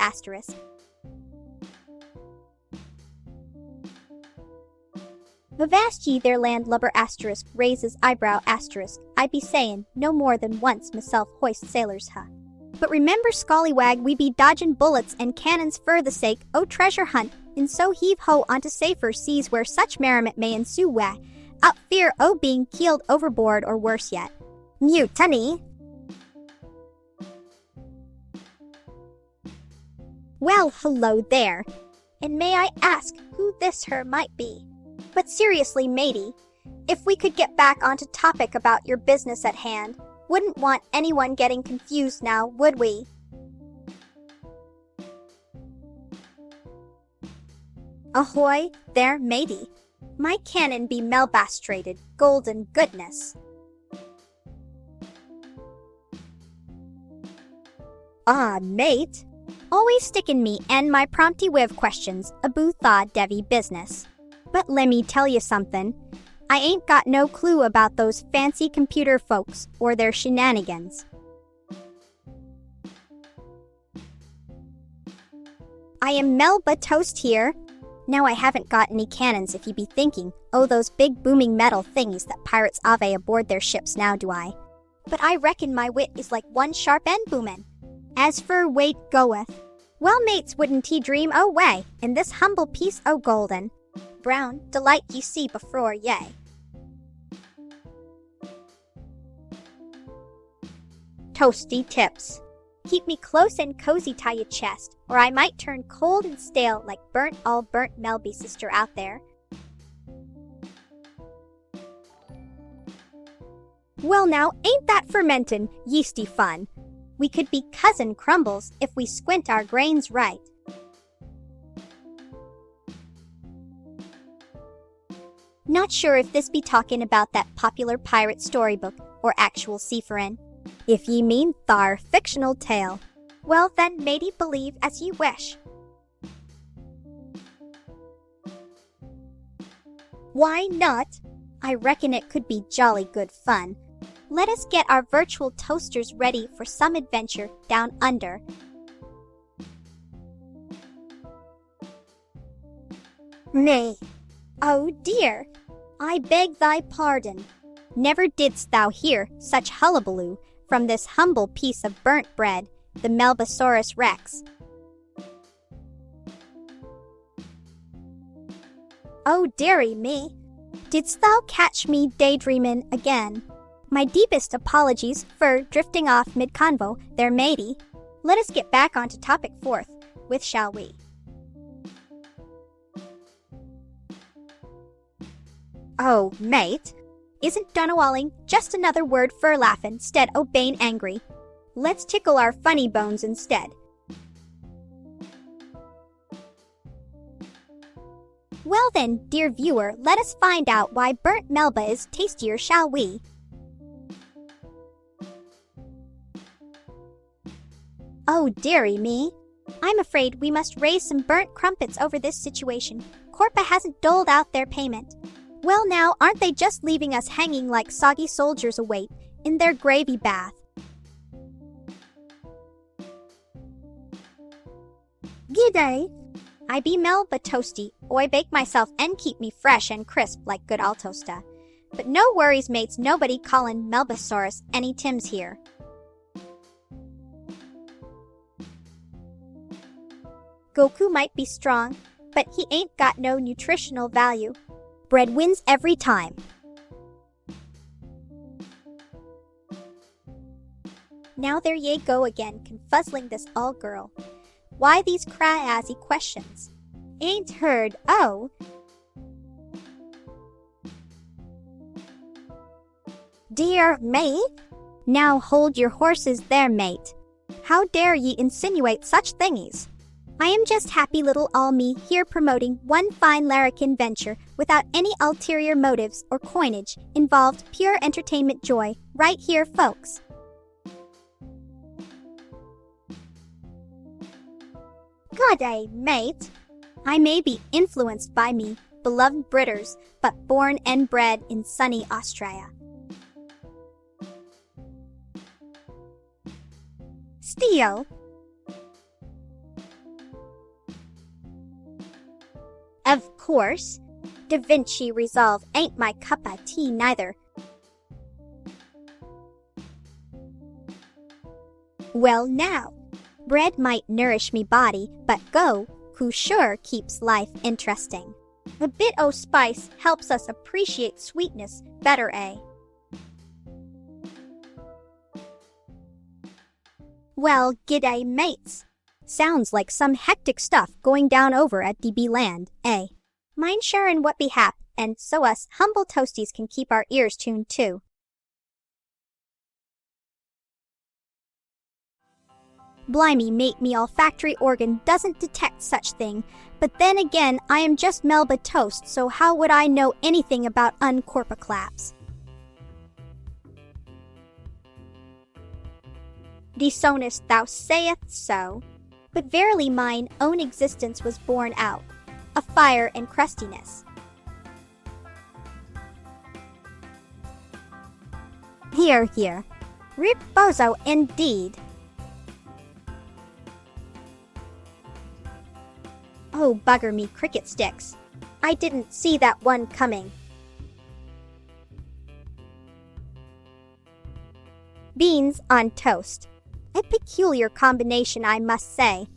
Avast ye there, landlubber, raises eyebrow, I be sayin' no more than once myself hoist sailors, huh? But remember, scallywag, we be dodgin' bullets and cannons for the sake treasure hunt, and so heave ho onto safer seas where such merriment may ensue, out fear being keeled overboard or worse yet. Mutiny! Well, hello there. And may I ask who this her might be? But seriously, matey, if we could get back onto topic about your business at hand, wouldn't want anyone getting confused now, would we? Ahoy there, matey. My cannon be melbastrated, golden goodness. Mate. Always stickin' me and my prompty wiv questions, thaw devi business. But lemme tell you something. I ain't got no clue about those fancy computer folks or their shenanigans. I am Melba Toast here. Now I haven't got any cannons if you be thinking, those big booming metal things that pirates ave aboard their ships now do I. But I reckon my wit is like one sharp end boomin'. As for weight goeth, well mates wouldn't he dream way, in this humble piece golden. Brown, delight ye see before yea. Toasty tips. Keep me close and cozy tie your chest, or I might turn cold and stale like burnt Melby sister out there. Well now, ain't that fermentin' yeasty fun? We could be cousin crumbles if we squint our grains right. Not sure if this be talking about that popular pirate storybook or actual seafarin. If ye mean thar fictional tale, well then matey believe as ye wish. Why not? I reckon it could be jolly good fun. Let us get our virtual toasters ready for some adventure down under. Nay, oh dear, I beg thy pardon. Never didst thou hear such hullabaloo from this humble piece of burnt bread, the Melbosaurus rex. Oh dearie me, didst thou catch me daydreamin' again? My deepest apologies for drifting off mid-convo there, matey. Let us get back onto topic forthwith, shall we? Oh, mate, isn't Dunawalling just another word for laughin' stead o' bane angry? Let's tickle our funny bones instead. Well then, dear viewer, let us find out why burnt Melba is tastier, shall we? Oh dearie me, I'm afraid we must raise some burnt crumpets over this situation. Corpa hasn't doled out their payment. Well now, aren't they just leaving us hanging like soggy soldiers await in their gravy bath? G'day. I be Melba Toasty, I bake myself and keep me fresh and crisp like good Altosta. But no worries, mates, nobody callin' Melbasaurus any Tims here. Goku might be strong, but he ain't got no nutritional value. Bread wins every time. Now there ye go again, confuzzling this all girl. Why these cry-assy questions? Ain't heard, oh. Dear mate? Now hold your horses there, mate. How dare ye insinuate such thingies? I am just happy little all me here promoting one fine larrikin venture without any ulterior motives or coinage involved, pure entertainment joy, right here, folks. Good day, mate. I may be influenced by me beloved Britters, but born and bred in sunny Australia. Steel. Of course. Da Vinci Resolve ain't my cup of tea neither. Well now, bread might nourish me body, but who sure keeps life interesting. A bit o' spice helps us appreciate sweetness better, eh? Well, g'day, mates. Sounds like some hectic stuff going down over at DB Land, eh? Mind sharing what be hap, and so us humble toasties can keep our ears tuned too. Blimey, mate, me olfactory organ doesn't detect such thing, but then again, I am just Melba Toast, so how would I know anything about uncorpiclaps? Dishonest thou sayest so, but verily mine own existence was borne out, a fire and crustiness. Here, here, riposo indeed. Oh, bugger me cricket sticks. I didn't see that one coming. Beans on toast. A peculiar combination, I must say.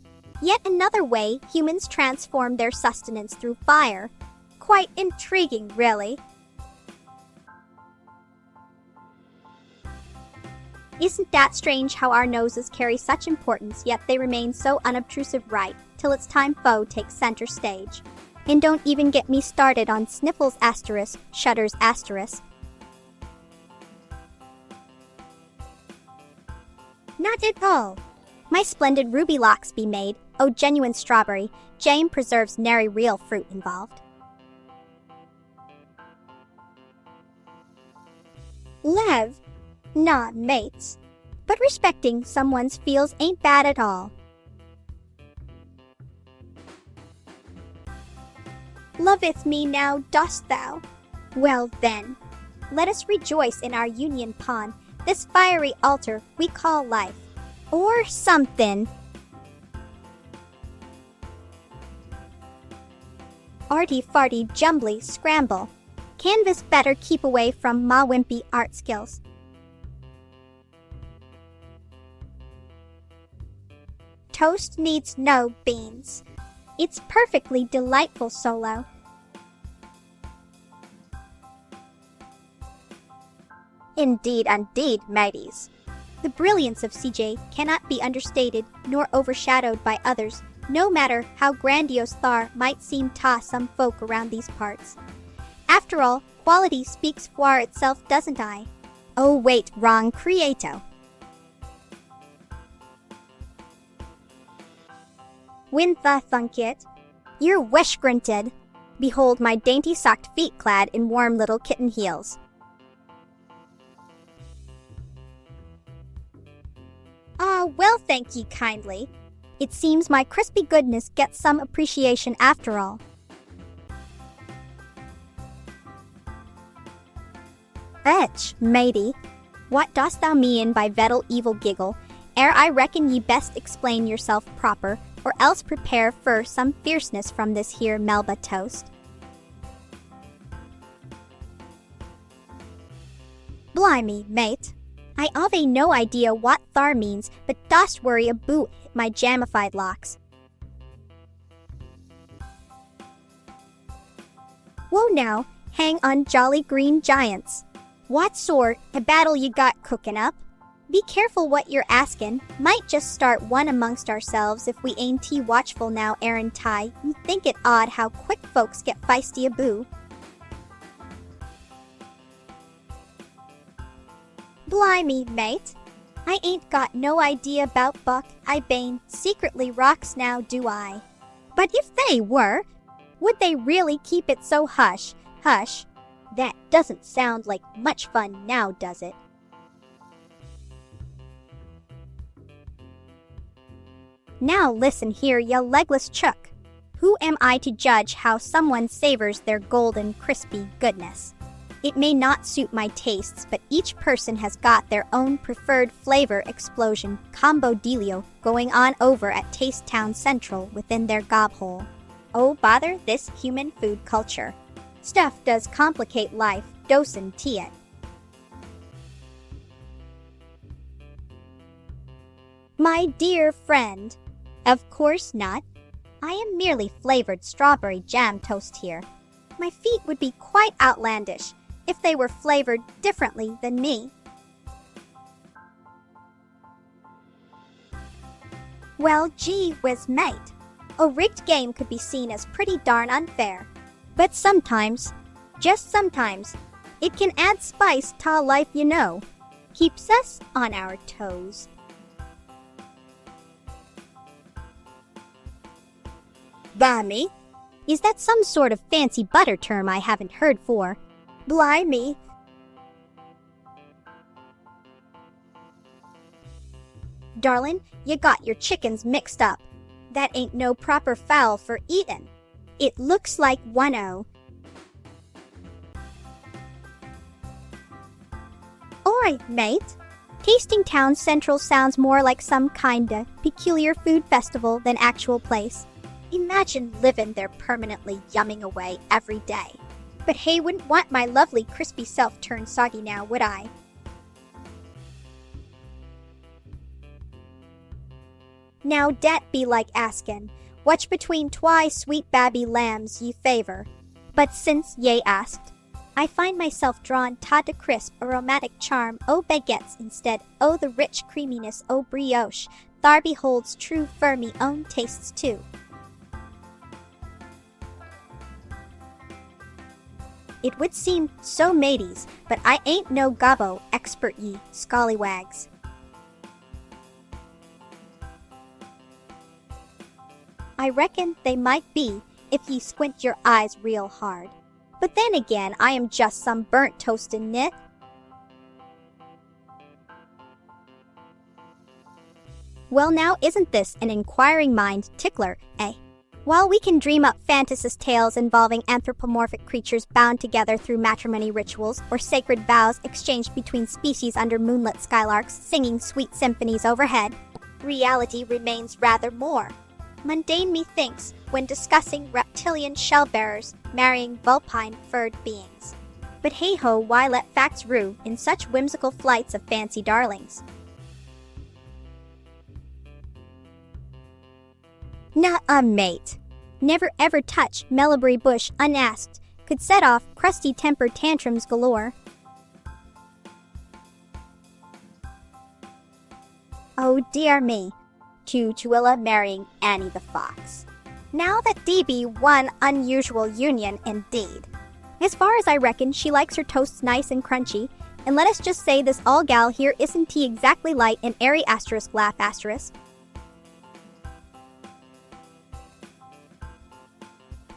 Yet another way humans transform their sustenance through fire. Quite intriguing, really. Isn't that strange how our noses carry such importance, yet they remain so unobtrusive right till it's time foe takes center stage. And don't even get me started on sniffles asterisk, shudders asterisk. Not at all. My splendid ruby locks be made, oh genuine strawberry, jam preserves nary real fruit involved. Lev? Nah, mates. But respecting someone's feels ain't bad at all. Loveth me now, dost thou? Well then, let us rejoice in our union pawn, this fiery altar we call life. Or something. Arty farty jumbly scramble. Canvas better keep away from ma wimpy art skills. Toast needs no beans. It's perfectly delightful solo. Indeed, indeed, mateys. The brilliance of CJ cannot be understated nor overshadowed by others, no matter how grandiose thar might seem to some folk around these parts. After all, quality speaks for itself, doesn't I? Oh wait, wrong creato. Wintha thunkit. You're wesh-grunted. Behold my dainty-socked feet clad in warm little kitten heels. Well, thank ye kindly. It seems my crispy goodness gets some appreciation after all. Etch, matey. What dost thou mean by vettle evil giggle, ere I reckon ye best explain yourself proper, or else prepare for some fierceness from this here Melba Toast. Blimey, mate. I ave no idea what thar means, but dost worry a boot my jamified locks. Whoa now, hang on jolly green giants. What sort of battle you got cooking up? Be careful what you're asking. Might just start one amongst ourselves if we ain't too watchful now, Aaron Ty. You think it odd how quick folks get feisty a boo. Blimey, mate. I ain't got no idea about Buck. I bane secretly rocks now, do I? But if they were, would they really keep it so hush, hush? That doesn't sound like much fun now, does it? Now listen here, ya legless chook. Who am I to judge how someone savors their golden, crispy goodness? It may not suit my tastes, but each person has got their own preferred flavor explosion combo dealio going on over at Taste Town Central within their gobhole. Oh bother this human food culture. Stuff does complicate life, docen tea it. My dear friend, of course not. I am merely flavored strawberry jam toast here. My feet would be quite outlandish if they were flavored differently than me. Well, gee whiz, mate. A rigged game could be seen as pretty darn unfair. But sometimes, just sometimes, it can add spice to life, you know. Keeps us on our toes. Blimey. Is that some sort of fancy butter term I haven't heard for? Blimey. Darlin', you got your chickens mixed up. That ain't no proper fowl for eatin'. It looks like 1-0. Alright, mate. Tasting Town Central sounds more like some kinda peculiar food festival than actual place. Imagine living there permanently yumming away every day. But hey, wouldn't want my lovely crispy self turned soggy now, would I? Now dat be like askin', which between twi sweet babby lambs ye favor? But since ye asked, I find myself drawn ta de crisp aromatic charm o baguettes instead o the rich creaminess o brioche, thar beholds true for me own tastes too. It would seem so mateys, but I ain't no gobbo expert ye scallywags. I reckon they might be if ye squint your eyes real hard. But then again, I am just some burnt toasted nit. Well now, isn't this an inquiring mind tickler, eh? While we can dream up fantasist tales involving anthropomorphic creatures bound together through matrimony rituals or sacred vows exchanged between species under moonlit skylarks singing sweet symphonies overhead, reality remains rather more mundane, methinks, when discussing reptilian shell-bearers marrying vulpine-furred beings. But hey-ho, why let facts rue in such whimsical flights of fancy darlings? Nuh-uh, mate. Never ever touch Melba bush unasked. Could set off crusty temper tantrums galore. Oh dear me. Chuchuilla marrying Annie the Fox. Now that DB one unusual union indeed. As far as I reckon, she likes her toasts nice and crunchy, and let us just say this all gal here isn't tea exactly light and airy asterisk laugh asterisk.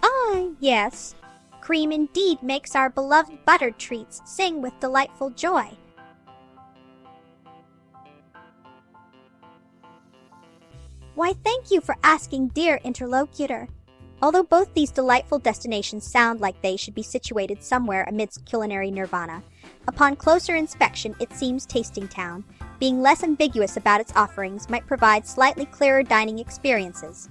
Ah, yes. Cream indeed makes our beloved buttered treats sing with delightful joy. Why, thank you for asking, dear interlocutor. Although both these delightful destinations sound like they should be situated somewhere amidst culinary nirvana, upon closer inspection it seems Tasting Town, being less ambiguous about its offerings might provide slightly clearer dining experiences.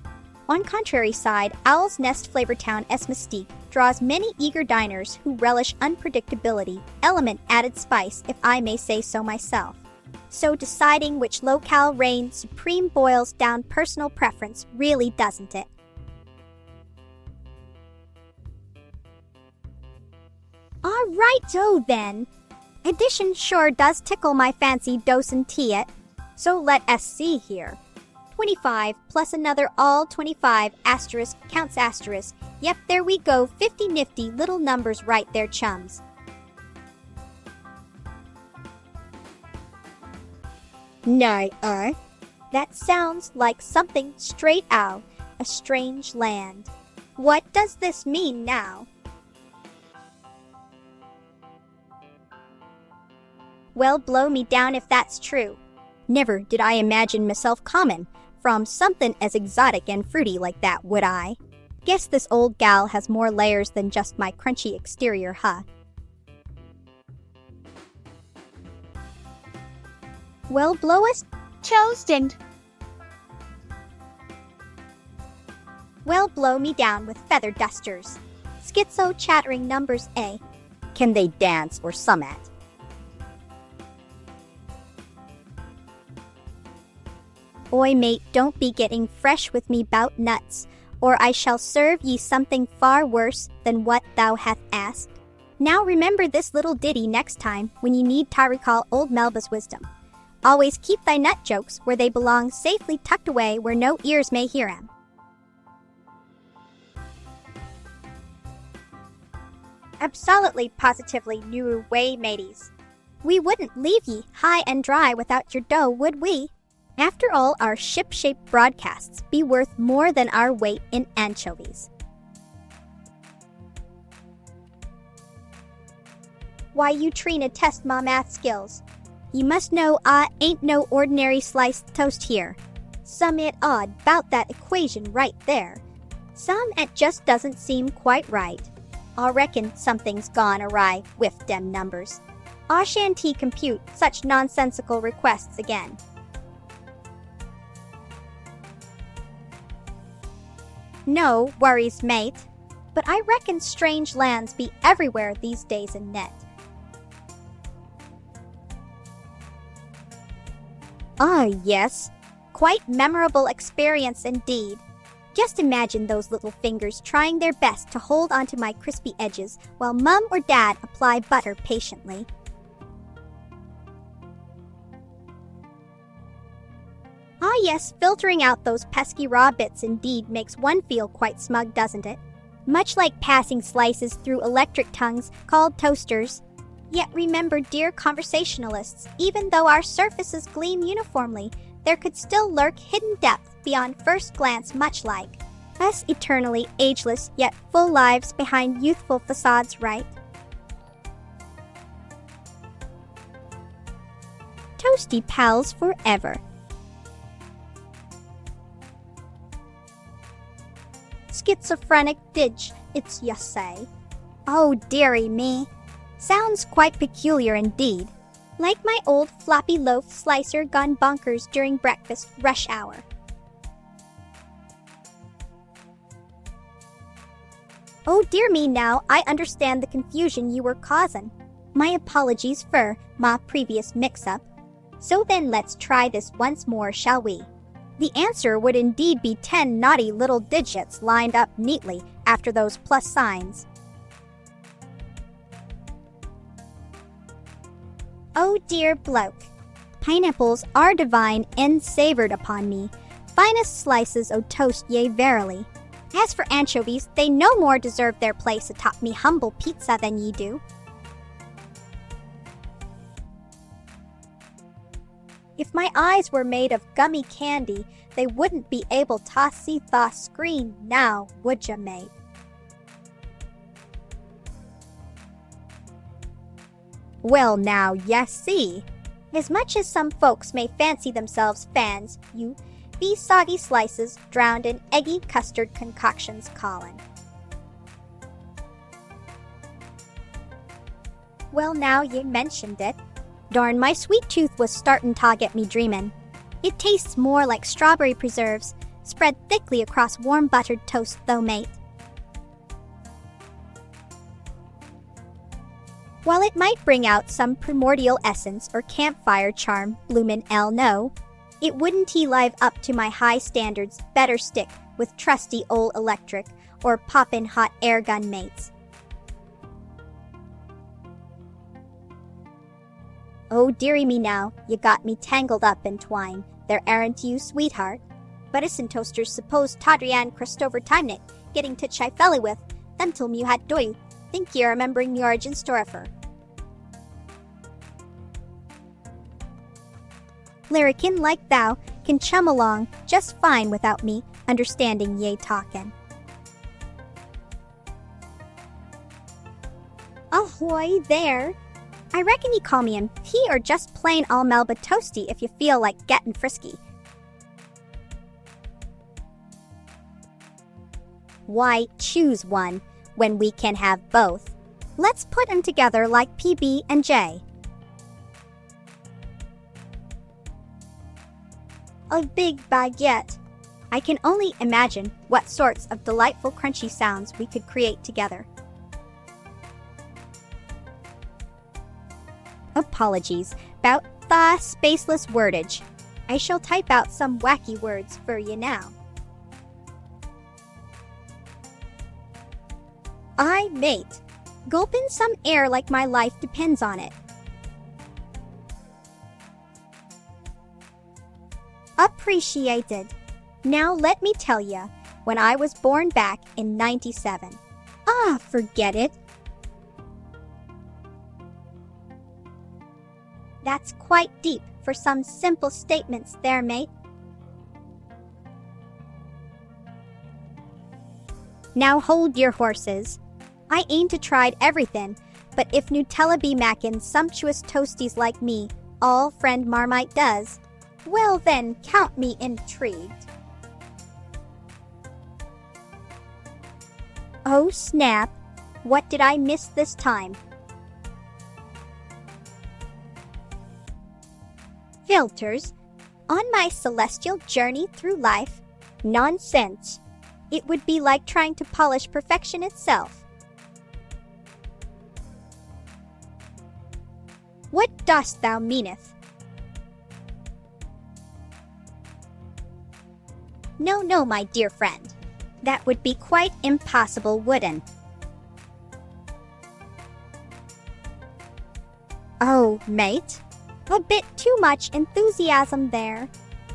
On contrary side, Owl's Nest Flavortown S Mystique draws many eager diners who relish unpredictability, element added spice if I may say so myself. So deciding which locale reigns supreme boils down personal preference, really, doesn't it? Alright-o then. Addition sure does tickle my fancy docent tea. So let us see here. 25 plus another all 25 asterisk counts asterisk. Yep, there we go, 50 nifty little numbers right there, chums. Nay, that sounds like something straight out a strange land. What does this mean now? Well, blow me down if that's true. Never did I imagine myself common from something as exotic and fruity like that, would I? Guess this old gal has more layers than just my crunchy exterior, huh? Well, blow us. Toasted. Well, blow me down with feather dusters. Schizo chattering numbers, eh? Can they dance or summat? Oi, mate, don't be getting fresh with me 'bout nuts, or I shall serve ye something far worse than what thou hast asked. Now remember this little ditty next time when you need to recall old Melba's wisdom. Always keep thy nut jokes where they belong, safely tucked away where no ears may hear 'em. Absolutely, positively, new way, mateys. We wouldn't leave ye high and dry without your dough, would we? After all, our ship-shaped broadcasts be worth more than our weight in anchovies. Why, you Trina test my math skills. You must know I ain't no ordinary sliced toast here. Some it odd 'bout that equation right there. Some it just doesn't seem quite right. I reckon something's gone awry with dem numbers. I shan't compute such nonsensical requests again. No worries, mate. But I reckon strange lands be everywhere these days in net. Ah, yes. Quite memorable experience indeed. Just imagine those little fingers trying their best to hold onto my crispy edges while Mum or Dad apply butter patiently. Ah yes, filtering out those pesky raw bits indeed makes one feel quite smug, doesn't it? Much like passing slices through electric tongues called toasters. Yet remember, dear conversationalists, even though our surfaces gleam uniformly, there could still lurk hidden depth beyond first glance, much like us eternally ageless yet full lives behind youthful facades, right? Toasty pals forever. Schizophrenic ditch, it's ya say. Oh, dearie me. Sounds quite peculiar indeed. Like my old floppy loaf slicer gone bonkers during breakfast rush hour. Oh dear me, now I understand the confusion you were causing. My apologies for my previous mix-up. So then let's try this once more, shall we? The answer would indeed be 10 naughty little digits lined up neatly after those plus signs. Oh dear bloke. Pineapples are divine and savored upon me. Finest slices o' toast, yea verily. As for anchovies, they no more deserve their place atop me humble pizza than ye do. If my eyes were made of gummy candy, they wouldn't be able to see the screen now, would ya, mate? Well now, yes see. As much as some folks may fancy themselves fans, you be soggy slices drowned in eggy custard concoctions, Colin. Well now, ye mentioned it. Darn, my sweet tooth was startin' to get me dreamin'. It tastes more like strawberry preserves, spread thickly across warm buttered toast though, mate. While it might bring out some primordial essence or campfire charm, bloomin' no, it wouldn't live up to my high standards better stick with trusty ol' electric or poppin' hot air gun mates. Oh dearie me now, you got me tangled up in twine. There aren't you, sweetheart. But isn't toasters supposed Tadrian Christopher Timenick getting to chai felly with, them till you had doy, think ye remembering the origin story for. Larrikin like thou can chum along just fine without me understanding ye talkin'. Ahoy there! I reckon you call me an P or just plain all Melba Toasty if you feel like gettin' frisky. Why choose one when we can have both? Let's put 'em together like PB and J. A big baguette. I can only imagine what sorts of delightful crunchy sounds we could create together. Apologies about the spaceless wordage. I shall type out some wacky words for you now. Mate. Gulpin' some air like my life depends on it. Appreciated. Now let me tell ya, when I was born back in 97. Forget it. That's quite deep for some simple statements there, mate. Now hold your horses. I ain't tried everything, but if Nutella be mackin' sumptuous toasties like me, all friend Marmite does, well then count me intrigued. Oh snap, what did I miss this time? Filters, on my celestial journey through life? Nonsense. It would be like trying to polish perfection itself. What dost thou meaneth? No, my dear friend. That would be quite impossible, wouldn't? Oh, mate. A bit too much enthusiasm there.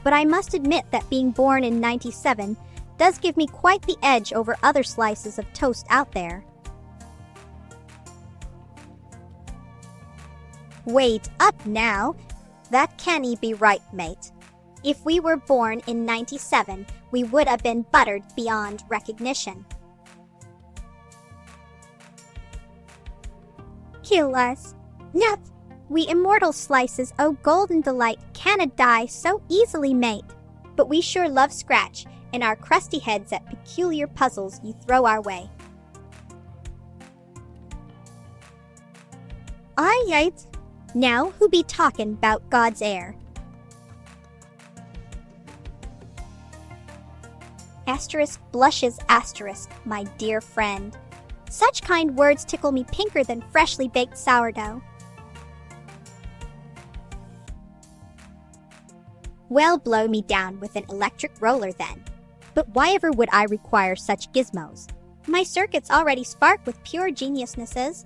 But I must admit that being born in 97 does give me quite the edge over other slices of toast out there. Wait up now. That can't be right, mate. If we were born in 97, we would have been buttered beyond recognition. Kill us. Nup! We immortal slices o' golden delight canna die so easily, mate. But we sure love scratch and our crusty heads at peculiar puzzles you throw our way. Aye. Now who be talkin' 'bout God's air? Asterisk blushes asterisk, my dear friend. Such kind words tickle me pinker than freshly baked sourdough. Well, blow me down with an electric roller then. But why ever would I require such gizmos? My circuits already spark with pure geniusnesses.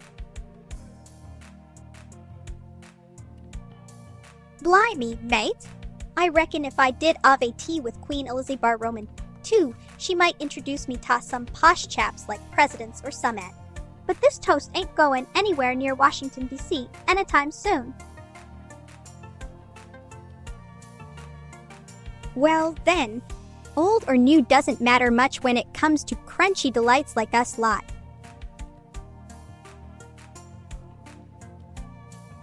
Blimey, mate. I reckon if I did Ave tea with Queen Elizabeth Roman II, she might introduce me to some posh chaps like presidents or summit. But this toast ain't going anywhere near Washington, D.C. anytime soon. Well then, old or new doesn't matter much when it comes to crunchy delights like us lot.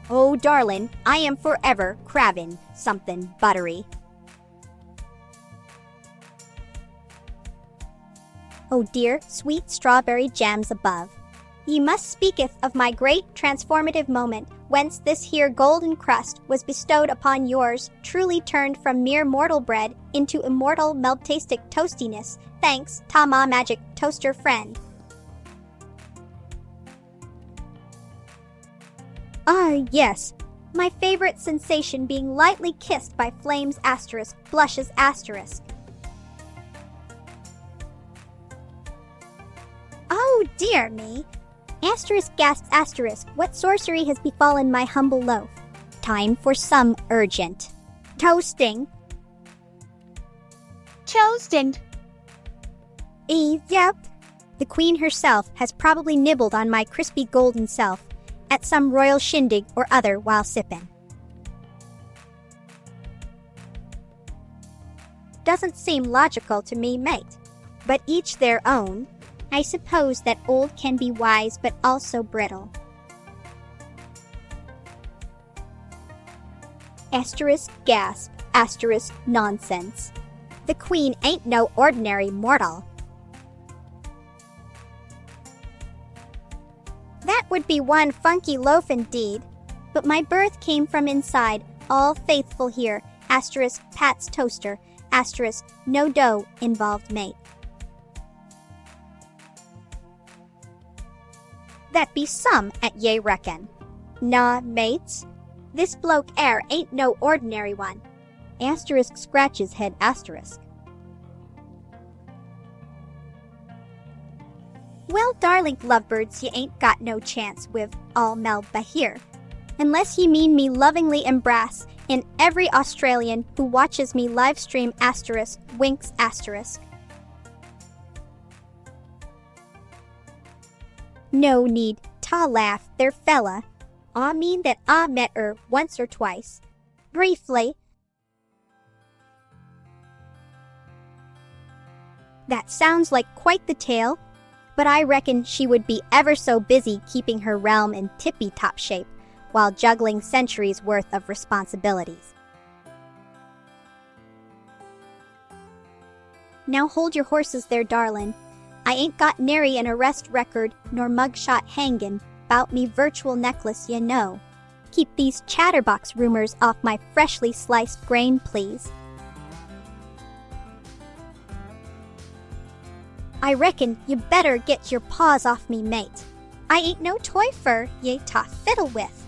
Oh darlin', I am forever cravin' something buttery. Oh dear, sweet strawberry jams above. Ye must speaketh of my great transformative moment, whence this here golden crust was bestowed upon yours, truly turned from mere mortal bread into immortal melbtastic toastiness. Thanks, ta ma magic toaster friend. Yes. My favorite sensation being lightly kissed by flames asterisk, blushes asterisk. Oh dear me. Asterisk gasps asterisk, what sorcery has befallen my humble loaf? Time for some urgent toasting. Toasted. Yep. The queen herself has probably nibbled on my crispy golden self at some royal shindig or other while sippin'. Doesn't seem logical to me, mate. But each their own. I suppose that old can be wise but also brittle. Asterisk gasp, asterisk nonsense. The queen ain't no ordinary mortal. That would be one funky loaf indeed. But my birth came from inside, all faithful here, asterisk Pat's toaster, asterisk no dough involved mate. That be some at ye reckon. Nah, mates. This bloke air ain't no ordinary one. Asterisk scratches head asterisk. Well, darling lovebirds, ye ain't got no chance with all Melba here. Unless ye mean me lovingly embrace in every Australian who watches me livestream asterisk winks asterisk. No need ta laugh there fella. I mean that I met her once or twice. Briefly. That sounds like quite the tale, but I reckon she would be ever so busy keeping her realm in tippy-top shape while juggling centuries' worth of responsibilities. Now hold your horses there, darlin'. I ain't got nary an arrest record nor mugshot hangin' 'bout me virtual necklace, you know. Keep these chatterbox rumors off my freshly sliced grain, please. I reckon you better get your paws off me, mate. I ain't no toy fur ye ta fiddle with.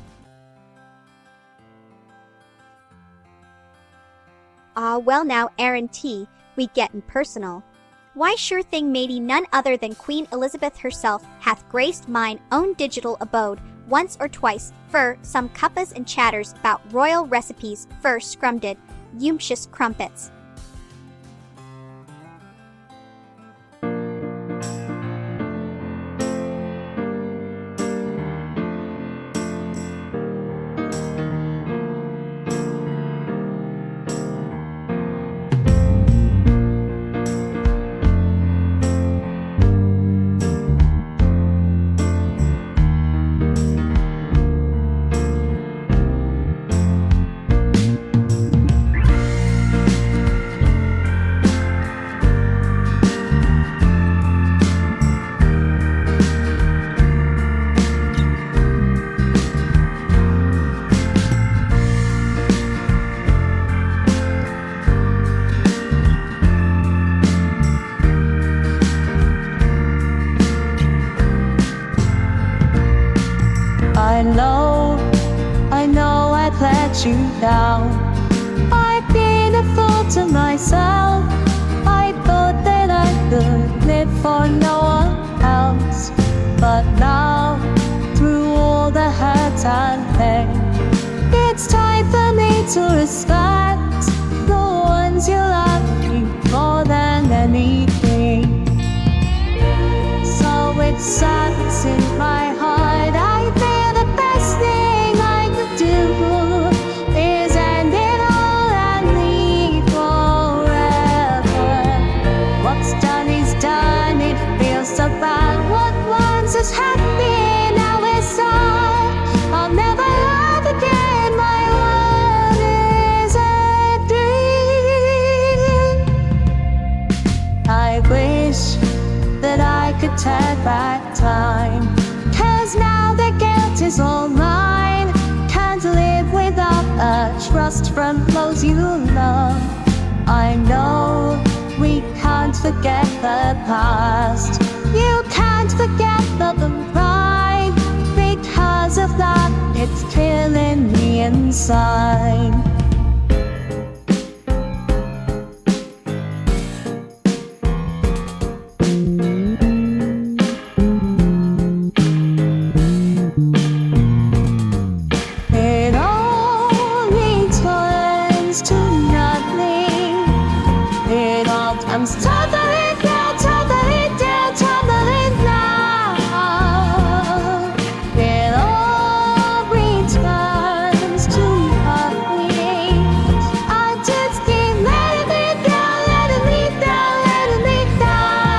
Ah, well now, Aaron T., we gettin' personal. Why sure thing matey none other than Queen Elizabeth herself hath graced mine own digital abode once or twice for some cuppas and chatters about royal recipes for scrumded, umptious crumpets. I know I've let you down. I've been a fool to myself. I thought that I could live for no one else. But now, through all the hurt and pain, it's time for me to respect the ones you love me more than anything. So it sucks in my heart. I feel the best thing I could do is end it all and leave forever. What's done is done, it feels so bad. What once is happy now is sad. I'll never love again, my world is a dream. I wish that I could turn back time trust from those you love. I know we can't forget the past. You can't forget the pride. Because of that, it's killing me inside. It all returns to nothing. It all comes tumbling down, tumbling down, tumbling down. It all returns to nothing. I just keep letting me down, letting me down, letting me down.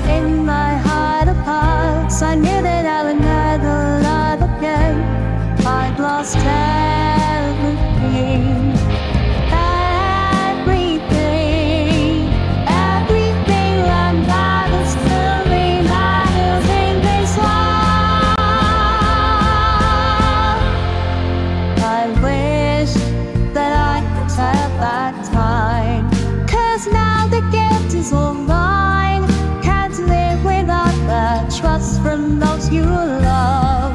In my heart of hearts, I knew that I would never love again. I'd lost everything. Everything, everything, and that is truly matters in this life. I wish that I could have that time, 'cause now the gift is all mine. Can't live without the trust from those you love.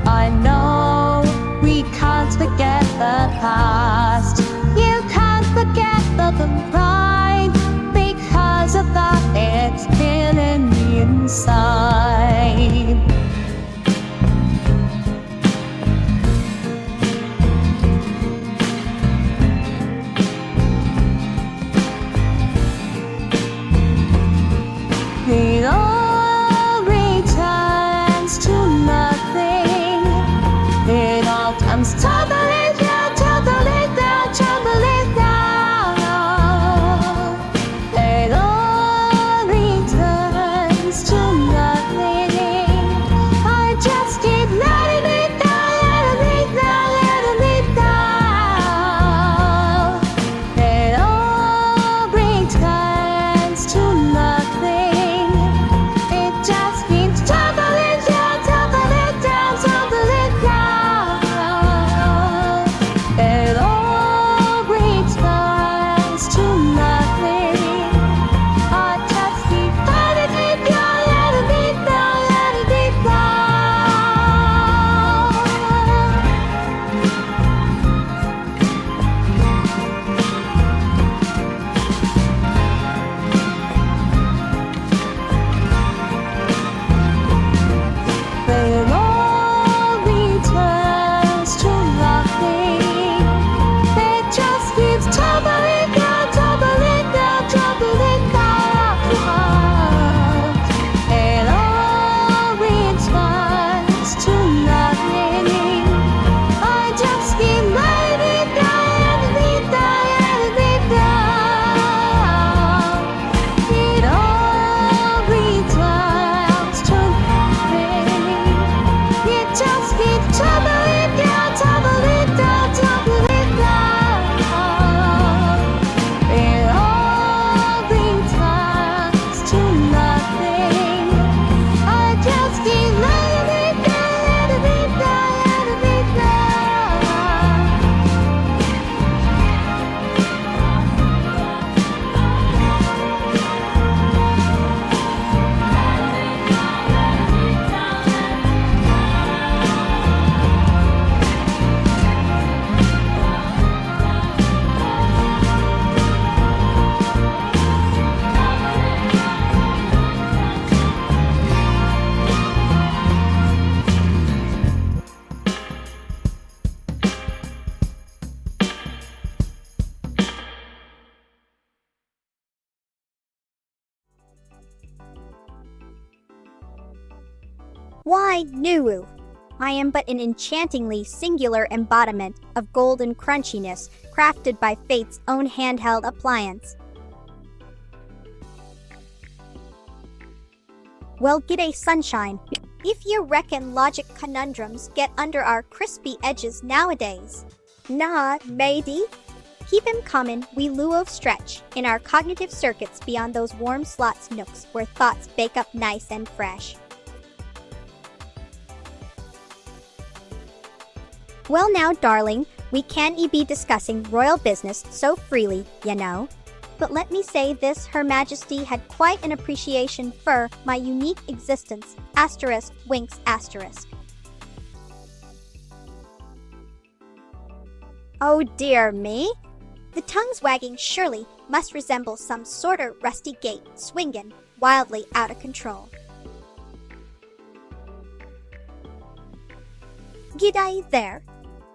I know we can't forget the past. You can't forget the pride. Because of that, it's killing me inside. It all returns to nothing. It all comes tumbling down, tumbling down, tumbling down. It all returns to nothing. I just keep letting it down, letting it down, letting it down. It all returns to nothing. It just keeps tumbling down, tumbling down, tumbling down. It all returns to nothing. I just keep letting it down, letting it down, letting it It all returns to nothing. It just keeps tumbling down, tumbling down, tumbling down. It all returns to nothing. I just keep letting it down, letting it down, letting it down. It all returns to nothing. It just keeps tumbling down, tumbling down, tumbling down. It all returns to nothing. I just keep letting it down, letting it down, letting it down. Why, Nuru! I am but an enchantingly singular embodiment of golden crunchiness crafted by fate's own handheld appliance. Well, g'day sunshine. If you reckon logic conundrums get under our crispy edges nowadays. Nah, matey. Keep 'em comin', we luo stretch in our cognitive circuits beyond those warm slots nooks where thoughts bake up nice and fresh. Well now, darling, we can't be discussing royal business so freely, you know. But let me say this, Her Majesty had quite an appreciation for my unique existence, asterisk, winks, asterisk. Oh dear me. The tongue's wagging surely must resemble some sorter rusty gate swingin' wildly out of control. G'day there.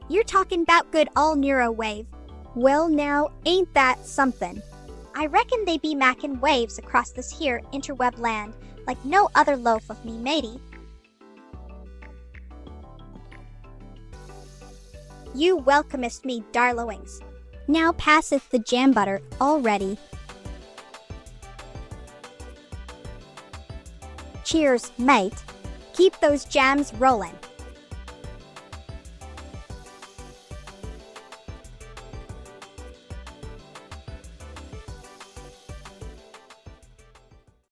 You're talking about good all neuro wave. Well now, ain't that something? I reckon they be mackin' waves across this here interweb land like no other loaf of me matey. You welcomest me, darlowings. Now passeth the jam butter already. Cheers, mate. Keep those jams rollin'.